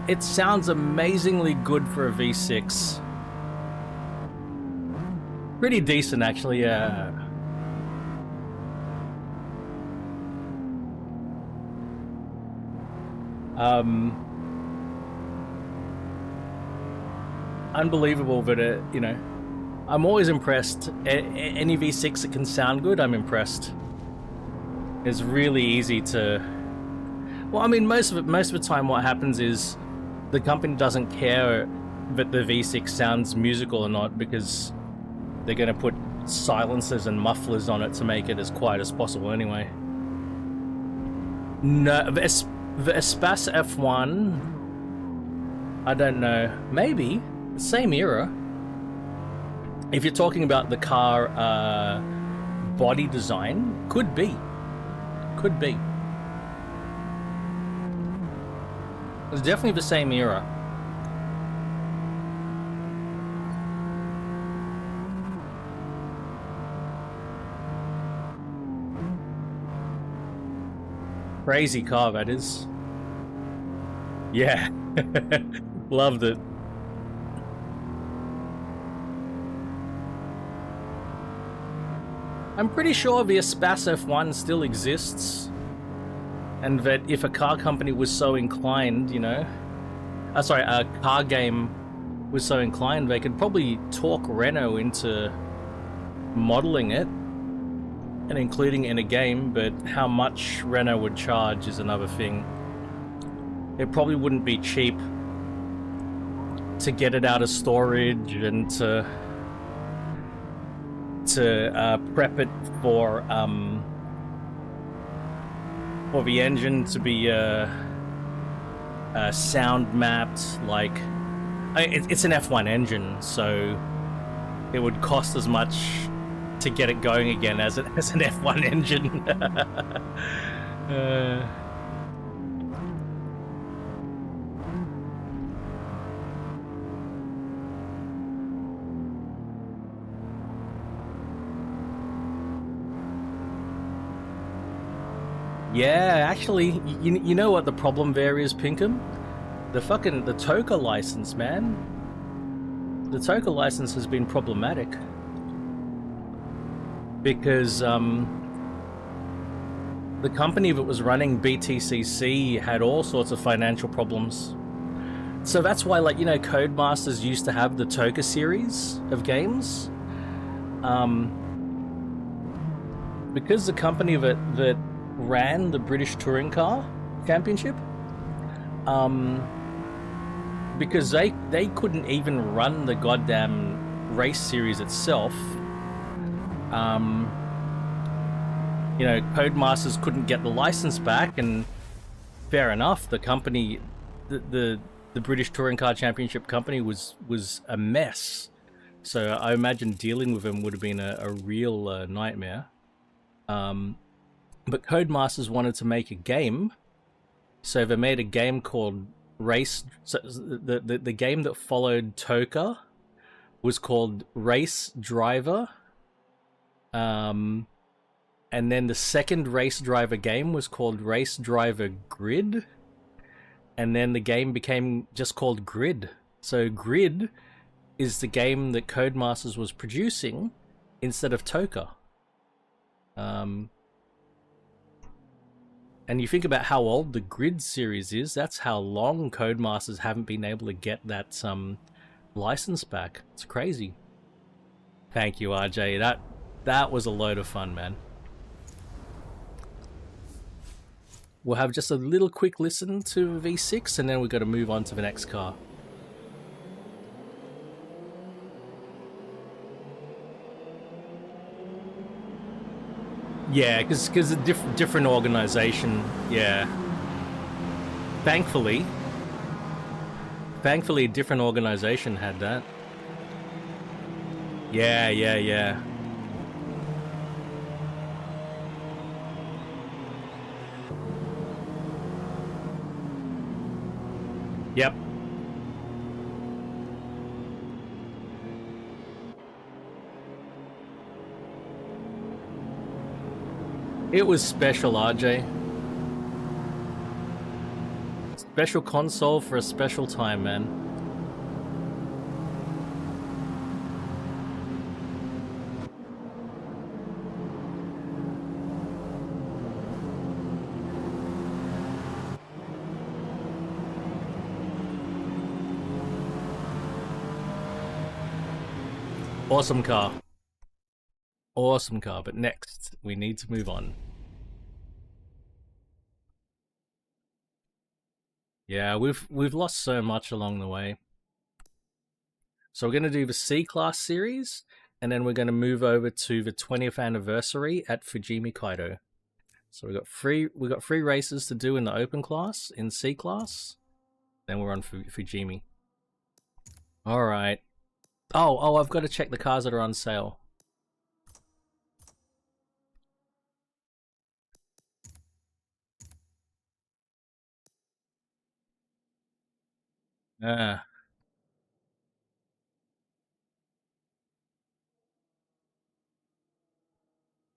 Speaker 1: It sounds amazingly good for a V6. Pretty decent, actually, yeah. Unbelievable, but you know, I'm always impressed. Any V6 that can sound good, I'm impressed. It's really easy to. Well, I mean, most of the time, what happens is the company doesn't care that the V6 sounds musical or not, because they're going to put silencers and mufflers on it to make it as quiet as possible anyway. No, the Espace F1, I don't know. Maybe. Same era. If you're talking about the car body design, could be. Could be. It's definitely the same era. Crazy car, that is. Yeah. Loved it. I'm pretty sure the Espace F1 still exists. And that if a car company was so inclined, you know... sorry, a car game was so inclined, they could probably talk Renault into modeling it and including it in a game, but how much Renault would charge is another thing. It probably wouldn't be cheap to get it out of storage and to prep it for the engine to be sound mapped. Like, it's an F1 engine, so it would cost as much to get it going again as an F1 engine. Yeah, actually, you know what the problem there is, Pinkham? The TOCA license, man. The TOCA license has been problematic. Because, the company that was running BTCC had all sorts of financial problems. So that's why, like, you know, Codemasters used to have the TOCA series of games. Because the company that ran the British Touring Car Championship, because they couldn't even run the goddamn race series itself. You know, Codemasters couldn't get the license back, and fair enough, the company, the British Touring Car Championship company was a mess. So I imagine dealing with them would have been a real nightmare. But Codemasters wanted to make a game, so they made a game called Race. So the game that followed TOCA was called Race Driver. And then the second Race Driver game was called Race Driver Grid. And then the game became just called Grid. So Grid is the game that Codemasters was producing instead of TOCA. And you think about how old the Grid series is, that's how long Codemasters haven't been able to get that license back. It's crazy. Thank you, RJ. That was a load of fun, man. We'll have just a little quick listen to V6 and then we've got to move on to the next car. Yeah, because a different organization, yeah. Thankfully, a different organization had that. Yeah. Yep. It was special, RJ. Special console for a special time, man. Awesome car. Awesome car, but next we need to move on. Yeah, we've lost so much along the way. So we're going to do the C-Class series, and then we're going to move over to the 20th anniversary at Fujimi Kaido. So we got three races to do in the open class, in C class. Then we're on Fujimi. All right. Oh, I've got to check the cars that are on sale.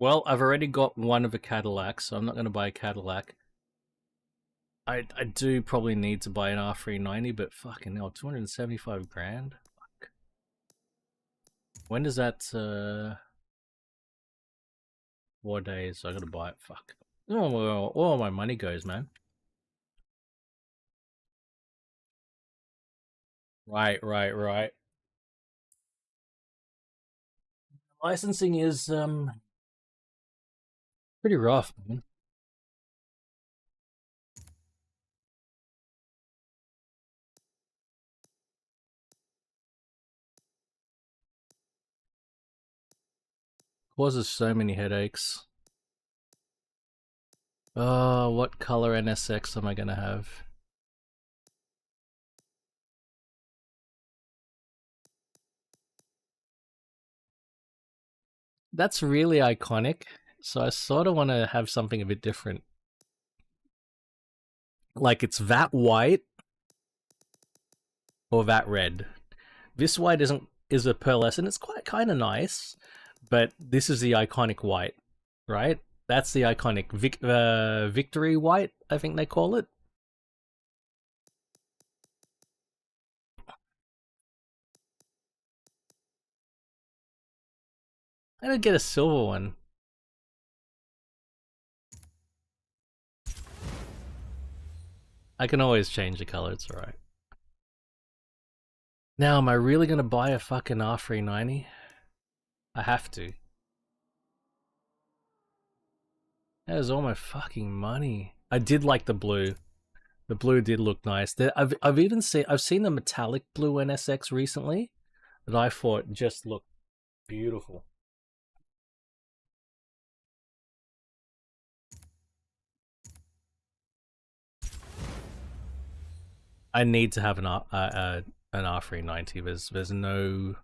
Speaker 1: Well, I've already got one of a Cadillac, so I'm not going to buy a Cadillac. I do probably need to buy an R390, but fucking hell, 275 grand? Fuck. When does that, 4 days, so I gotta buy it, fuck. Oh, well, all my money goes, man. Right. Licensing is, pretty rough, man. Causes so many headaches. Oh, what color NSX am I gonna have? That's really iconic, so I sort of want to have something a bit different. Like it's that white or that red. This white is a pearlescent. It's quite kind of nice, but this is the iconic white, right? That's the iconic victory white, I think they call it. I don't get a silver one. I can always change the color, it's alright. Now, am I really gonna buy a fucking R390? I have to. That is all my fucking money. I did like the blue. The blue did look nice. I've seen the metallic blue NSX recently that I thought just looked beautiful. I need to have an R390. There's no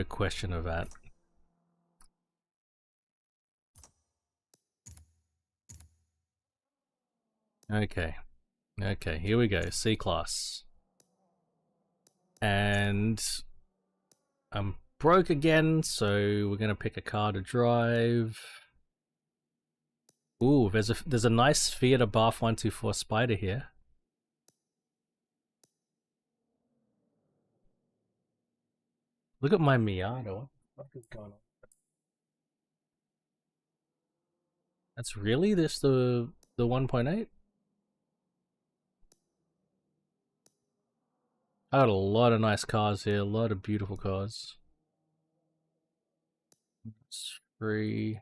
Speaker 1: question of that. Okay, here we go. C class, and I'm broke again, so we're gonna pick a car to drive. Ooh, there's a nice Fiat Abarth 124 Spider here. Look at my Miata. What is going on? That's really this the 1.8? I got a lot of nice cars here, a lot of beautiful cars. It's free.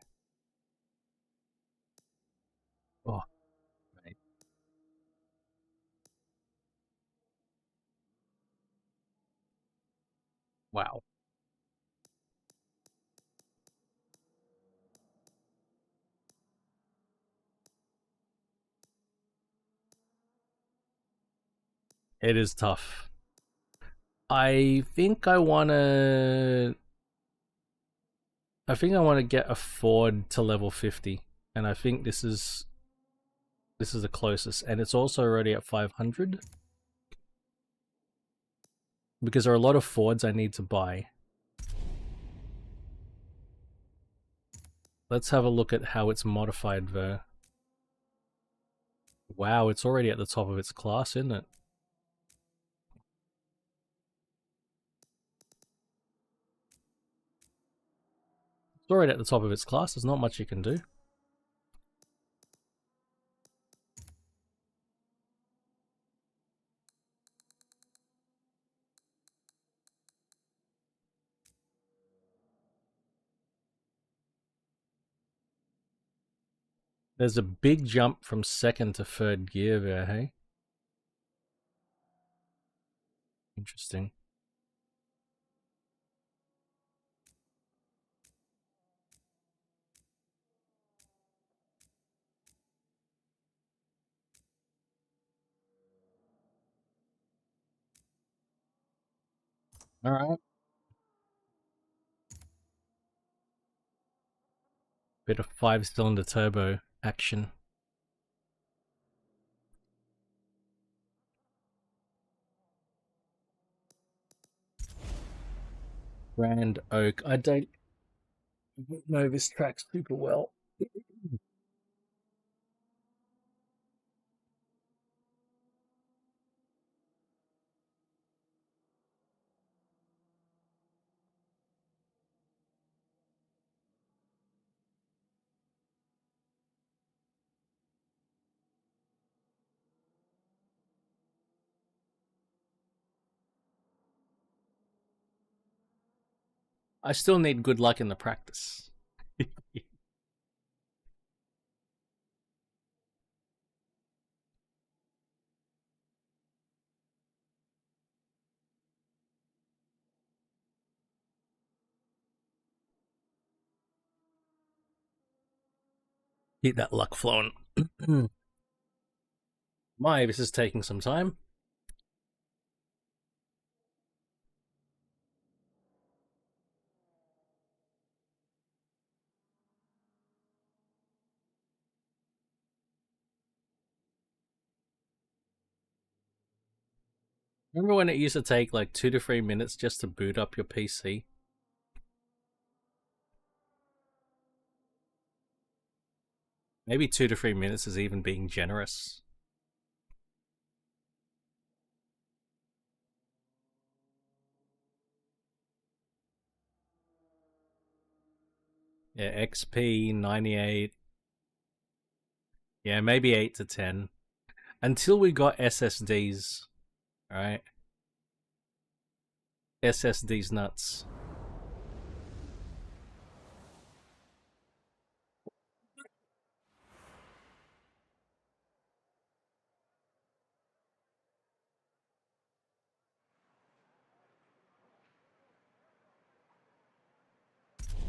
Speaker 1: Oh, mate. Wow. It is tough. I think I want to get a Ford to level 50, and I think this is the closest, and it's also already at 500 because there are a lot of Fords I need to buy. Let's have a look at how it's modified though. Wow, it's already at the top of its class, isn't it? It's already at the top of its class, there's not much you can do. There's a big jump from second to third gear there, hey? Interesting. All right. Bit of 5-cylinder turbo action. Grand Oak. I don't know this track super well. I still need good luck in the practice. Keep that luck flowing. This is taking some time. Remember when it used to take like 2 to 3 minutes just to boot up your PC? Maybe 2 to 3 minutes is even being generous. Yeah, XP 98. Yeah, maybe 8 to 10. Until we got SSDs, right? SSDs nuts.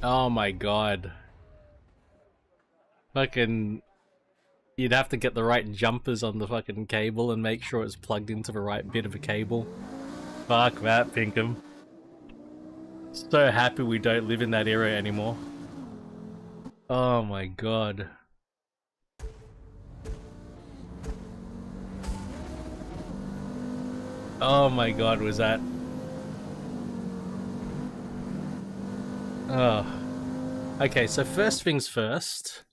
Speaker 1: Oh my god. Fucking... You'd have to get the right jumpers on the fucking cable and make sure it's plugged into the right bit of a cable. Fuck that, Pinkham. So happy we don't live in that era anymore. Oh my god. Oh my god, was that... Oh. Okay, so first things first.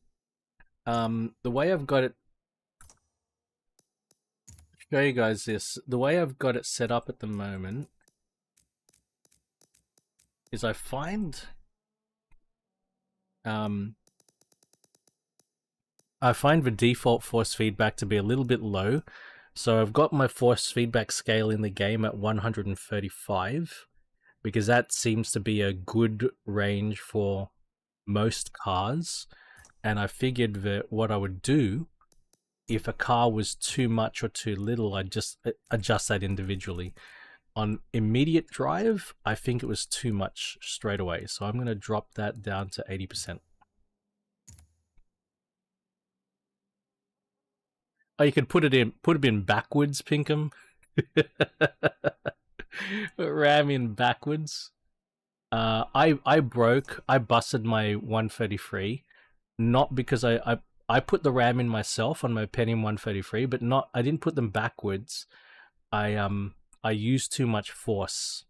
Speaker 1: The way I've got it... Show you guys this. The way I've got it set up at the moment is I find the default force feedback to be a little bit low. So I've got my force feedback scale in the game at 135 because that seems to be a good range for most cars. And I figured that what I would do if a car was too much or too little, I'd just adjust that individually. On immediate drive, I think it was too much straight away. So I'm going to drop that down to 80%. Oh, you could put it in backwards, Pinkham. Ram in backwards. I busted my 133, not because I put the RAM in myself on my Pentium 133, but I didn't put them backwards. I used too much force,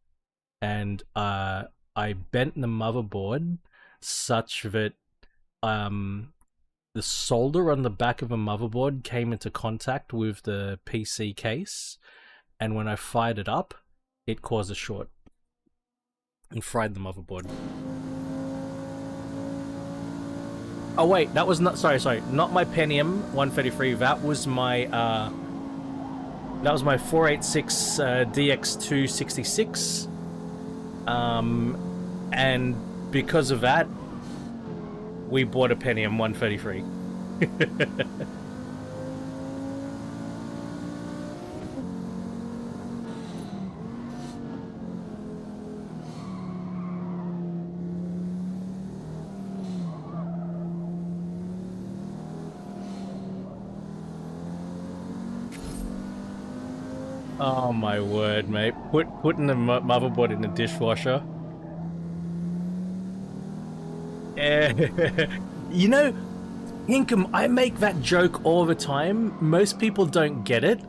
Speaker 1: and I bent the motherboard such that the solder on the back of a motherboard came into contact with the PC case, and when I fired it up, it caused a short and fried the motherboard. Oh wait, that was not not my Pentium 133. That was my 486 DX266. And because of that, we bought a Pentium 133. Oh my word, mate. Putting the motherboard in the dishwasher. You know, Hinkum, I make that joke all the time. Most people don't get it.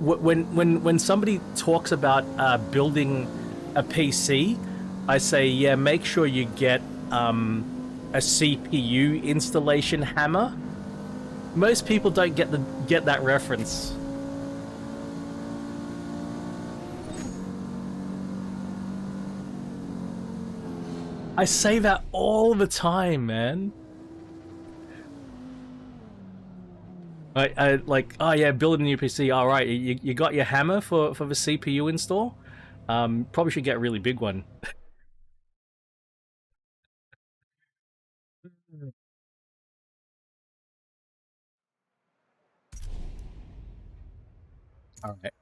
Speaker 1: When somebody talks about building a PC, I say, yeah, make sure you get a CPU installation hammer. Most people don't get that reference. I say that all the time, man. I like, oh yeah, build a new PC. All right, you got your hammer for the CPU install. Probably should get a really big one. All right.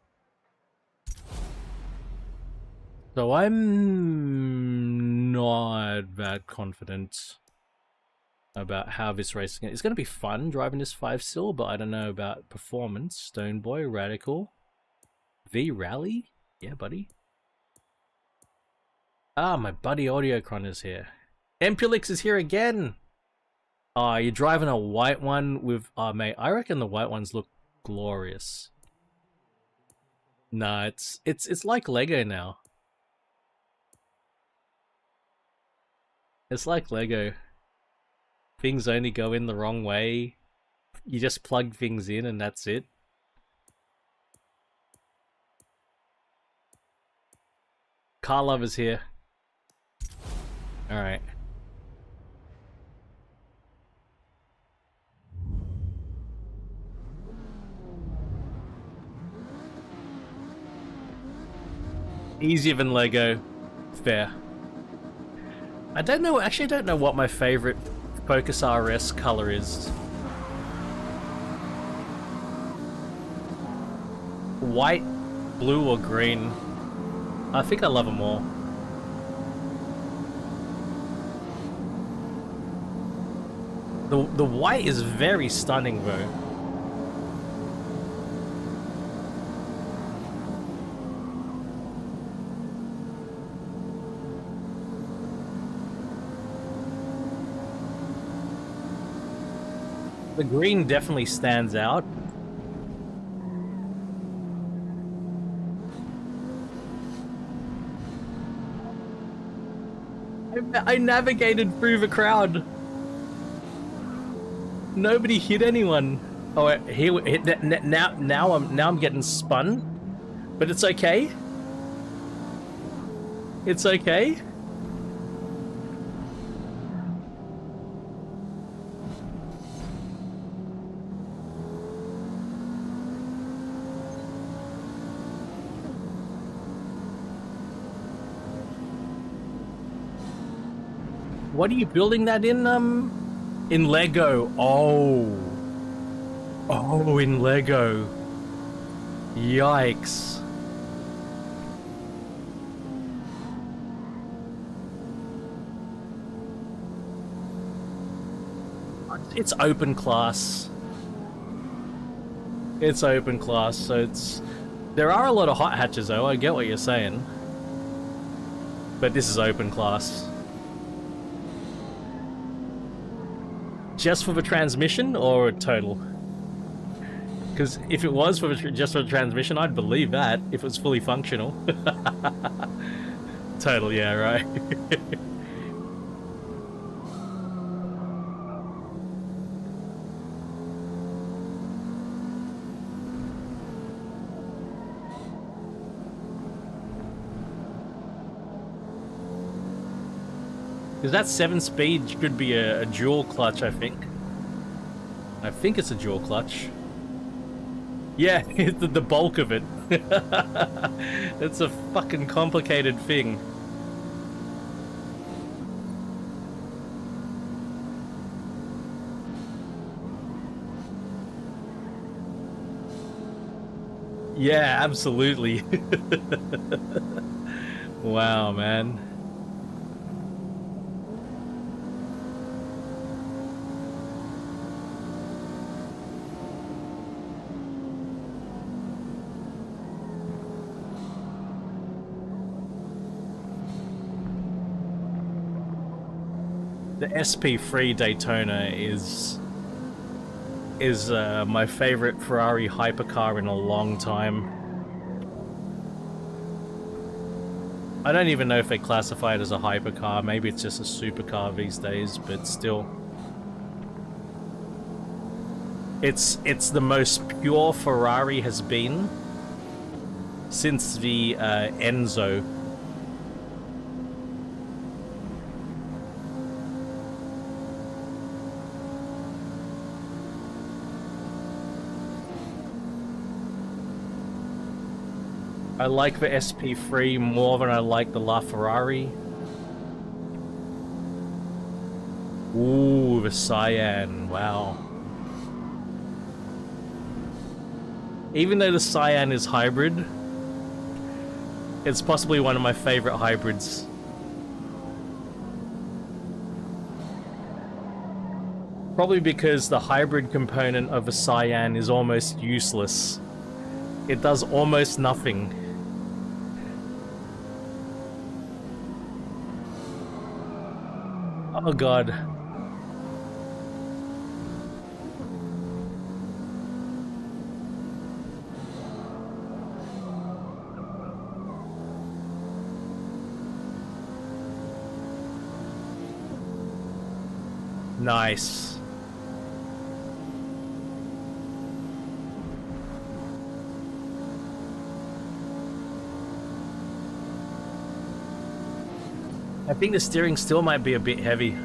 Speaker 1: So I'm not that confident about how this racing is. It's going to be fun driving this 5-sil, but I don't know about performance. Stoneboy, Radical, V Rally? Yeah, buddy. Ah, my buddy Audiocron is here. Empulix is here again! Oh, you're driving a white one with... Oh, mate, I reckon the white ones look glorious. Nah, it's like Lego now. It's like Lego. Things only go in the wrong way. You just plug things in and that's it. Car lovers here. Alright. Easier than Lego. Fair. I don't know, actually I don't know what my favorite Focus RS color is. White, blue, or green? I think I love them all. The white is very stunning though. The green definitely stands out. I navigated through the crowd. Nobody hit anyone. Oh, here now I'm getting spun, but it's okay. It's okay. What are you building that in? In Lego. Oh. Oh, in Lego. Yikes. It's open class. It's open class, so it's... There are a lot of hot hatches though, I get what you're saying. But this is open class. Just for the transmission or total? Because if it was for just for the transmission, I'd believe that if it was fully functional. Total, yeah, right. Because that 7-speed should be a dual clutch, I think. I think it's a dual clutch. Yeah, it's the bulk of it. It's a fucking complicated thing. Yeah, absolutely. Wow, man. The SP3 Daytona is my favorite Ferrari hypercar in a long time. I don't even know if they classify it as a hypercar. Maybe it's just a supercar these days, but still. It's the most pure Ferrari has been since the Enzo. I like the SP3 more than I like the LaFerrari. Ooh, the Cyan, wow. Even though the Cyan is hybrid, it's possibly one of my favorite hybrids. Probably because the hybrid component of a Cyan is almost useless. It does almost nothing. Oh god. Nice. I think the steering still might be a bit heavy.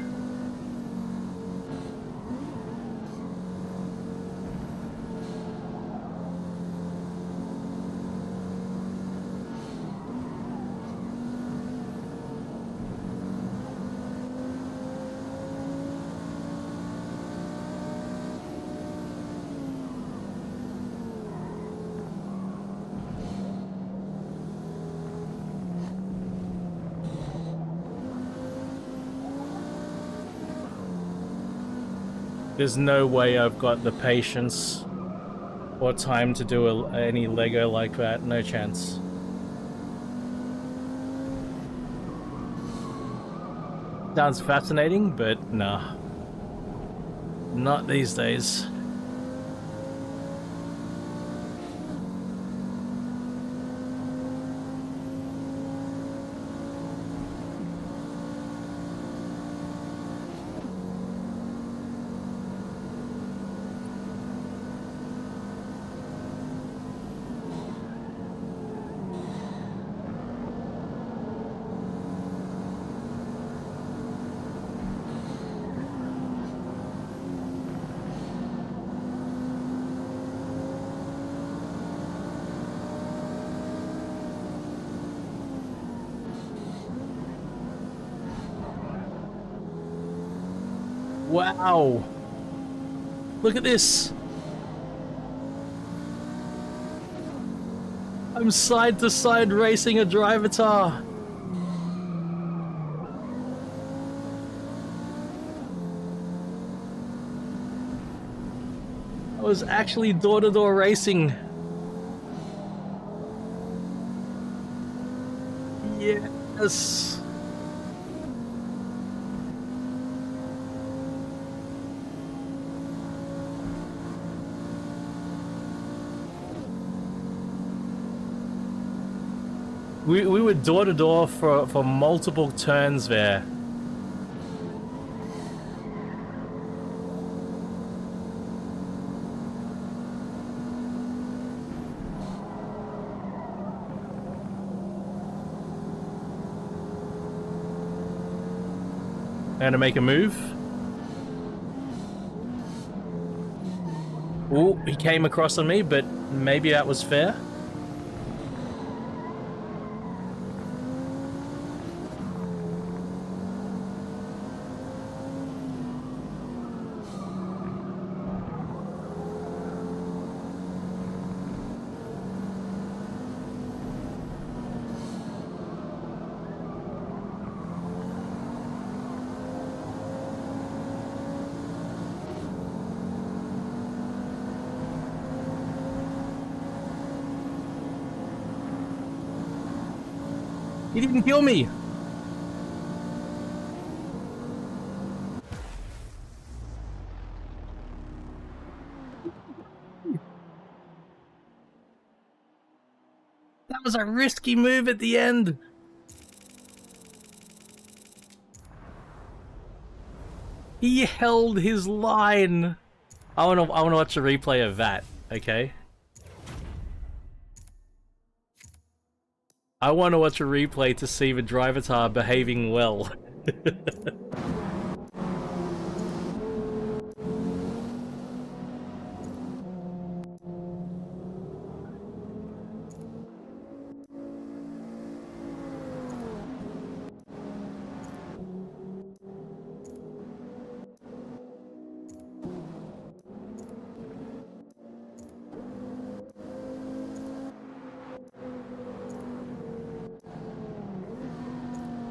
Speaker 1: There's no way I've got the patience or time to do any Lego like that. No chance. Sounds fascinating, but nah. Not these days. Wow! Look at this! I'm side to side racing a Drivatar! I was actually door-to-door racing. Yes! We were door-to-door for multiple turns there. I'm gonna make a move. Ooh, he came across on me, but maybe that was fair. He didn't kill me! That was a risky move at the end. He held his line. I wanna watch a replay of that, okay? I wanna watch a replay to see the Drivatar behaving well.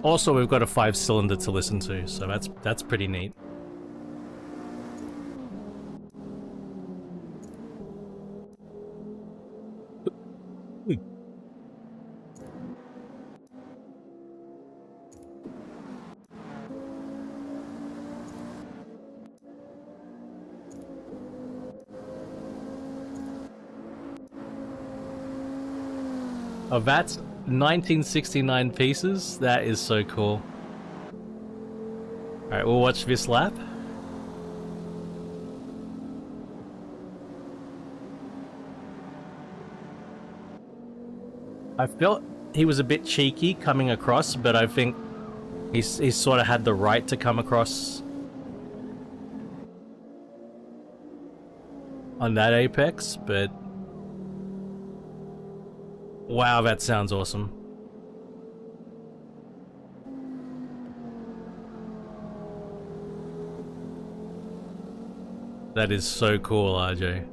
Speaker 1: Also, we've got a 5-cylinder to listen to, so that's pretty neat. Oh, that's 1969 pieces? That is so cool. Alright, we'll watch this lap. I felt he was a bit cheeky coming across, but I think he's sort of had the right to come across on that apex, but wow, that sounds awesome. That is so cool, RJ.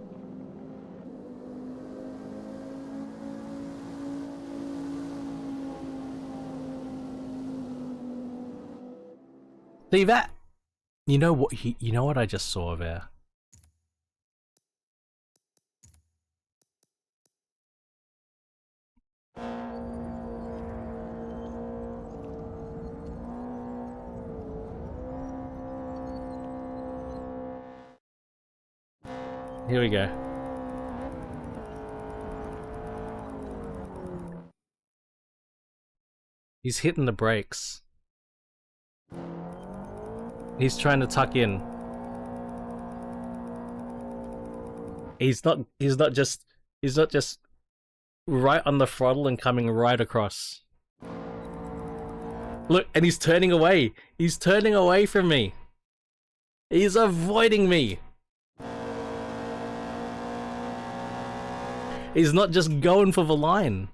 Speaker 1: See that? You know what I just saw there? Here we go. He's hitting the brakes. He's trying to tuck in. He's not just right on the throttle and coming right across. Look, and he's turning away. He's turning away from me. He's avoiding me. He's not just going for the line.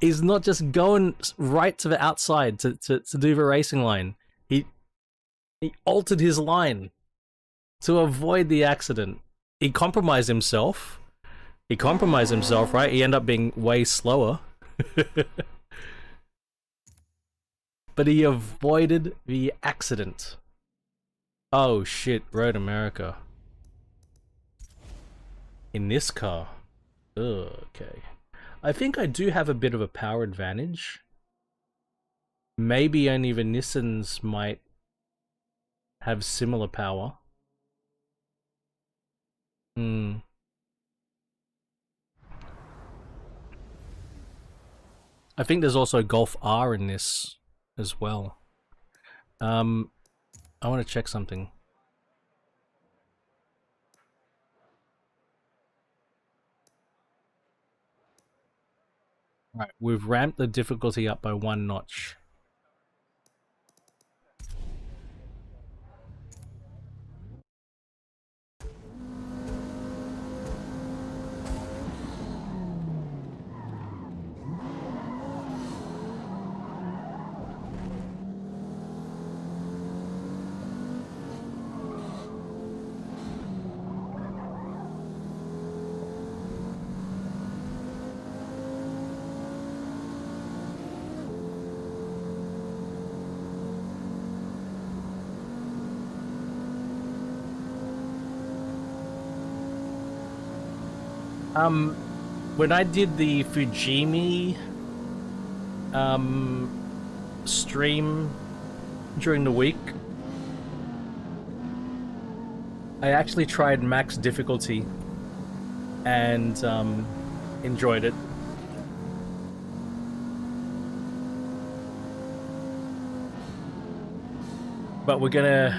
Speaker 1: He's not just going right to the outside to do the racing line. He altered his line to avoid the accident. He compromised himself. Right? He ended up being way slower. But he avoided the accident. Oh shit, Road America. In this car. Ugh, okay. I think I do have a bit of a power advantage. Maybe only the Nissans might have similar power. I think there's also Golf R in this as well. I want to check something. Right, we've ramped the difficulty up by 1 notch. When I did the Fujimi stream during the week, I actually tried max difficulty, and enjoyed it. But we're gonna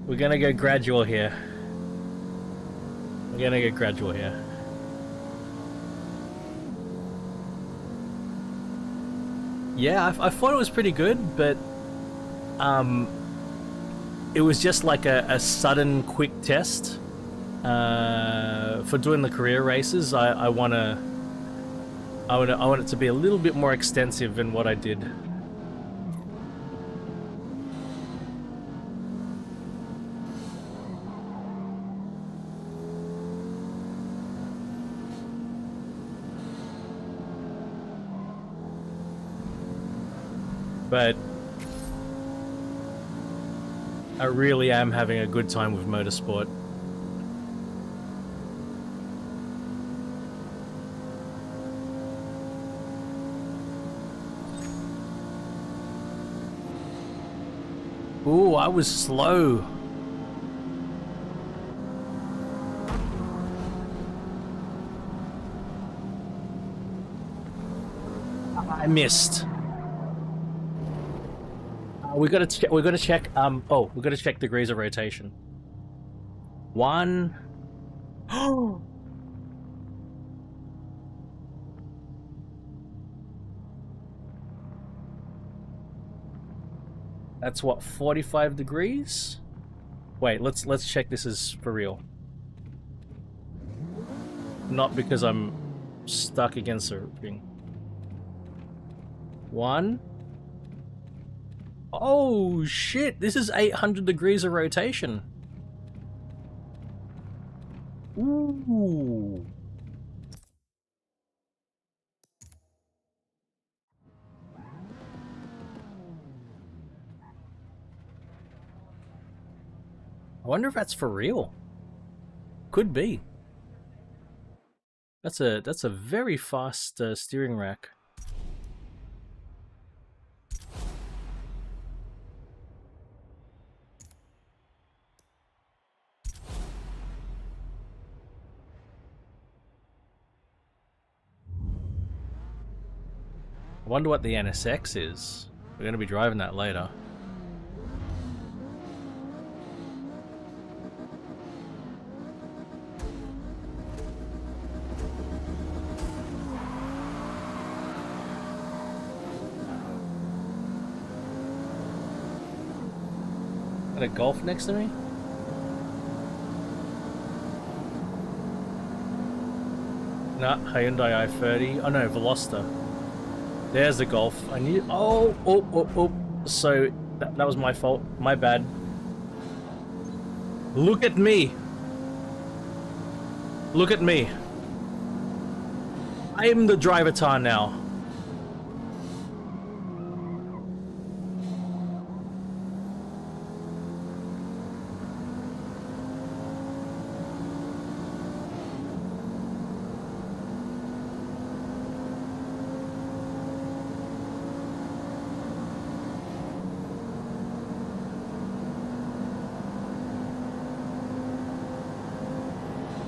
Speaker 1: go gradual here. We're gonna go gradual here. Yeah, I thought it was pretty good, but it was just like a sudden quick test. For doing the career races, I want it to be a little bit more extensive than what I did. But I really am having a good time with motorsport. Ooh, I was slow. I missed. We gotta check. We gotta check. Oh, we gotta check degrees of rotation. 1. Oh. That's what, 45 degrees? Wait, let's check this is for real. Not because I'm stuck against a thing. 1. Oh shit, this is 800 degrees of rotation. Ooh. I wonder if that's for real. Could be. That's a very fast steering rack. I wonder what the NSX is. We're going to be driving that later. Got a Golf next to me? Nah, Hyundai i30. Oh no, Veloster. There's the Golf. I need. Oh. So that was my fault. My bad. Look at me. Look at me. I am the driver now.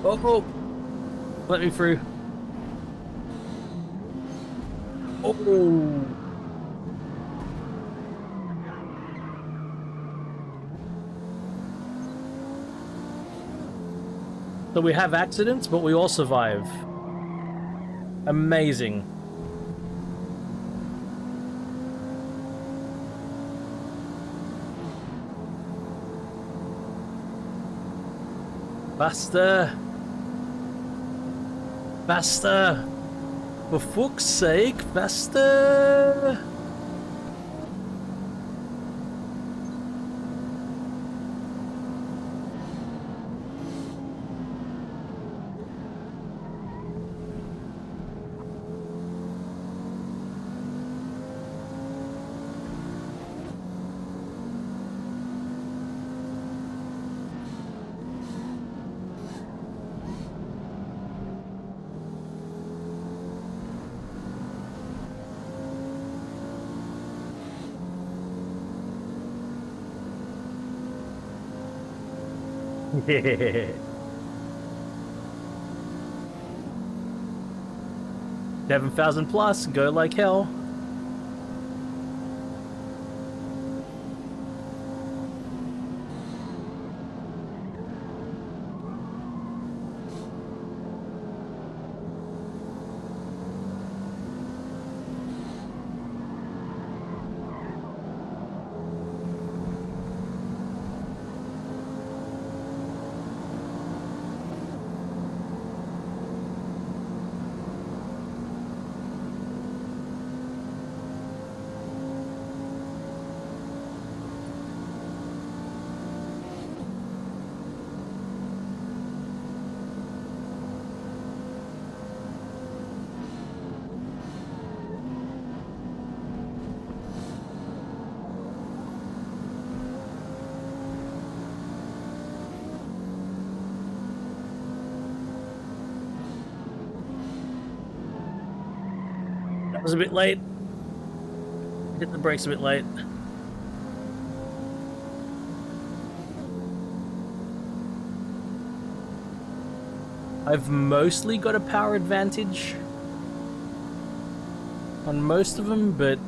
Speaker 1: Oh, let me through. Oh. So we have accidents, but we all survive. Amazing. Faster. Faster! For fuck's sake, faster! 7,000 plus, go like hell. That was a bit late. Hit the brakes a bit late. I've mostly got a power advantage on most of them, but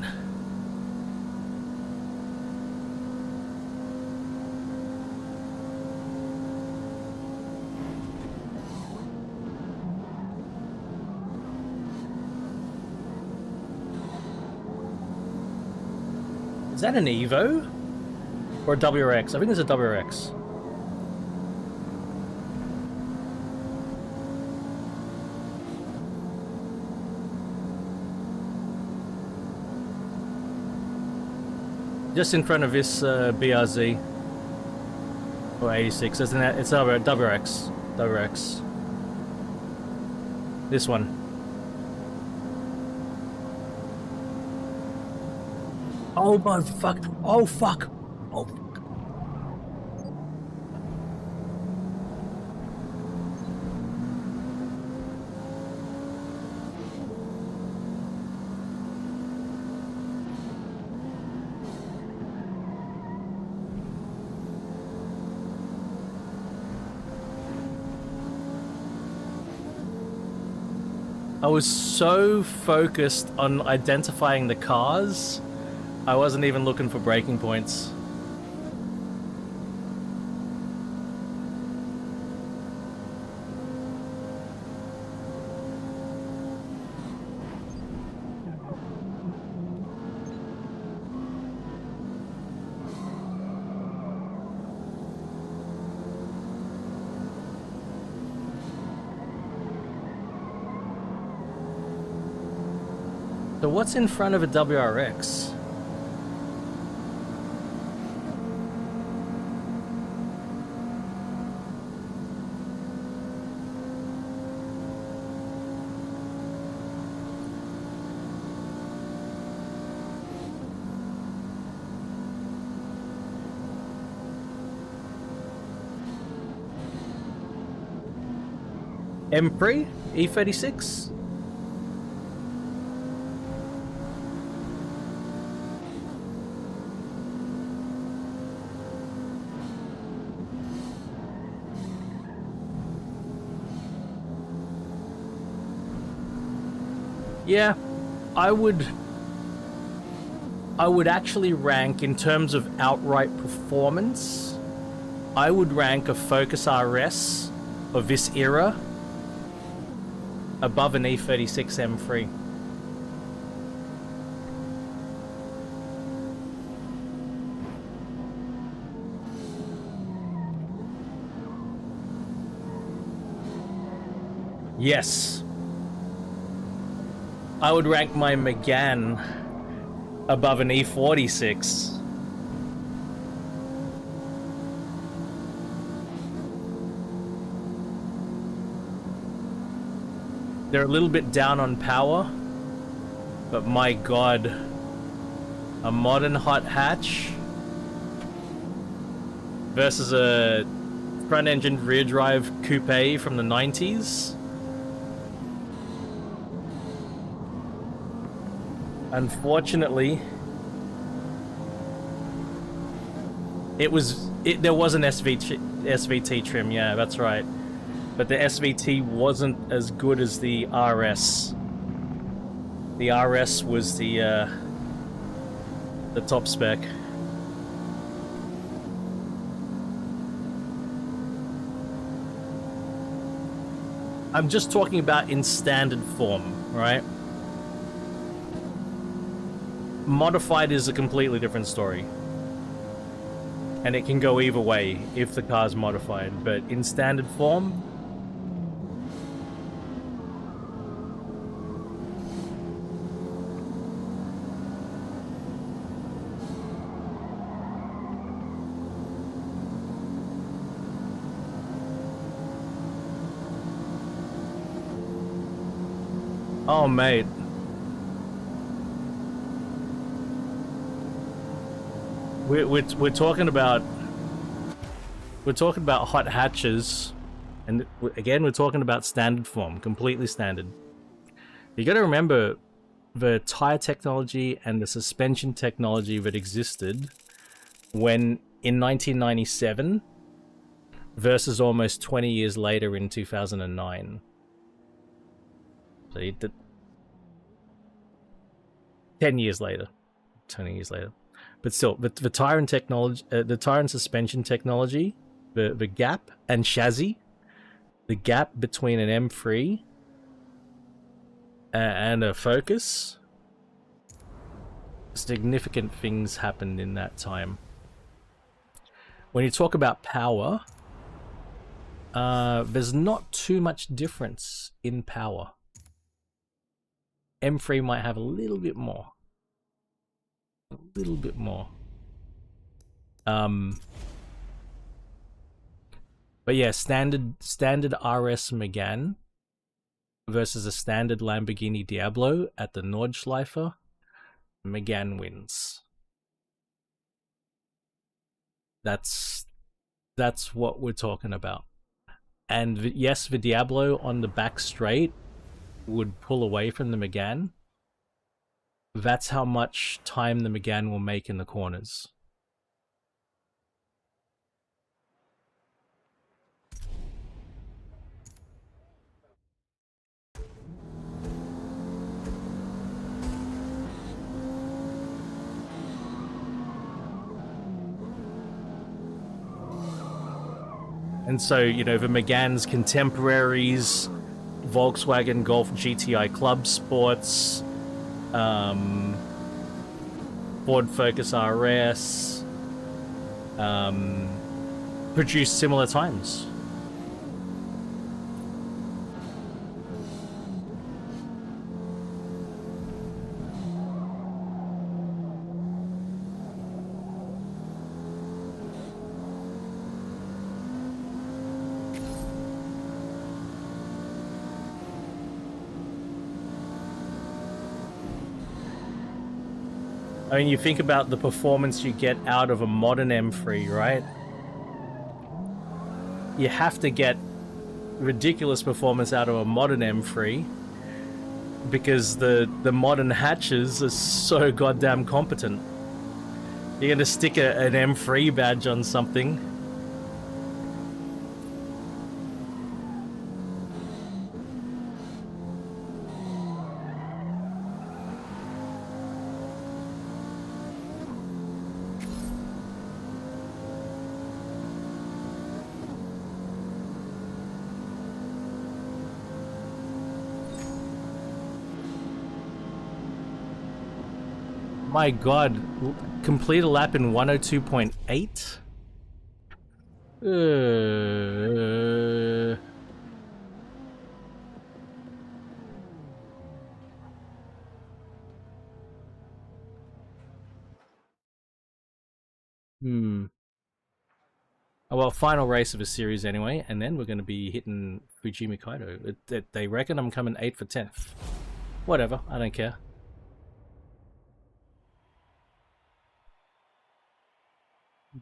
Speaker 1: is that an Evo? Or a WRX? I think it's a WRX. Just in front of this BRZ. Or 86, isn't it? It's a WRX. WRX. This one. Oh my fuck! Oh fuck! Oh fuck! I was so focused on identifying the cars, I wasn't even looking for braking points. So what's in front of a WRX? M3? E36? Yeah, I would actually rank, in terms of outright performance, I would rank a Focus RS of this era above an E36 M3. Yes. I would rank my Megane above an E46. They're a little bit down on power, but my god, a modern hot hatch versus a front-engined rear-drive coupe from the 90s. Unfortunately, there was an SVT trim, yeah, that's right. But the SVT wasn't as good as the RS. The RS was the top spec. I'm just talking about in standard form, right? Modified is a completely different story. And it can go either way if the car's modified, but in standard form, oh mate. We're talking about hot hatches, and again we're talking about standard form, completely standard. You got to remember the tire technology and the suspension technology that existed when in 1997 versus almost 20 years later in 2009. So you did 10 years later, 20 years later. But still, the tire and technology, the tire and suspension technology, the gap and chassis, the gap between an M3 and a Focus, significant things happened in that time. When you talk about power, there's not too much difference in power. M3 might have a little bit more. A little bit more. But yeah, standard RS Megane versus a standard Lamborghini Diablo at the Nordschleife, Megane wins. That's what we're talking about. And yes, the Diablo on the back straight would pull away from the Megane. That's how much time the Megane will make in the corners. And so, you know, the Megane's contemporaries, Volkswagen Golf GTI Club Sports, Ford Focus RS, produced similar times. I mean, you think about the performance you get out of a modern M3, right? You have to get ridiculous performance out of a modern M3 because the modern hatches are so goddamn competent. You're gonna stick an M3 badge on something. My god, complete a lap in 102.8? Oh, well, final race of a series anyway, and then we're going to be hitting Fujimi Kaido. They reckon I'm coming 8th for 10th. Whatever, I don't care.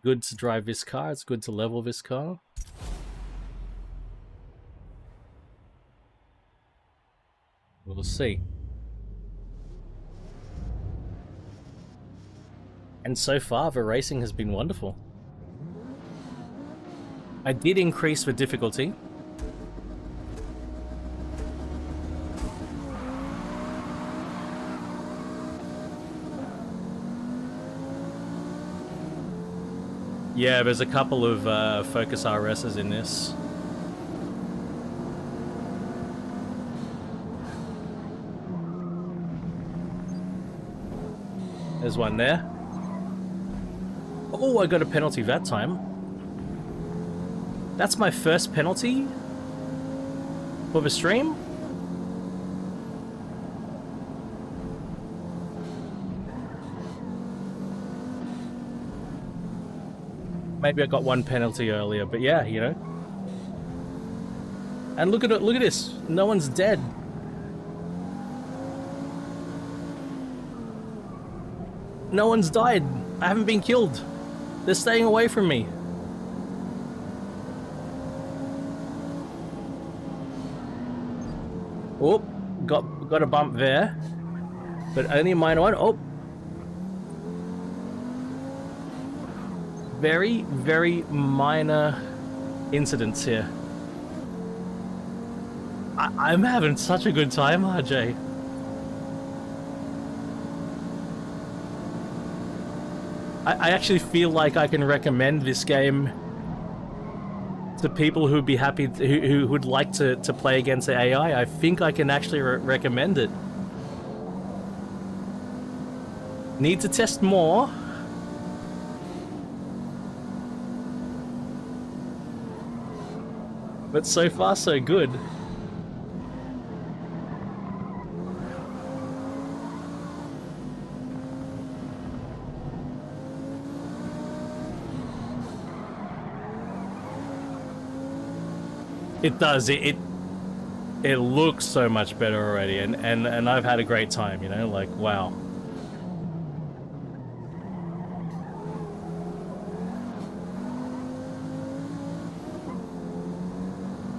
Speaker 1: Good to drive this car, it's good to level this car. We'll see. And so far, the racing has been wonderful. I did increase the difficulty. Yeah, there's a couple of Focus RSs in this. There's one there. Oh, I got a penalty that time. That's my first penalty for the stream? Maybe I got one penalty earlier, but yeah, you know. And look at it, look at this. No one's dead. No one's died. I haven't been killed. They're staying away from me. Oh, got a bump there. But only a minor one. Oh. Very, very minor incidents here. I'm having such a good time, RJ. I actually feel like I can recommend this game to people who'd be happy, who would like to play against the AI. I think I can actually recommend it. Need to test more. But so far, so good. It does. It looks so much better already, and I've had a great time. You know, like wow.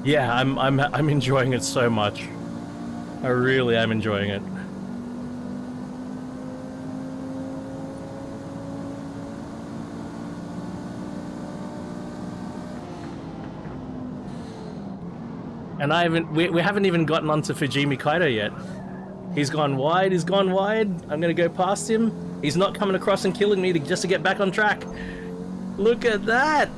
Speaker 1: Yeah, I'm enjoying it so much. I really am enjoying it. And we haven't even gotten onto Fujimi Kaito yet. He's gone wide, he's gone wide. I'm gonna go past him. He's not coming across and killing me just to get back on track. Look at that!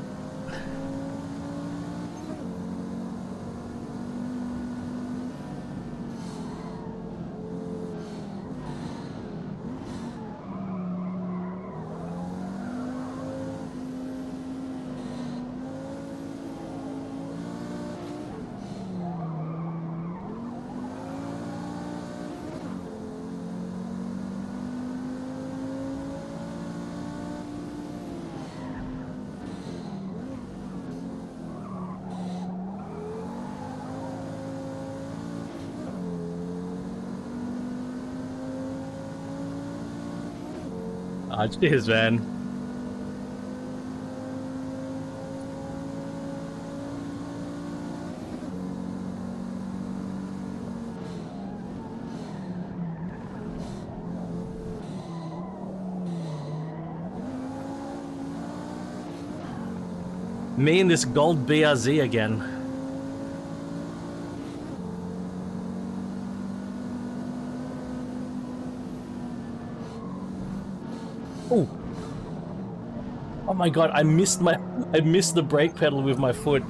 Speaker 1: Ah, cheers, man. Me and this gold BRZ again. Oh. Oh my god, I missed the brake pedal with my foot.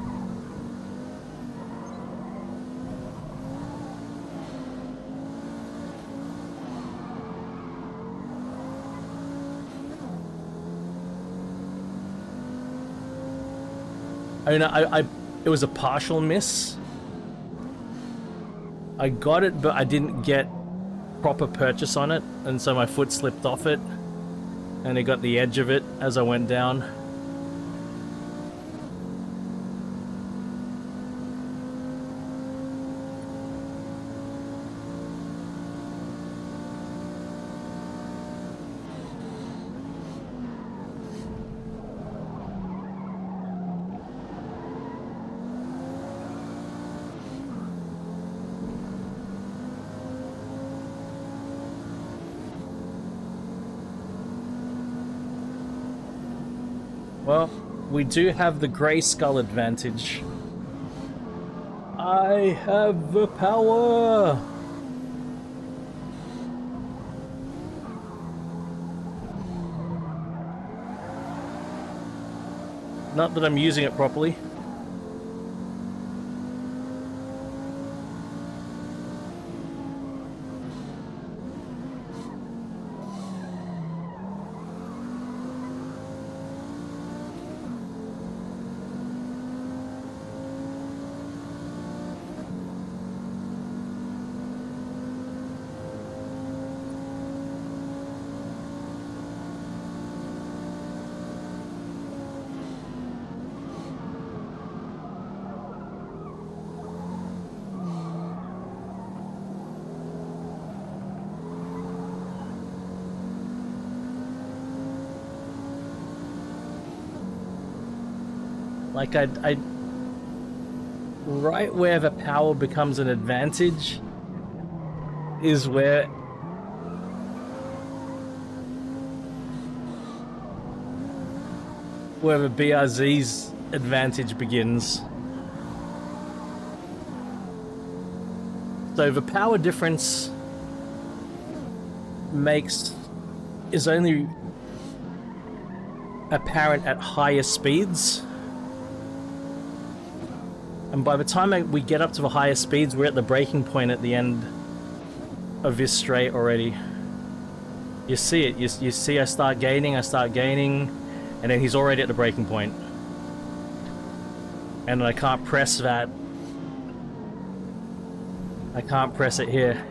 Speaker 1: I mean, it was a partial miss. I got it, but I didn't get proper purchase on it, and so my foot slipped off it, and it got the edge of it as I went down. Well, we do have the grey skull advantage. I have the power! Not that I'm using it properly. Like I right where the power becomes an advantage is where the BRZ's advantage begins. So the power difference is only apparent at higher speeds. And by the time we get up to the higher speeds, we're at the breaking point at the end of this straight already. You see it. You see I start gaining, and then he's already at the breaking point. And I can't press that. I can't press it here.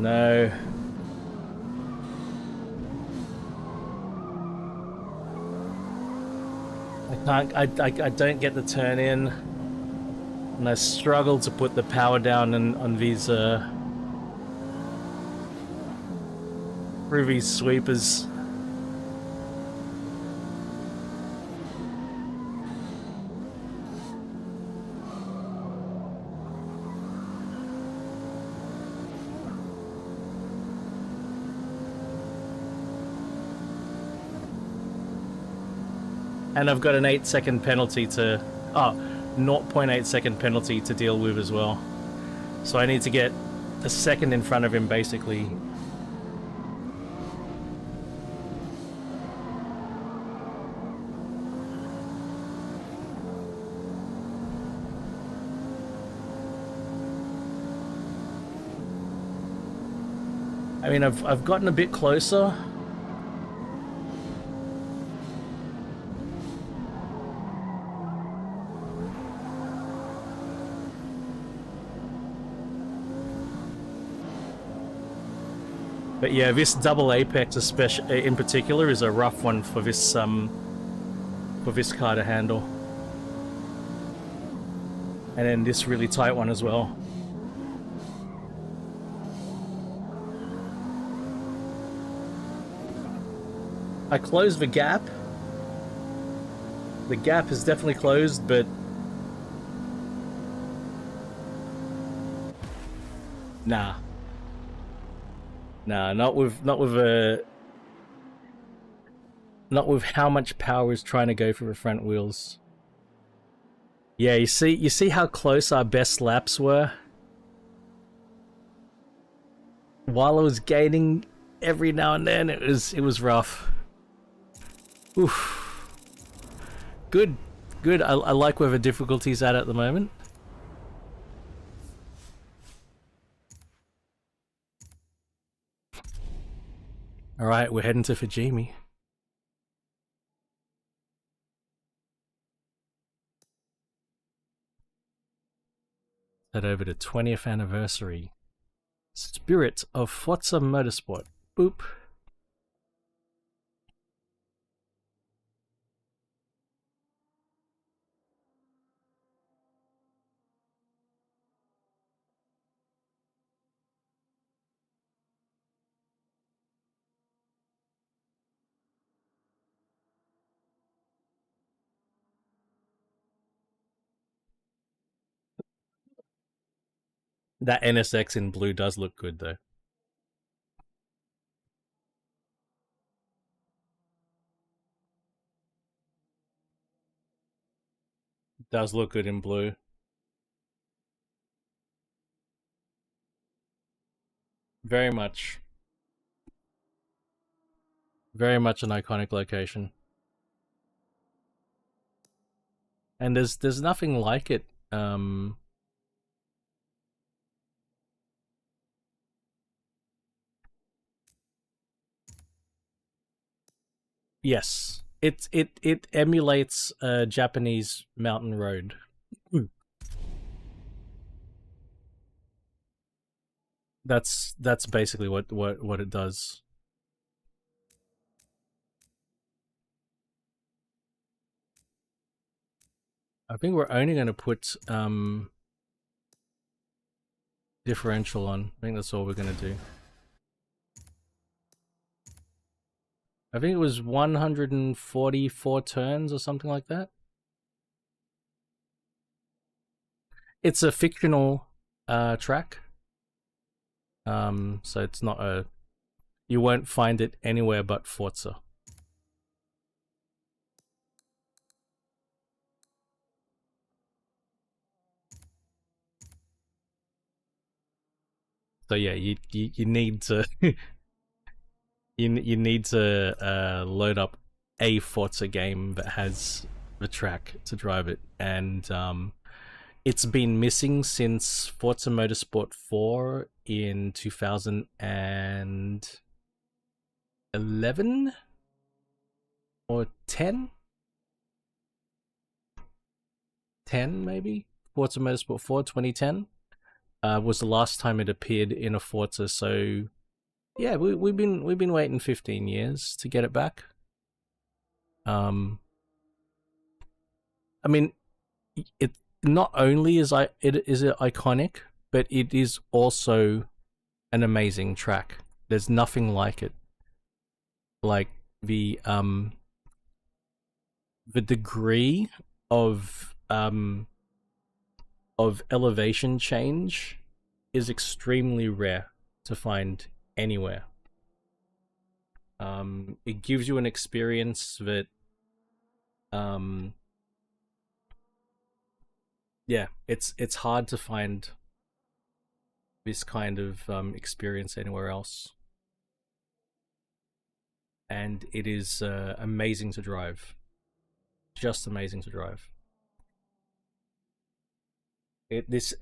Speaker 1: No. I don't get the turn in, and I struggle to put the power down on these through these sweepers. And I've got an 8-second penalty to... Oh, 0.8 second penalty to deal with as well. So I need to get a second in front of him, basically. I mean, I've gotten a bit closer. But yeah, this double apex, especially in particular, is a rough one for this car to handle. And then this really tight one as well. I closed the gap. The gap is definitely closed, but nah. Nah, not with how much power is trying to go for the front wheels. Yeah, you see how close our best laps were? While I was gaining every now and then, it was rough. Oof. Good. I like where the difficulty's at the moment. Alright, we're heading to Fujimi. Head over to 20th anniversary. Spirit of Forza Motorsport. Boop. That NSX in blue does look good though. Does look good in blue. Very much. Very much an iconic location. And there's nothing like it. Yes. It emulates a Japanese mountain road. That's basically what it does. I think we're only going to put differential on. I think that's all we're going to do. I think it was 144 turns or something like that. It's a fictional track. So it's not a... You won't find it anywhere but Forza. So yeah, you need to you need to load up a Forza game that has the track to drive it, and it's been missing since Forza Motorsport 4 in 2011 or 10? 10 maybe? Forza Motorsport 4 2010 was the last time it appeared in a Forza, so yeah, we've been waiting 15 years to get it back. I mean, it not only is it iconic, but it is also an amazing track. There's nothing like it. Like the degree of elevation change is extremely rare to find anywhere. It gives you an experience that yeah, it's hard to find this kind of experience anywhere else, and it is amazing to drive. Just amazing to drive. This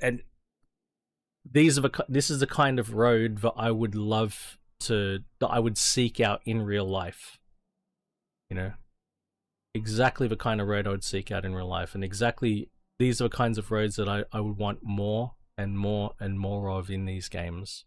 Speaker 1: is the kind of road that I would love that I would seek out in real life. You know, exactly the kind of road I would seek out in real life, and exactly these are the kinds of roads that I would want more and more and more of in these games.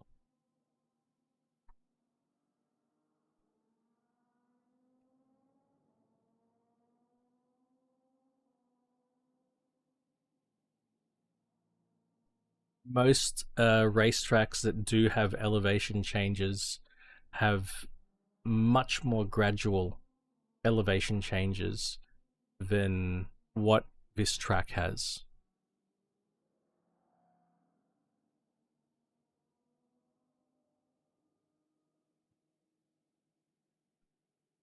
Speaker 1: Most racetracks that do have elevation changes have much more gradual elevation changes than what this track has.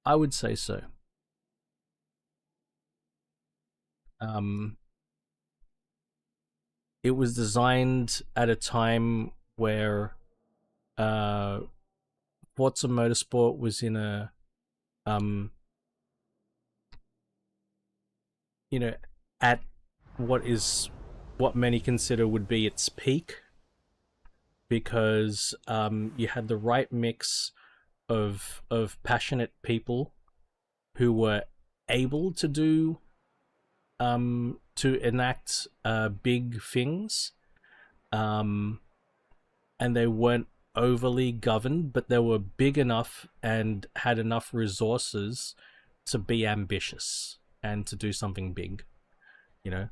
Speaker 1: I would say so. Um, it was designed at a time where Forza Motorsport was in a you know, at what many consider would be its peak, because you had the right mix of passionate people who were able to do to enact big things, and they weren't overly governed, but they were big enough and had enough resources to be ambitious and to do something big. You know,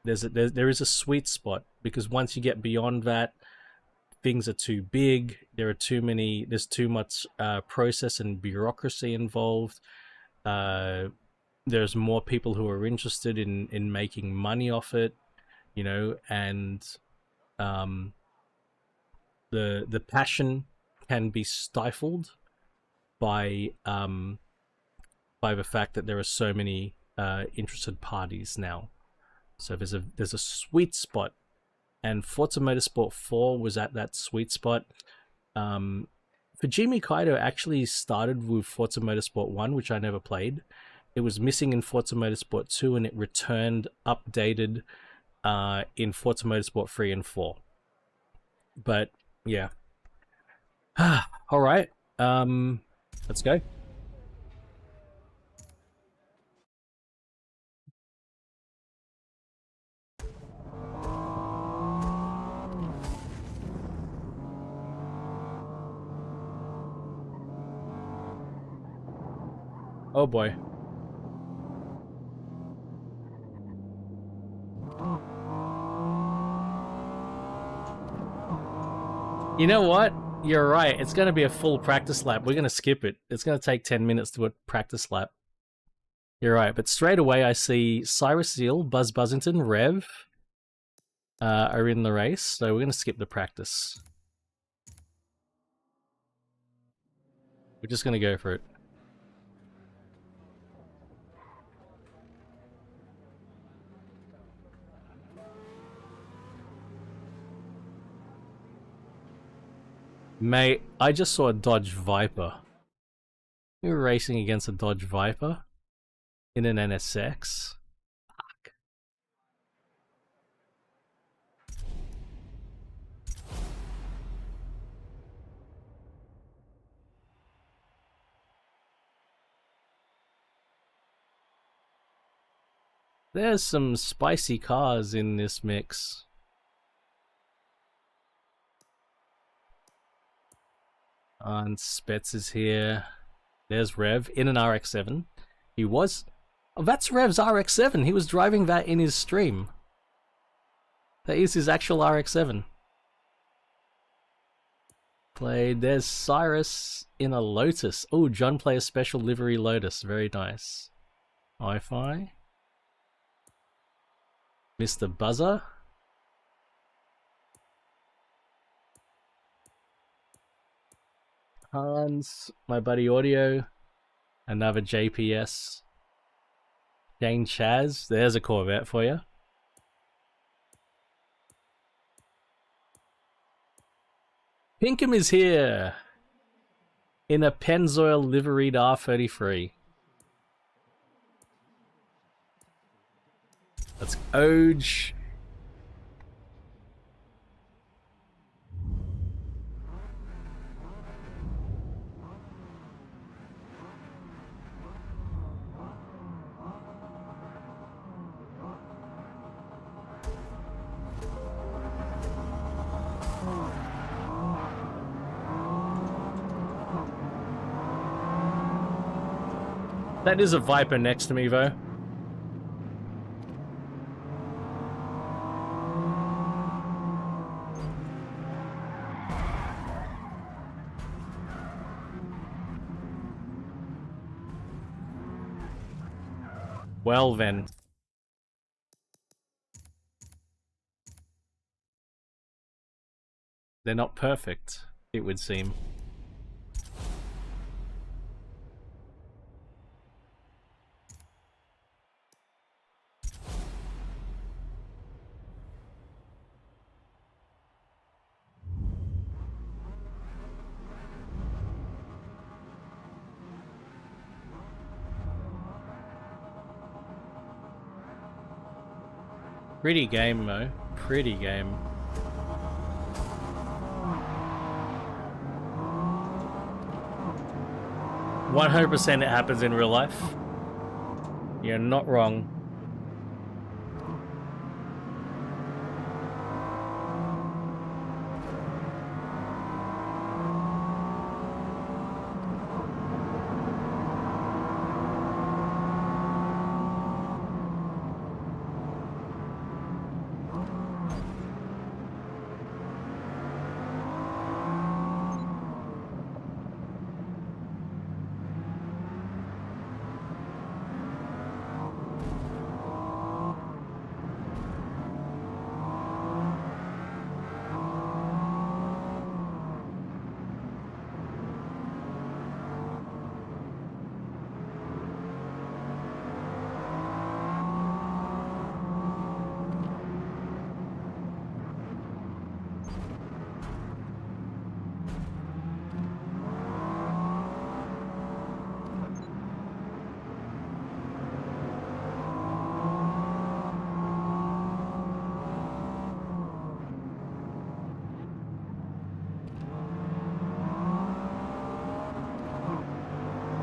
Speaker 1: there is a sweet spot, because once you get beyond that, things are too big. There's too much process and bureaucracy involved. There's more people who are interested in making money off it, you know, and the passion can be stifled by the fact that there are so many interested parties now. So there's a sweet spot, and Forza Motorsport 4 was at that sweet spot. Fujimi Kaido actually started with Forza Motorsport 1, which I never played. It was missing in Forza Motorsport 2, and it returned updated in Forza Motorsport 3 and 4. But yeah. All right. Let's go. Oh boy. You know what? You're right. It's going to be a full practice lap. We're going to skip it. It's going to take 10 minutes to a practice lap. You're right. But straight away, I see Cyrus Zeal, Buzz Buzzington, Rev are in the race. So we're going to skip the practice. We're just going to go for it. Mate, I just saw a Dodge Viper. We were racing against a Dodge Viper in an NSX. Fuck. There's some spicy cars in this mix. And Spets is here. There's Rev in an RX-7. He was... Oh, that's Rev's RX-7. He was driving that in his stream. That is his actual RX-7. Played. There's Cyrus in a Lotus. Oh, John Player Special Livery Lotus. Very nice. Hi-Fi. Mr. Buzzer. Hans, my buddy Audio, another JPS. Jane Chaz, there's a Corvette for you. Pinkham is here in a Pennzoil liveried R33. That's Oj. That is a Viper next to me, though. Well then. They're not perfect, it would seem. Pretty game, Mo. Pretty game. "100% it happens in real life. You're not wrong."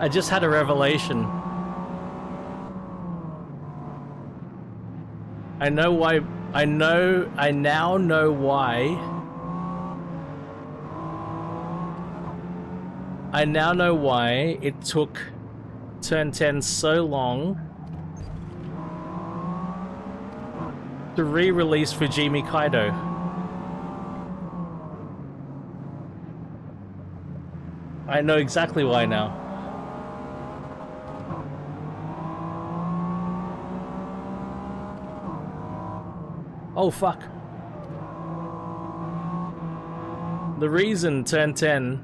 Speaker 1: I just had a revelation. I know why. I now know why. I now know why it took Turn 10 so long to re-release Fujimi Kaido. I know exactly why now. Oh fuck. The reason Turn 10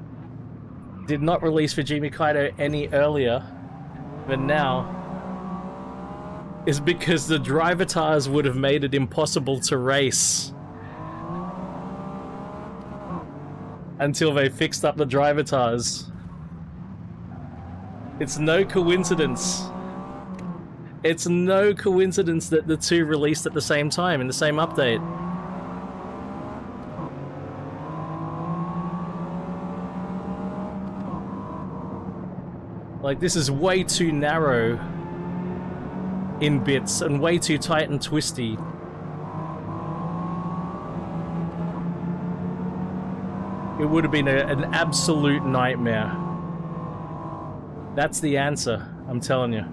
Speaker 1: did not release Fujimi Kaido any earlier than now is because the drivatars would have made it impossible to race until they fixed up the drivatars. It's no coincidence. It's no coincidence that the two released at the same time in the same update. Like, this is way too narrow in bits and way too tight and twisty. It would have been an absolute nightmare. That's the answer, I'm telling you.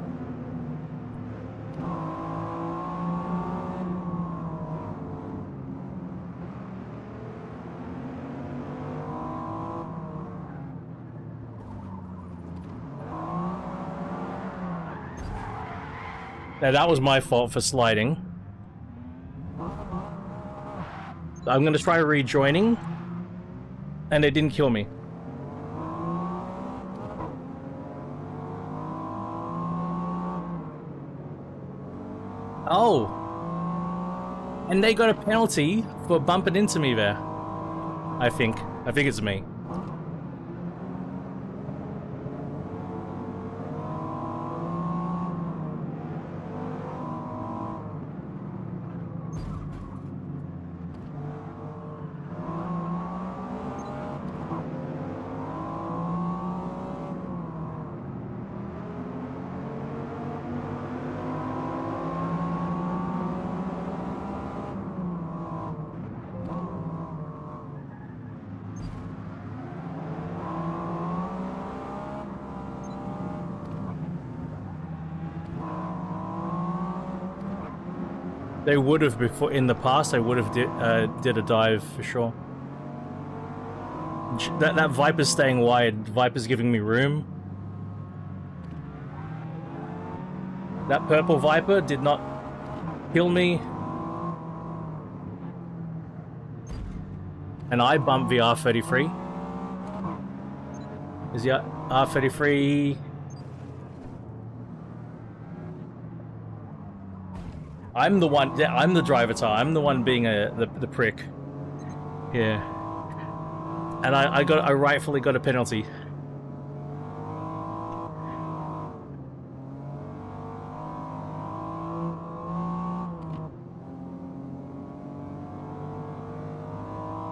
Speaker 1: Now that was my fault for sliding. So I'm gonna try rejoining, and it didn't kill me. Oh! And they got a penalty for bumping into me there. I think it's me. They would have before in the past. They would have did a dive for sure. That Viper's staying wide. Viper's giving me room. That purple Viper did not kill me. And I bumped the R33. Is the R33? I'm the one. Yeah, I'm the drivatar. I'm the one being the prick. Yeah. And I rightfully got a penalty.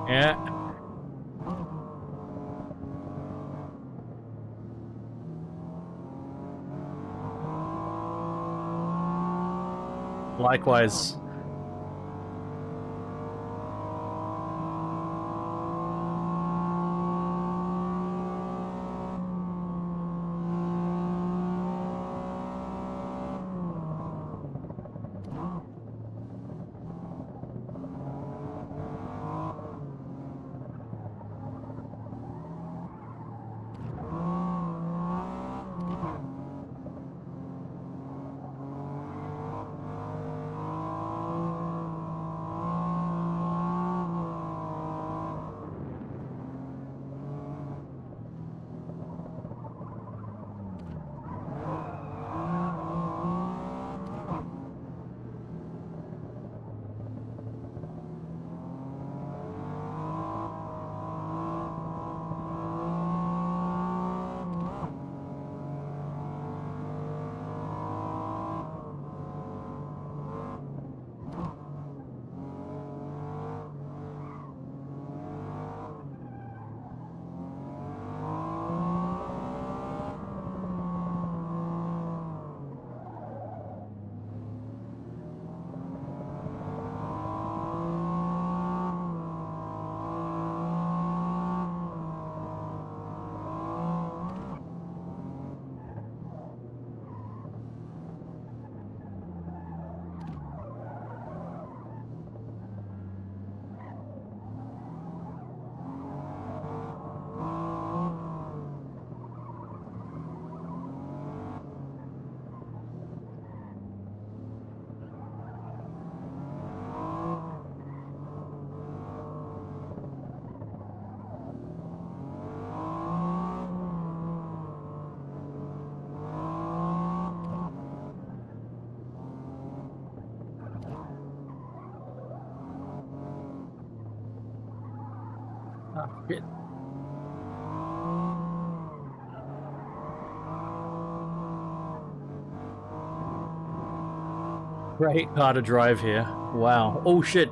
Speaker 1: Yeah. Likewise. Oh, shit. Great car to drive here. Wow. Oh shit.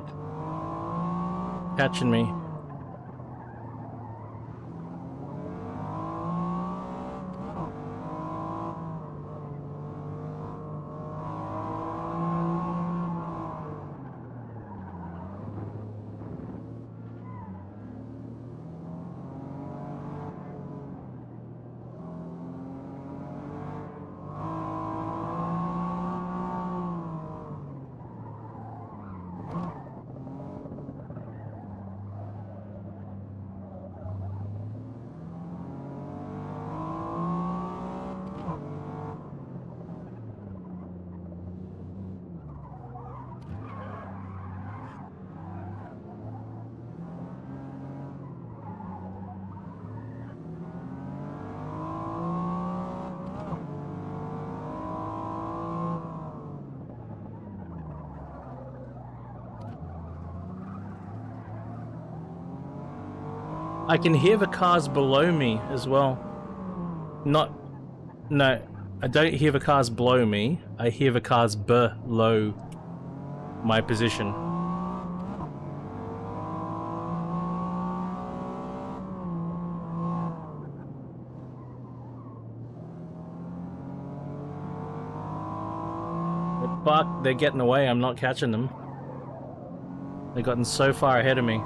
Speaker 1: Catching me. I can hear the cars below me as well. No, I don't hear the cars below me. I hear the cars below my position. Fuck, they're getting away. I'm not catching them. They've gotten so far ahead of me.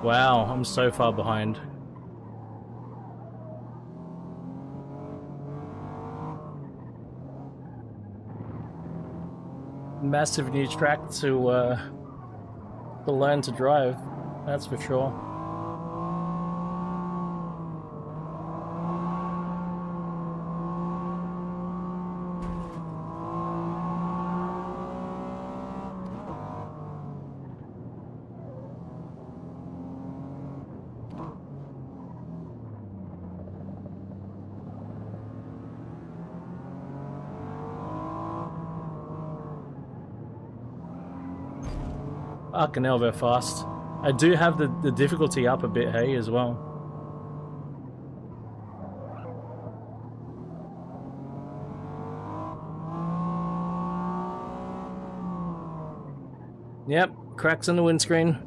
Speaker 1: Wow, I'm so far behind. Massive new track to learn to drive, that's for sure. Fucking hell, they're fast. I do have the difficulty up a bit, hey, as well. Yep, cracks in the windscreen.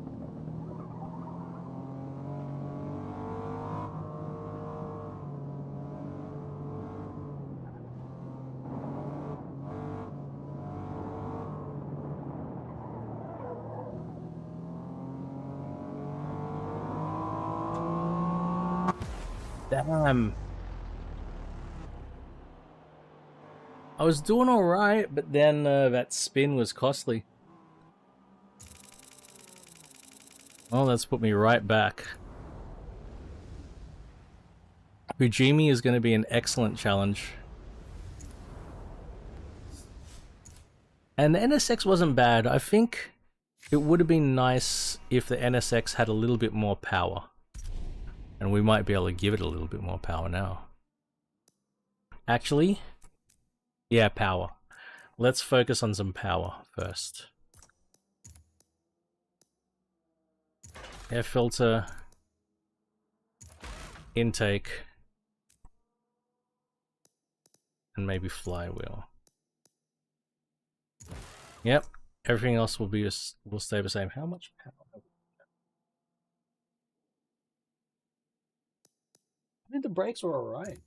Speaker 1: Damn. I was doing alright, but then that spin was costly. Well, that's put me right back. Fujimi is going to be an excellent challenge. And the NSX wasn't bad. I think it would have been nice if the NSX had a little bit more power. And we might be able to give it a little bit more power now. Actually, yeah, power. Let's focus on some power first. Air filter, intake, and maybe flywheel. Yep, everything else will stay the same. How much power have we got? I think the brakes were alright.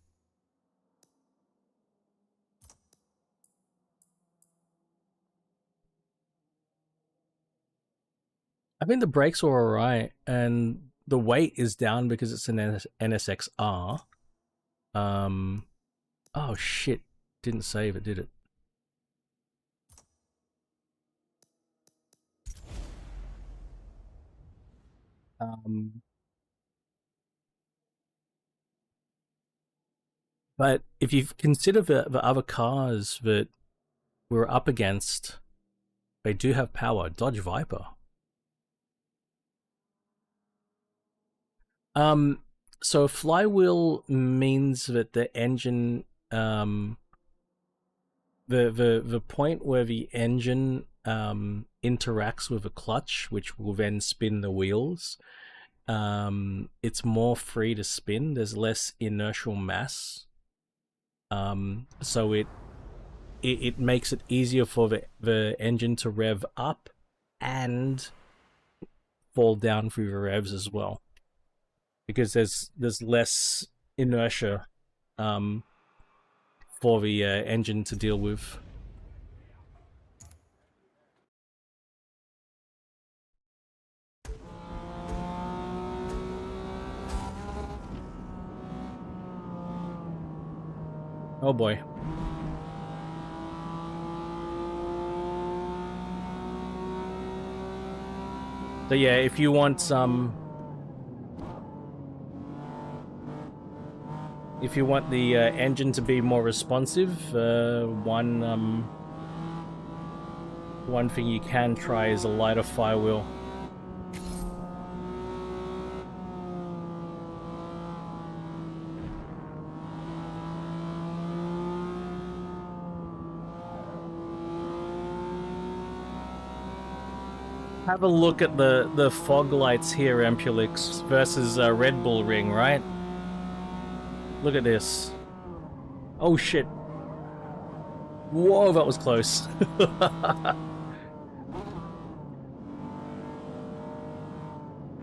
Speaker 1: I think the brakes were alright, and the weight is down because it's an NSX-R. Oh shit, didn't save it, did it? But if you consider the other cars that we're up against, they do have power. Dodge Viper. So a flywheel means that the engine, the point where the engine interacts with a clutch, which will then spin the wheels, it's more free to spin. There's less inertial mass, so it makes it easier for the engine to rev up and fall down through the revs as well, because there's less inertia for the engine to deal with. Oh boy. So yeah, if you want the engine to be more responsive, one thing you can try is a lighter flywheel. Have a look at the fog lights here, Ampulix, versus Red Bull Ring, right? Look at this. Oh shit. Whoa, that was close.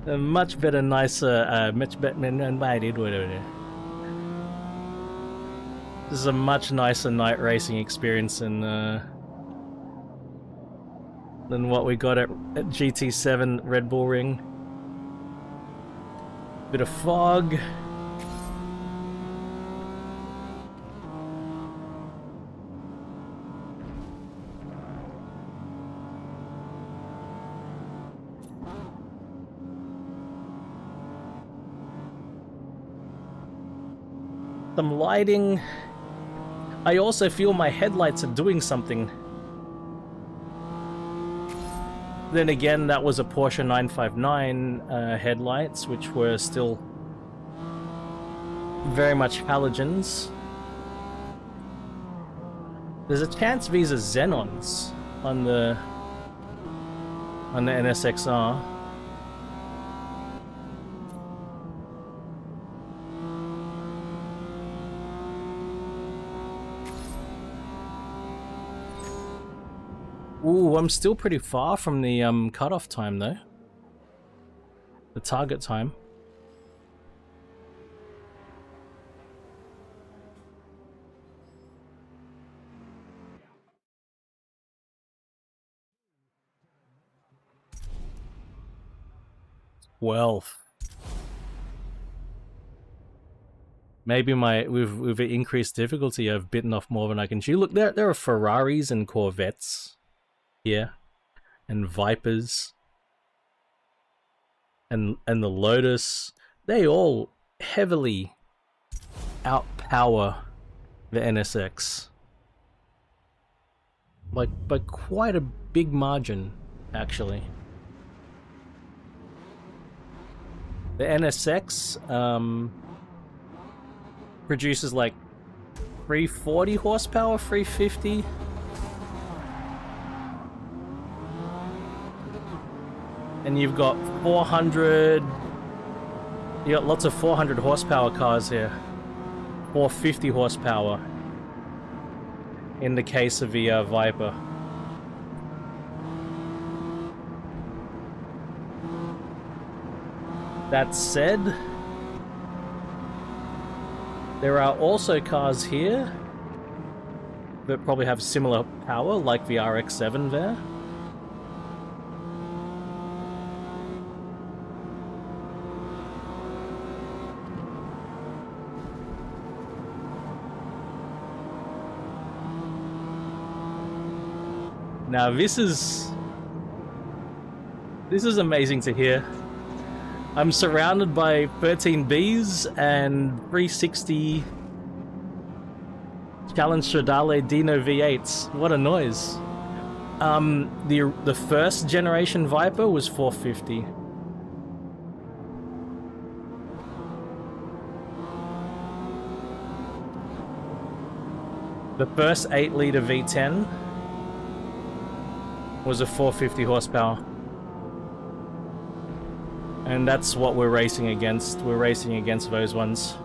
Speaker 1: A much better, nicer, much better than I did whatever. This is a much nicer night racing experience than what we got at GT7 Red Bull Ring. Bit of fog. Some lighting. I also feel my headlights are doing something. Then again, that was a Porsche 959 headlights, which were still very much halogens. There's a chance these are xenons on the NSXR. Ooh, I'm still pretty far from the cutoff time though. The target time. Well, maybe with the increased difficulty, I've bitten off more than I can chew. Look, there are Ferraris and Corvettes here, and Vipers, and the Lotus. They all heavily outpower the NSX, like by quite a big margin, actually. The NSX produces like 340 horsepower, 350. And you've got 400... You got lots of 400 horsepower cars here. 450 horsepower. In the case of the Viper. That said, there are also cars here that probably have similar power, like the RX-7 there. Now this is amazing to hear. I'm surrounded by 13Bs and 360 Challenge Stradale Dino V8s. What a noise. The first generation Viper was 450. The first 8-liter V10 was a 450 horsepower. And that's what we're racing against. We're racing against those ones.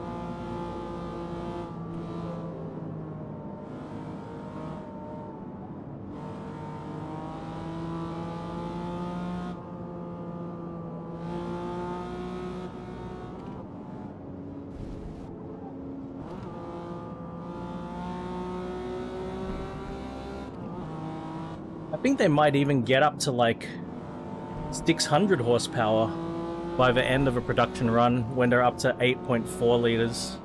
Speaker 1: I think they might even get up to like 600 horsepower by the end of a production run when they're up to 8.4 liters.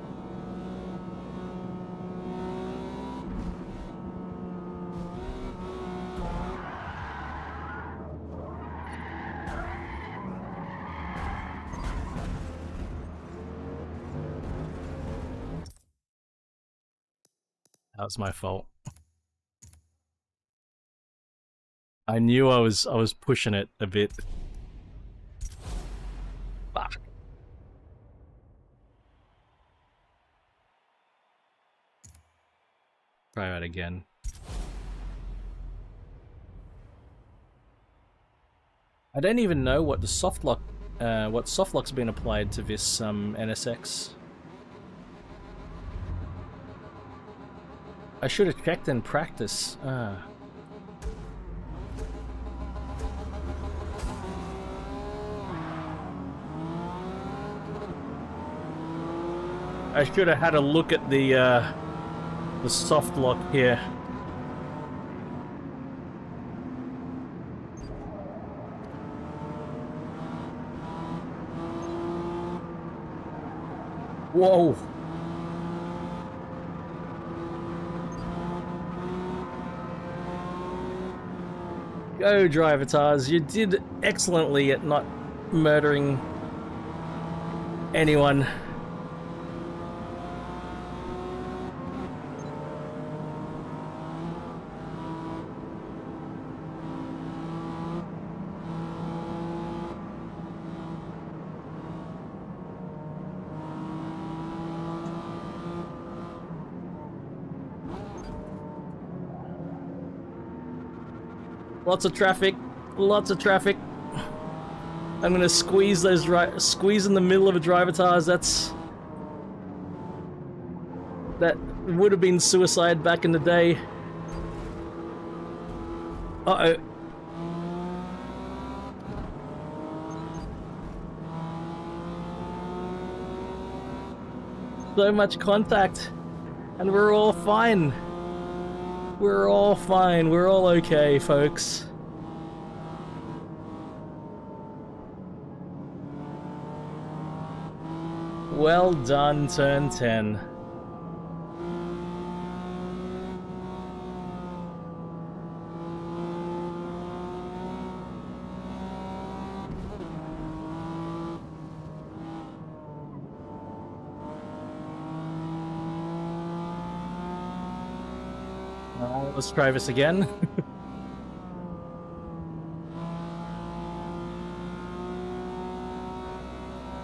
Speaker 1: That was my fault. I knew I was pushing it a bit. Fuck. Try that again. I don't even know what the softlock, what softlock's been applied to this NSX. I should have checked in practice. I should have had a look at the soft lock here. Whoa! Go, Drivatars. You did excellently at not murdering anyone. Lots of traffic, lots of traffic. I'm gonna squeeze those squeeze in the middle of a Drivatars. That would have been suicide back in the day. Uh-oh. So much contact, and we're all fine. We're all fine. We're all okay, folks. Well done, turn 10. Let's try this again.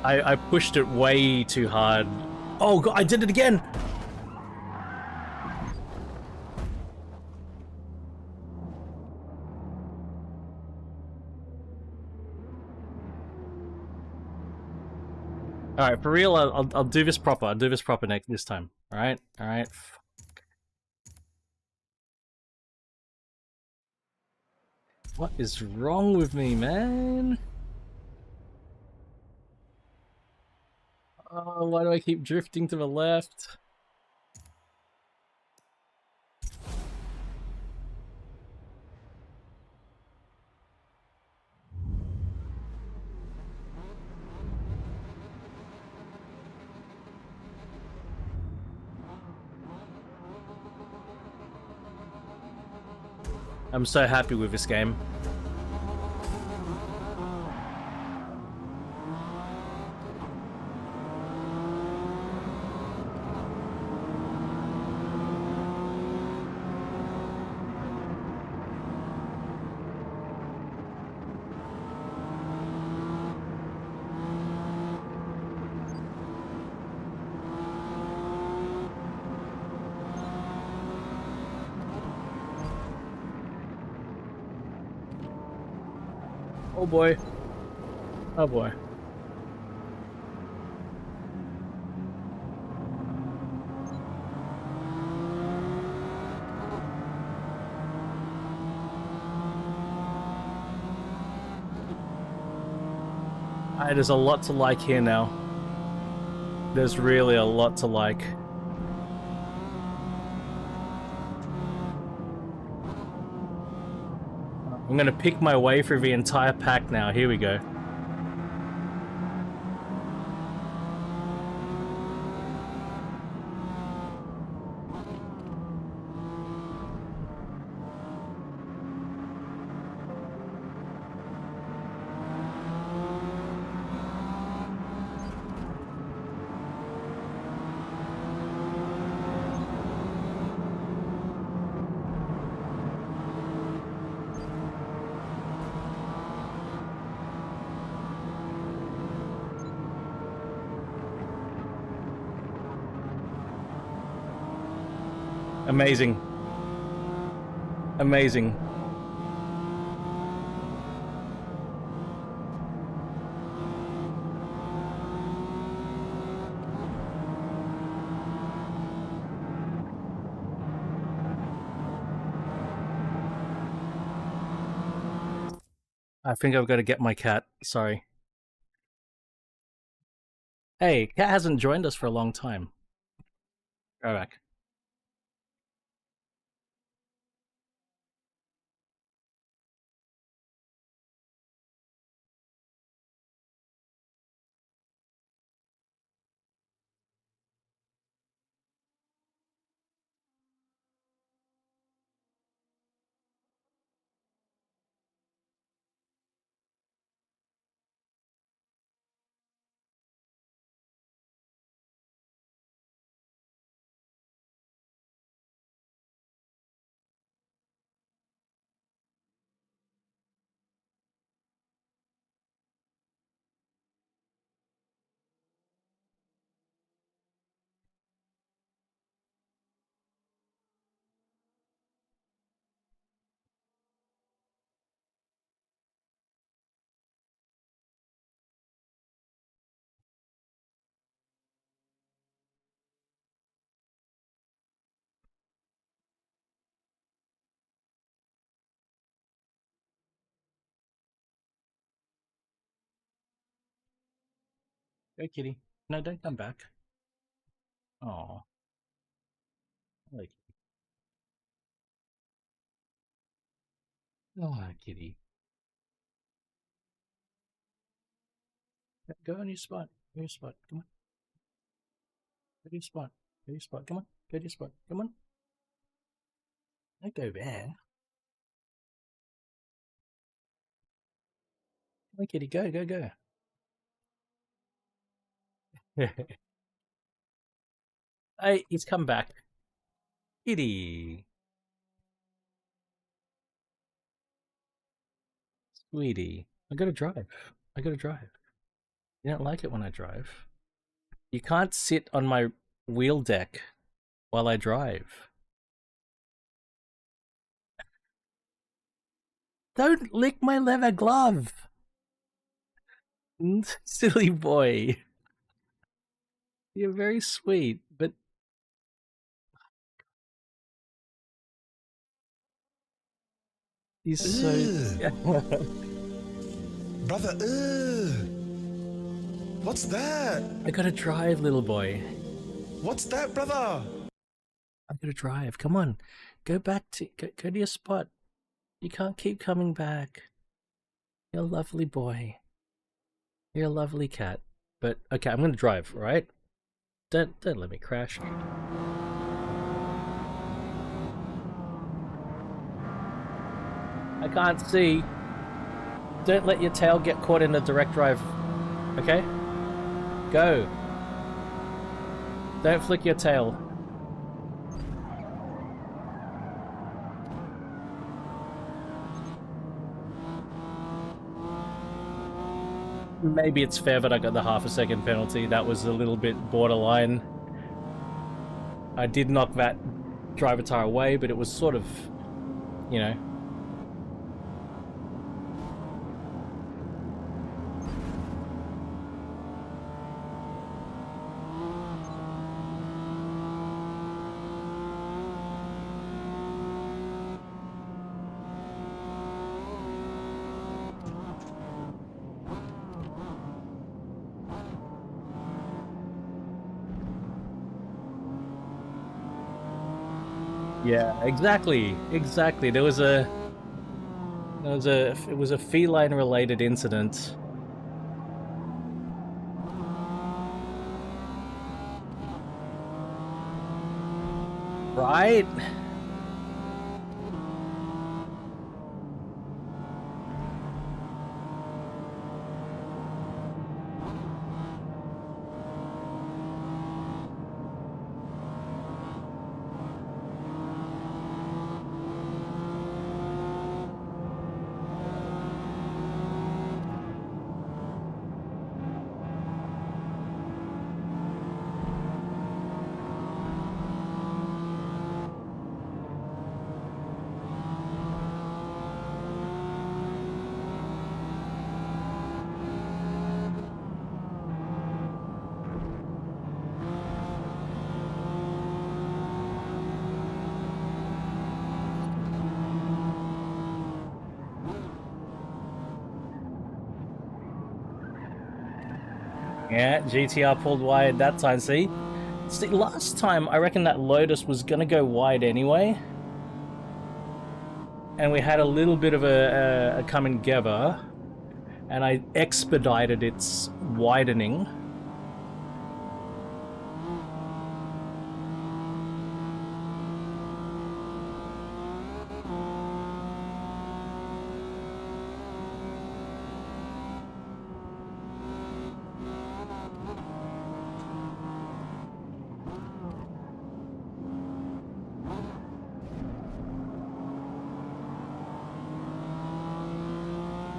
Speaker 1: I pushed it way too hard. Oh god, I did it again! Alright, for real, I'll do this proper. I'll do this proper this time. Alright, alright. What is wrong with me, man? Oh, why do I keep drifting to the left? I'm so happy with this game. Oh boy. Oh boy. There's a lot to like here now. There's really a lot to like. I'm gonna pick my way through the entire pack now. Here we go. Amazing. Amazing. I think I've got to get my cat. Sorry. Hey, cat hasn't joined us for a long time. Go back. Go, kitty. No, don't come back. Oh, like, oh, kitty. Go on your spot. Go your spot. Come on. Go to your spot. Go to your spot. Come on. Go to your spot. Come on. Don't go there. Come on, kitty. Go, go, go. Hey, he's come back. Kitty. Sweetie. I gotta drive. I gotta drive. You don't like it when I drive. You can't sit on my wheel deck while I drive. Don't lick my leather glove! Silly boy. You're very sweet, but... He's so...
Speaker 2: Brother, what's that?
Speaker 1: I gotta drive, little boy.
Speaker 2: What's that, brother?
Speaker 1: I gotta drive. Come on. Go back to... Go to your spot. You can't keep coming back. You're a lovely boy. You're a lovely cat. But, okay, I'm gonna drive, alright? Don't let me crash. I can't see. Don't let your tail get caught in the direct drive. Okay? Go. Don't flick your tail. Maybe it's fair that I got the half-a-second penalty. That was a little bit borderline. I did knock that driver tire away, but it was sort of, you know. Yeah, exactly, exactly. It was a feline related incident. Right? Yeah, GTR pulled wide that time. See, last time I reckon that Lotus was gonna go wide anyway, and we had a little bit of a come and together, and I expedited its widening.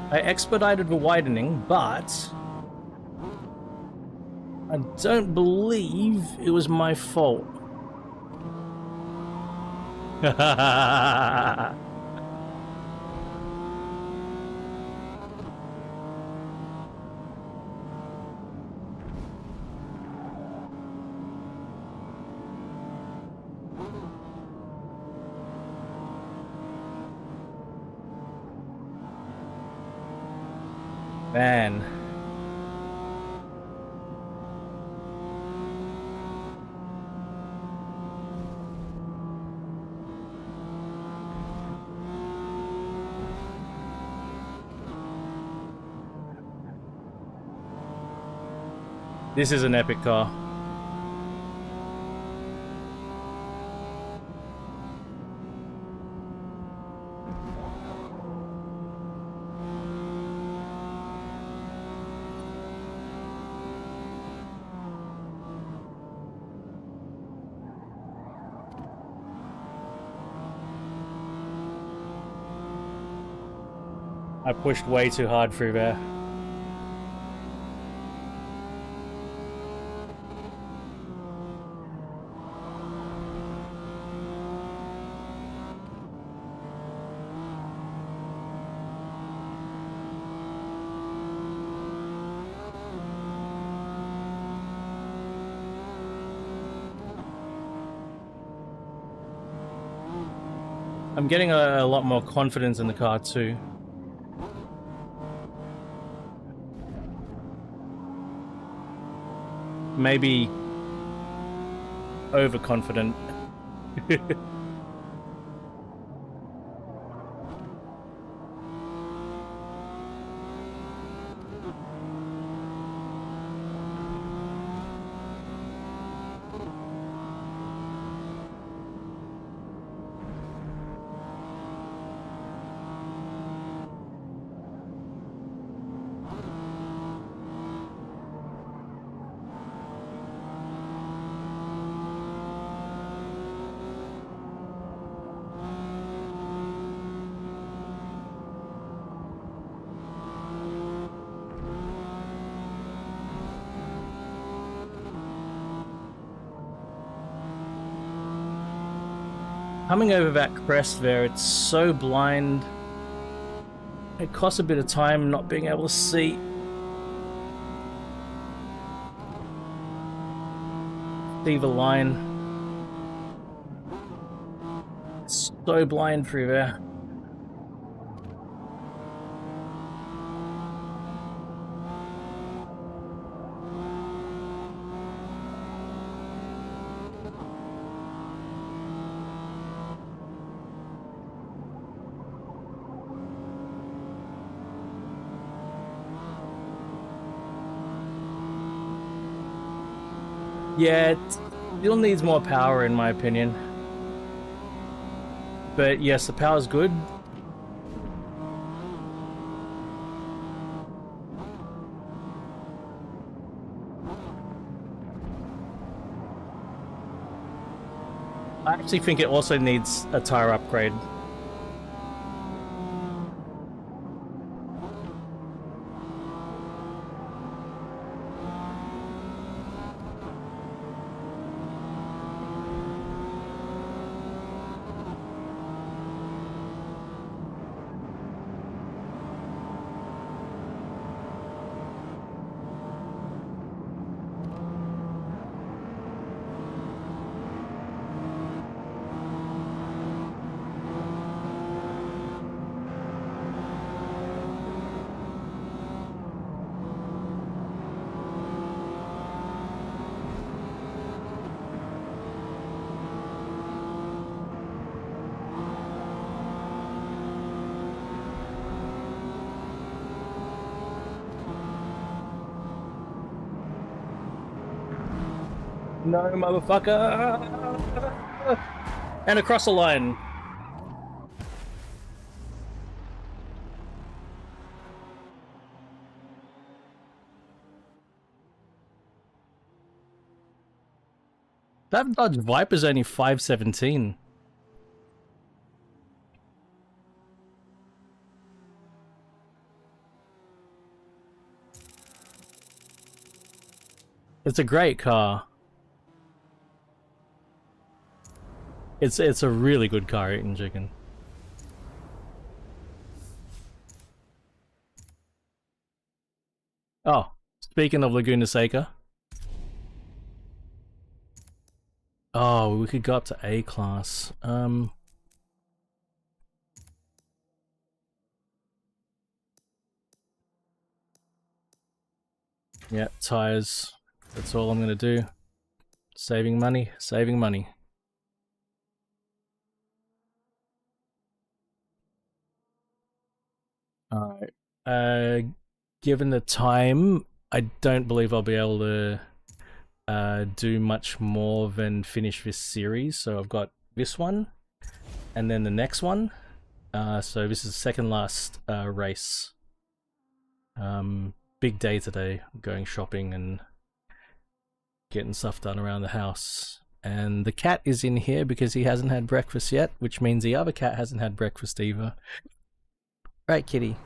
Speaker 1: I expedited the widening, but I don't believe it was my fault. Man. This is an epic car. I pushed way too hard through there. I'm getting a lot more confidence in the car too. Maybe overconfident. Coming over that crest there, it's so blind. It costs a bit of time not being able to see. See the line. It's so blind through there. Yeah, it still needs more power in my opinion. But yes, the power's good. I actually think it also needs a tire upgrade. No, motherfucker! And across the line. That Dodge Viper's only 517. It's a great car. It's a really good car, eating chicken. Oh, speaking of Laguna Seca. Oh, we could go up to A class. Yeah, tires. That's all I'm gonna do. Saving money, saving money. Alright. Given the time, I don't believe I'll be able to do much more than finish this series. So I've got this one, and then the next one. So this is the second last race. Big day today, going shopping and getting stuff done around the house. And the cat is in here because he hasn't had breakfast yet, which means the other cat hasn't had breakfast either. Right, kitty.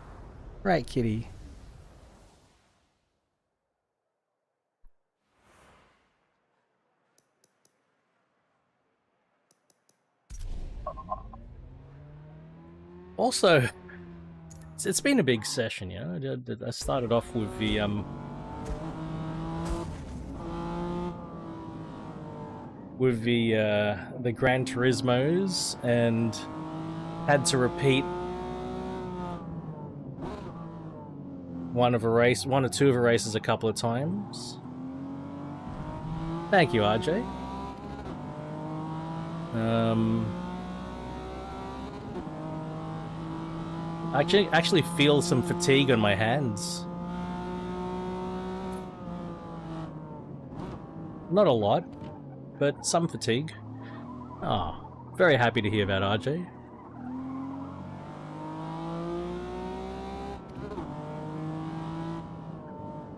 Speaker 1: Right, kitty. Also, it's been a big session, you know. I started off with the Gran Turismos and had to repeat one or two of the races a couple of times. Thank you, RJ. I actually feel some fatigue on my hands. Not a lot, but some fatigue. Oh, very happy to hear that, RJ.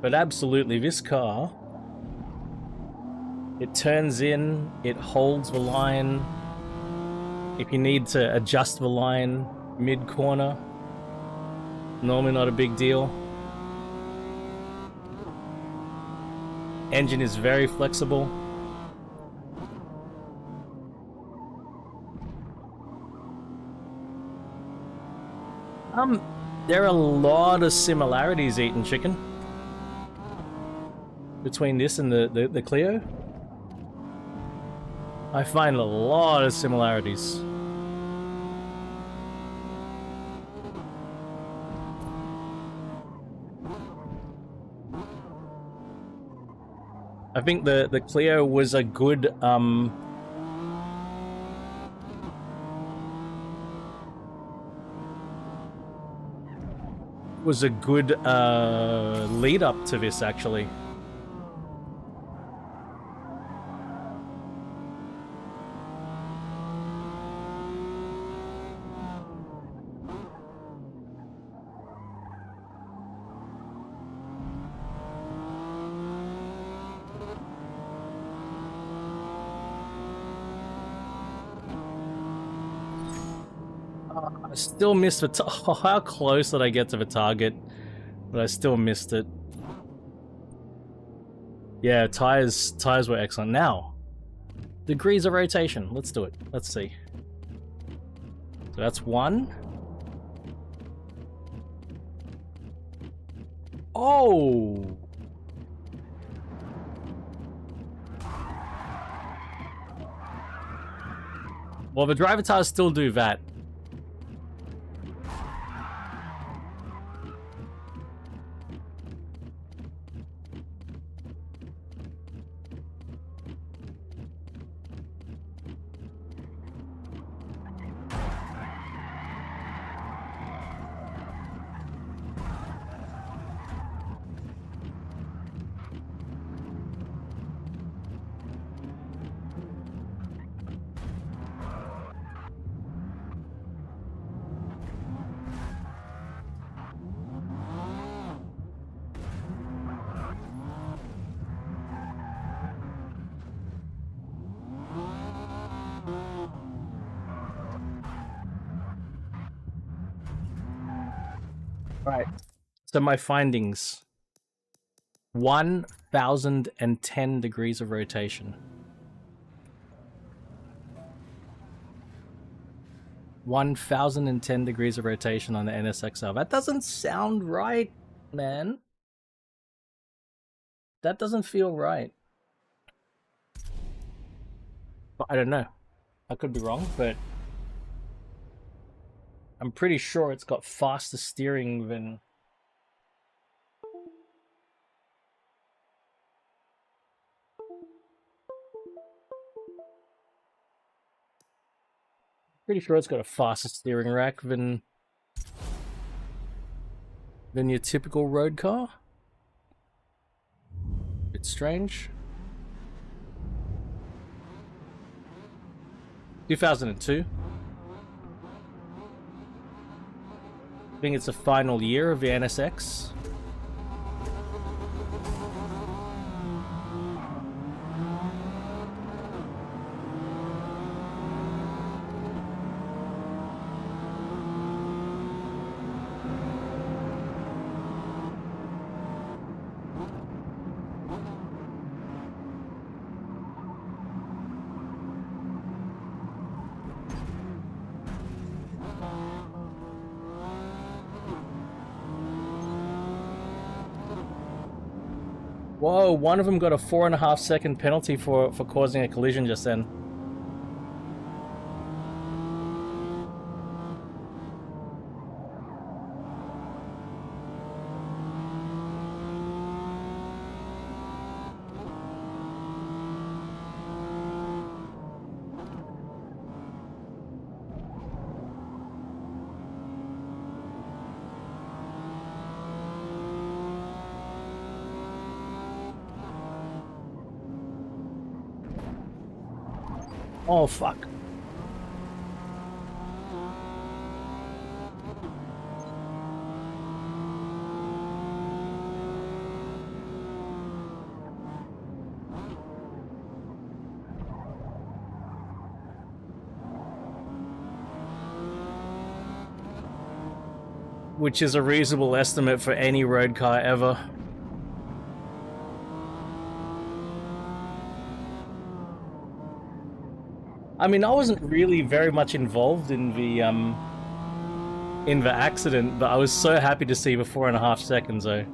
Speaker 1: But absolutely, this car, it turns in, it holds the line. If you need to adjust the line mid-corner, normally not a big deal. Engine is very flexible. There are a lot of similarities eating chicken between this and the Clio. I find a lot of similarities. I think the Clio was a good lead up to this, actually. I still missed the oh, how close did I get to the target? But I still missed it. Yeah, tires were excellent. Now, degrees of rotation. Let's do it. Let's see. So that's 1. Oh! Well, the driver tires still do that. Right. So my findings. 1,010 degrees of rotation. 1,010 degrees of rotation on the NSXR. That doesn't sound right, man. That doesn't feel right. But I don't know. I could be wrong, but I'm pretty sure it's got faster steering than... Pretty sure it's got a faster steering rack than your typical road car. Bit strange. 2002. I think it's the final year of the NSX. Whoa, one of them got a 4.5 second penalty for causing a collision just then. Oh, fuck. Which is a reasonable estimate for any road car ever. I mean, I wasn't really very much involved in the accident, but I was so happy to see the 4.5 seconds though.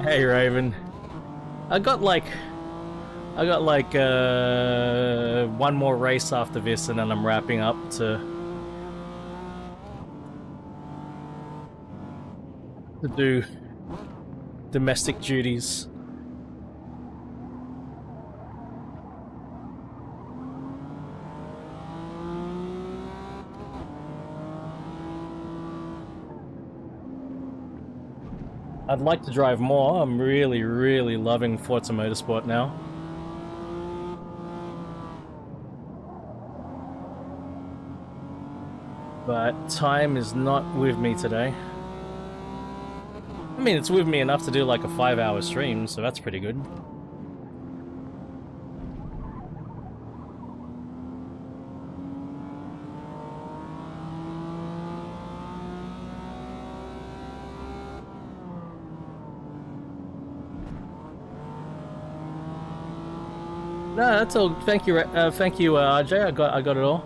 Speaker 1: Hey Raven, I got like one more race after this, and then I'm wrapping up to do domestic duties. I'd like to drive more. I'm really, really loving Forza Motorsport now. But time is not with me today. I mean, it's with me enough to do like a 5-hour stream, so that's pretty good. No, that's all. Thank you, RJ. I got it all.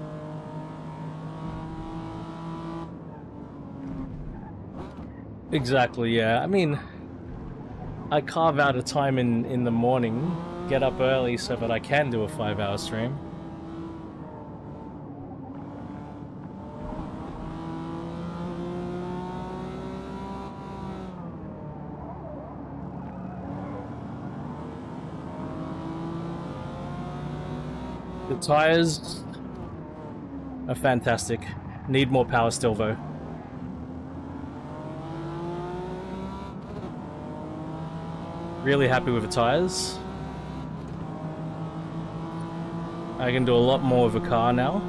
Speaker 1: Exactly. Yeah. I mean, I carve out a time in the morning, get up early so that I can do a 5-hour stream. The tires are fantastic. Need more power still, though. Really happy with the tires. I can do a lot more with a car now.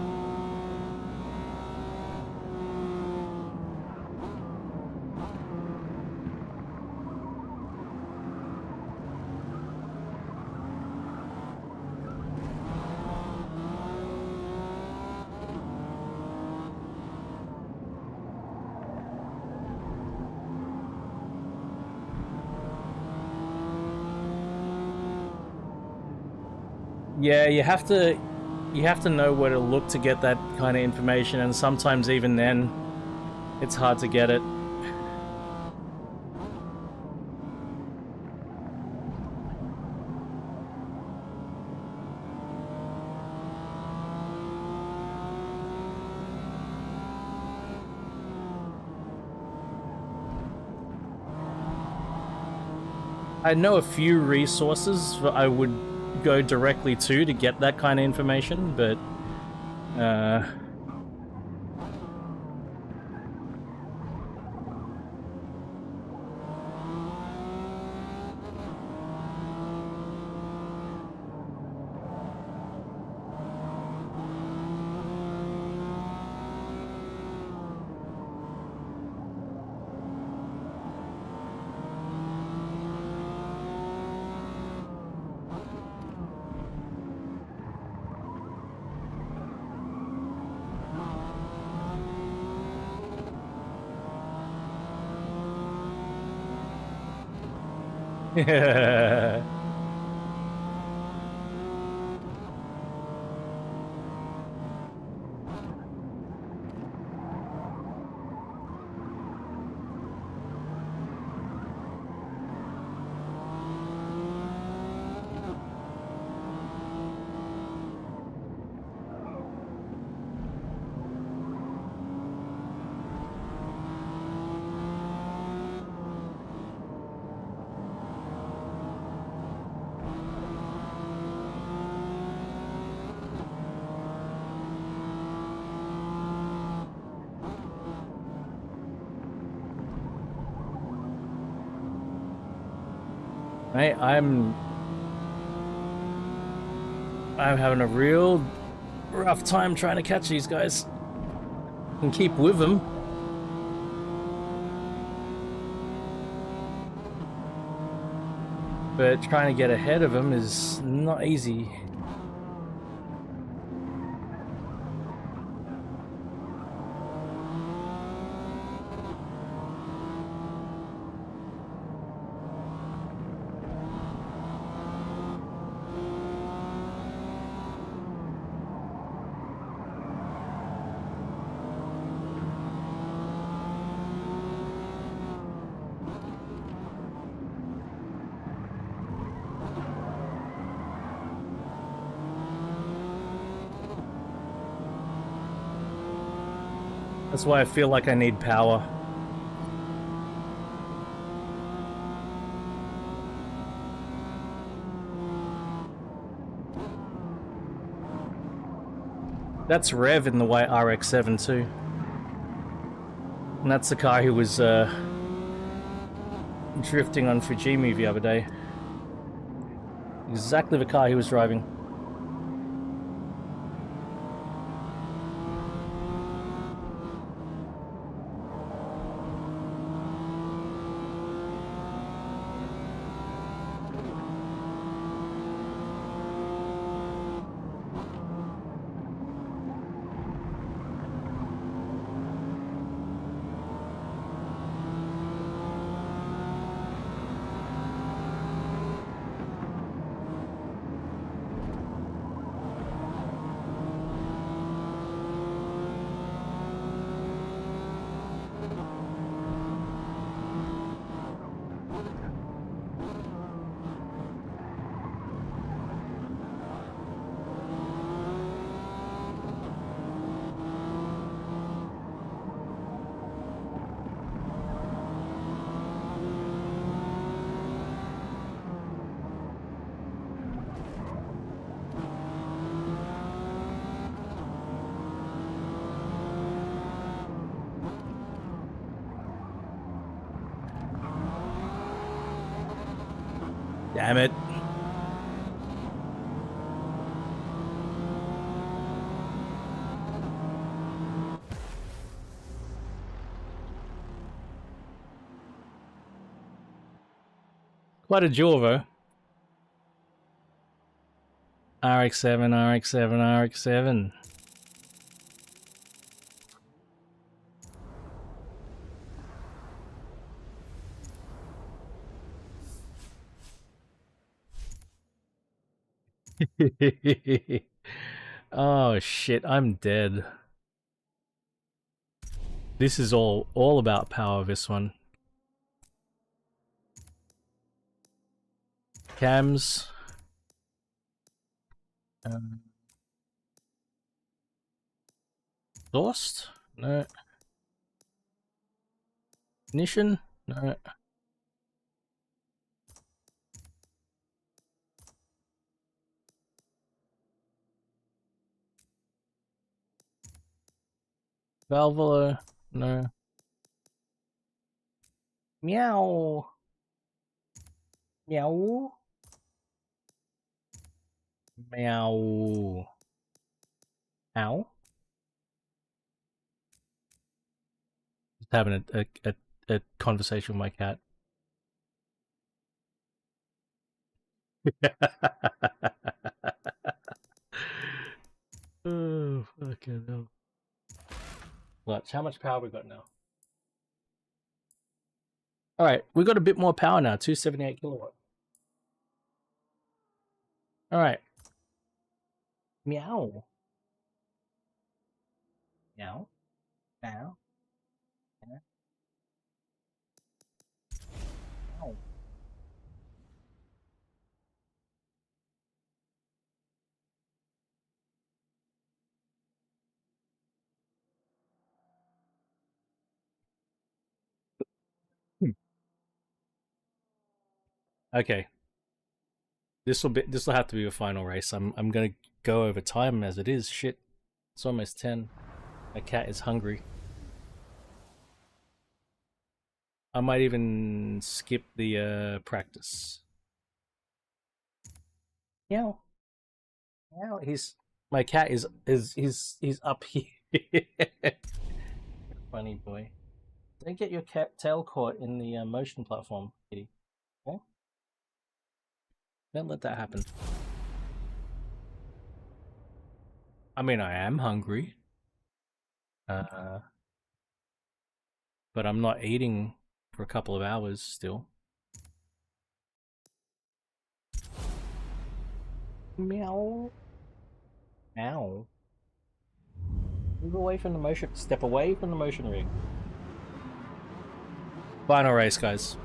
Speaker 1: Yeah, you have to know where to look to get that kind of information, and sometimes even then, it's hard to get it. I know a few resources that I would go directly to get that kind of information, but yeah. I'm having a real rough time trying to catch these guys and keep with them. But trying to get ahead of them is not easy. That's why I feel like I need power. That's Rev in the white RX-7 too. And that's the car who was drifting on Fujimi the other day. Exactly the car he was driving. Damn it. Quite a duel, though. RX-7, RX-7, RX-7. Oh shit, I'm dead. This is all about power, this one. Cams. Exhaust? No. Ignition? No. Valvular? No. Meow. Meow. Meow. Ow. Just having a conversation with my cat. Oh, fucking hell. Watch, how much power we got now? Alright, we got a bit more power now, 278 kilowatt. Alright. Meow. Meow. Meow. Meow. Meow. Okay. This will have to be a final race. I'm gonna go over time as it is. Shit. It's almost 10. My cat is hungry. I might even skip the practice. Meow. Meow. My cat is he's up here. Funny boy. Don't get your cat tail caught in the motion platform, kitty. Okay? Don't let that happen. I mean, I am hungry. But I'm not eating for a couple of hours still. Meow. Ow. Move away from the motion. Step away from the motion rig. Final race, guys.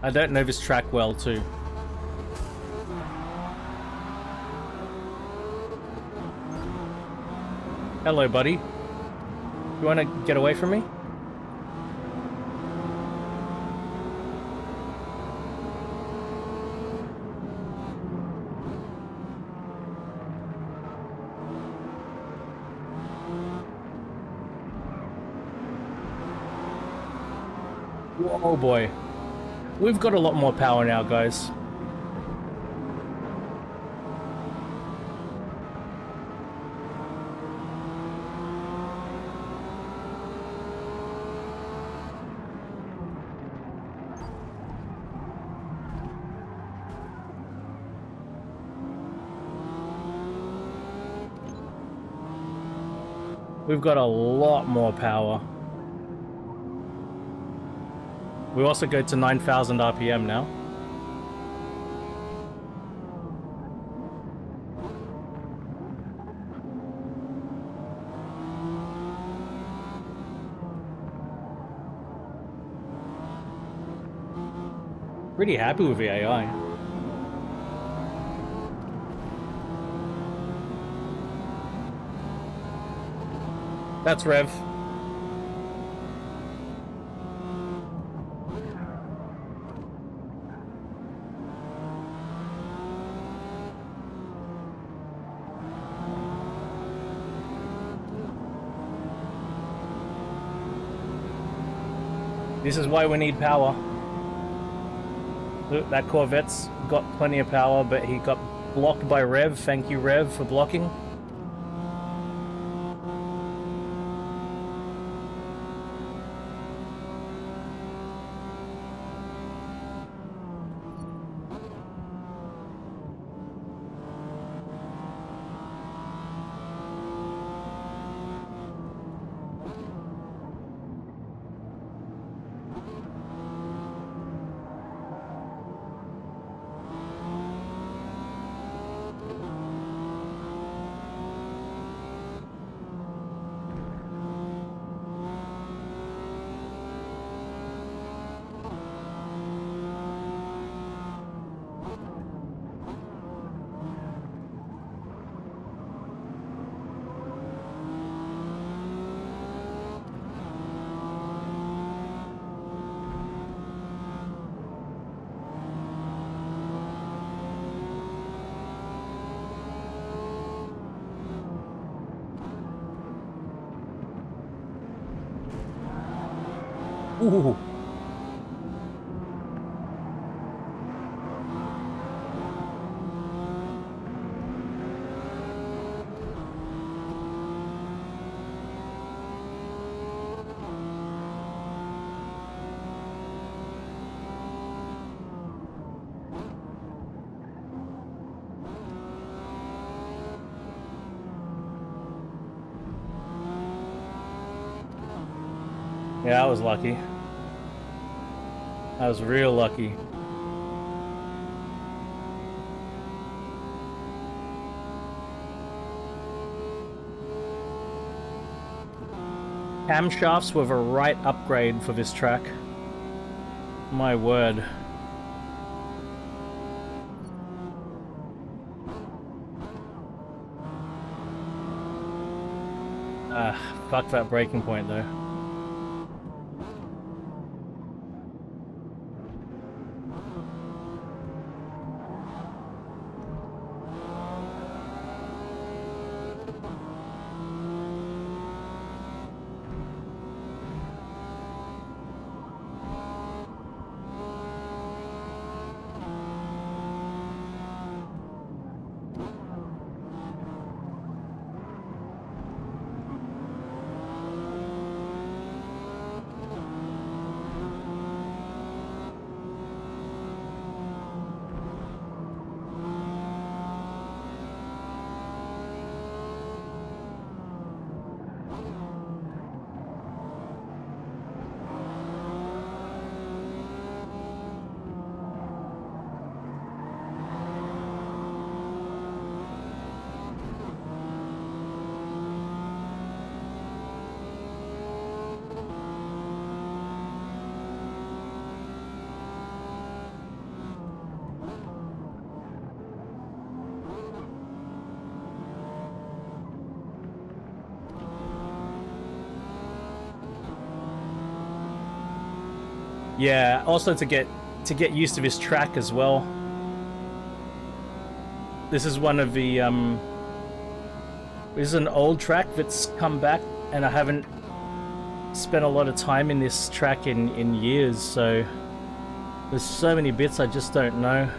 Speaker 1: I don't know this track well, too. Hello, buddy. You want to get away from me? Oh boy. We've got a lot more power now, guys. We've got a lot more power. We also go to 9,000 RPM now. Pretty happy with the AI. That's Rev. This is why we need power. Look, that Corvette's got plenty of power, but he got blocked by Rev. Thank you, Rev, for blocking. Ooh. Yeah, I was lucky. I was real lucky. Camshafts were the right upgrade for this track. My word. Fuck that braking point though. Yeah, also to get used to this track as well. This is one of the this is an old track that's come back, and I haven't spent a lot of time in this track in years, so there's so many bits I just don't know.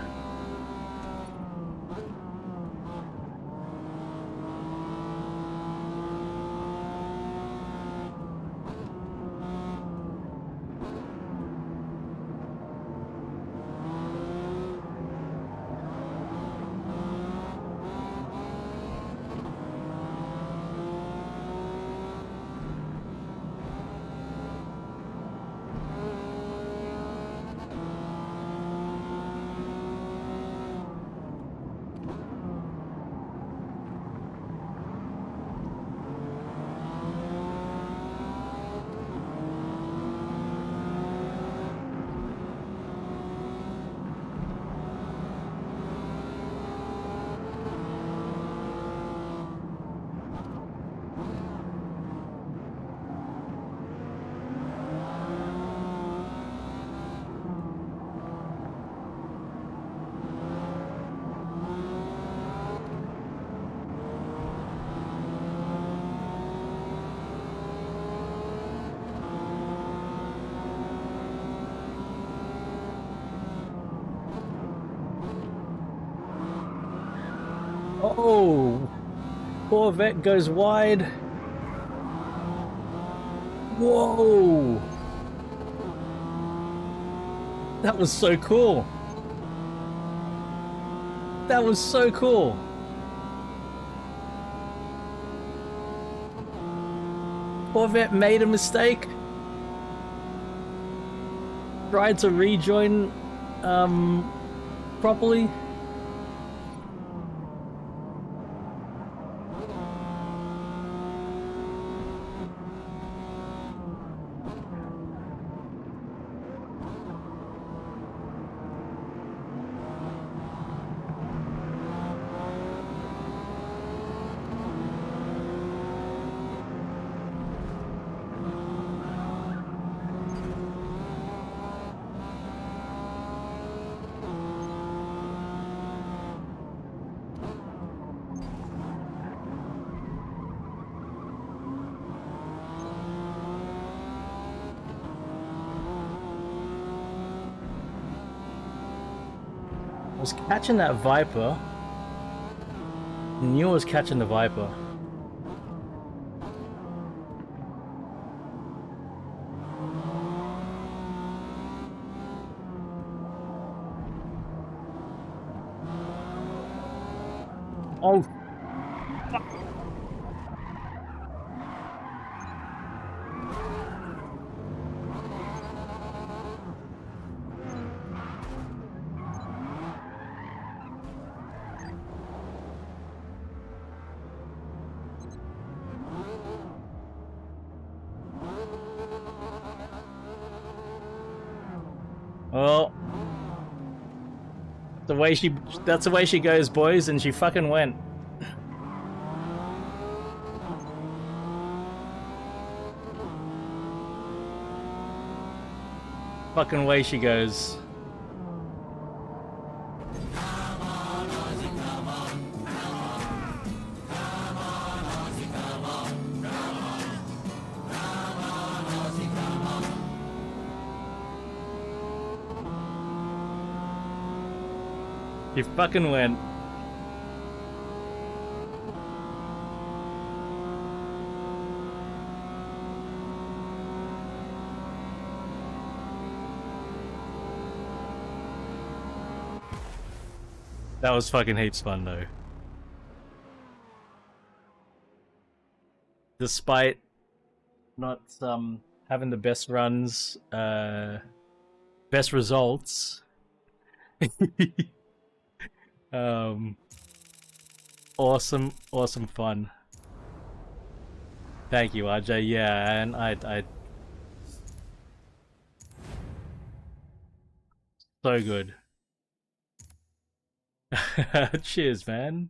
Speaker 1: Whoa! Corvette goes wide. Whoa! That was so cool. That was so cool. Corvette made a mistake. Tried to rejoin properly. I was catching that Viper. Knew I was catching the Viper. Oh. Well, that's the way she goes, boys, and she fucking went. Fucking way she goes. She fucking went. That was fucking heaps fun though. Despite not having the best runs, best results. Awesome fun. Thank you, RJ. Yeah, and I so good. Cheers, man.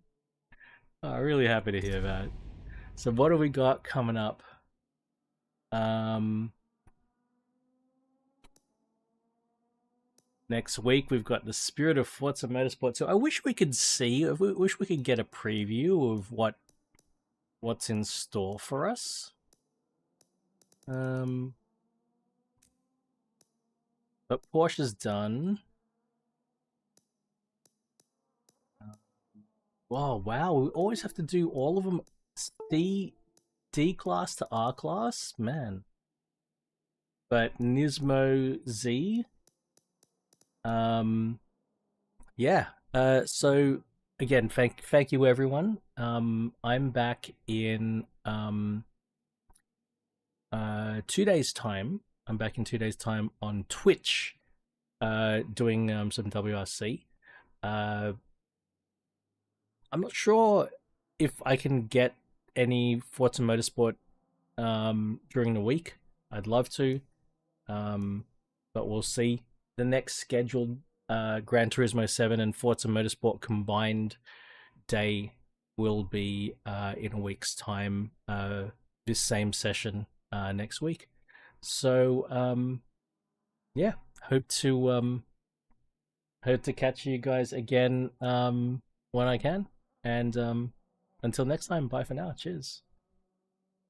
Speaker 1: Oh, really happy to hear that. So what do we got coming up? Next week we've got the Spirit of Forza Motorsport. So I wish we could see, I wish we could get a preview of what's in store for us. But Porsche's done. Oh wow, we always have to do all of them D class to R class, man. But Nismo Z. Yeah. So again, thank you everyone. I'm back in 2 days time. I'm back in 2 days time on Twitch, doing some WRC. I'm not sure if I can get any Forza Motorsport during the week. I'd love to, but we'll see. The next scheduled Gran Turismo 7 and Forza Motorsport combined day will be in a week's time, this same session next week. So yeah, hope to catch you guys again when I can. And until next time, bye for now. Cheers.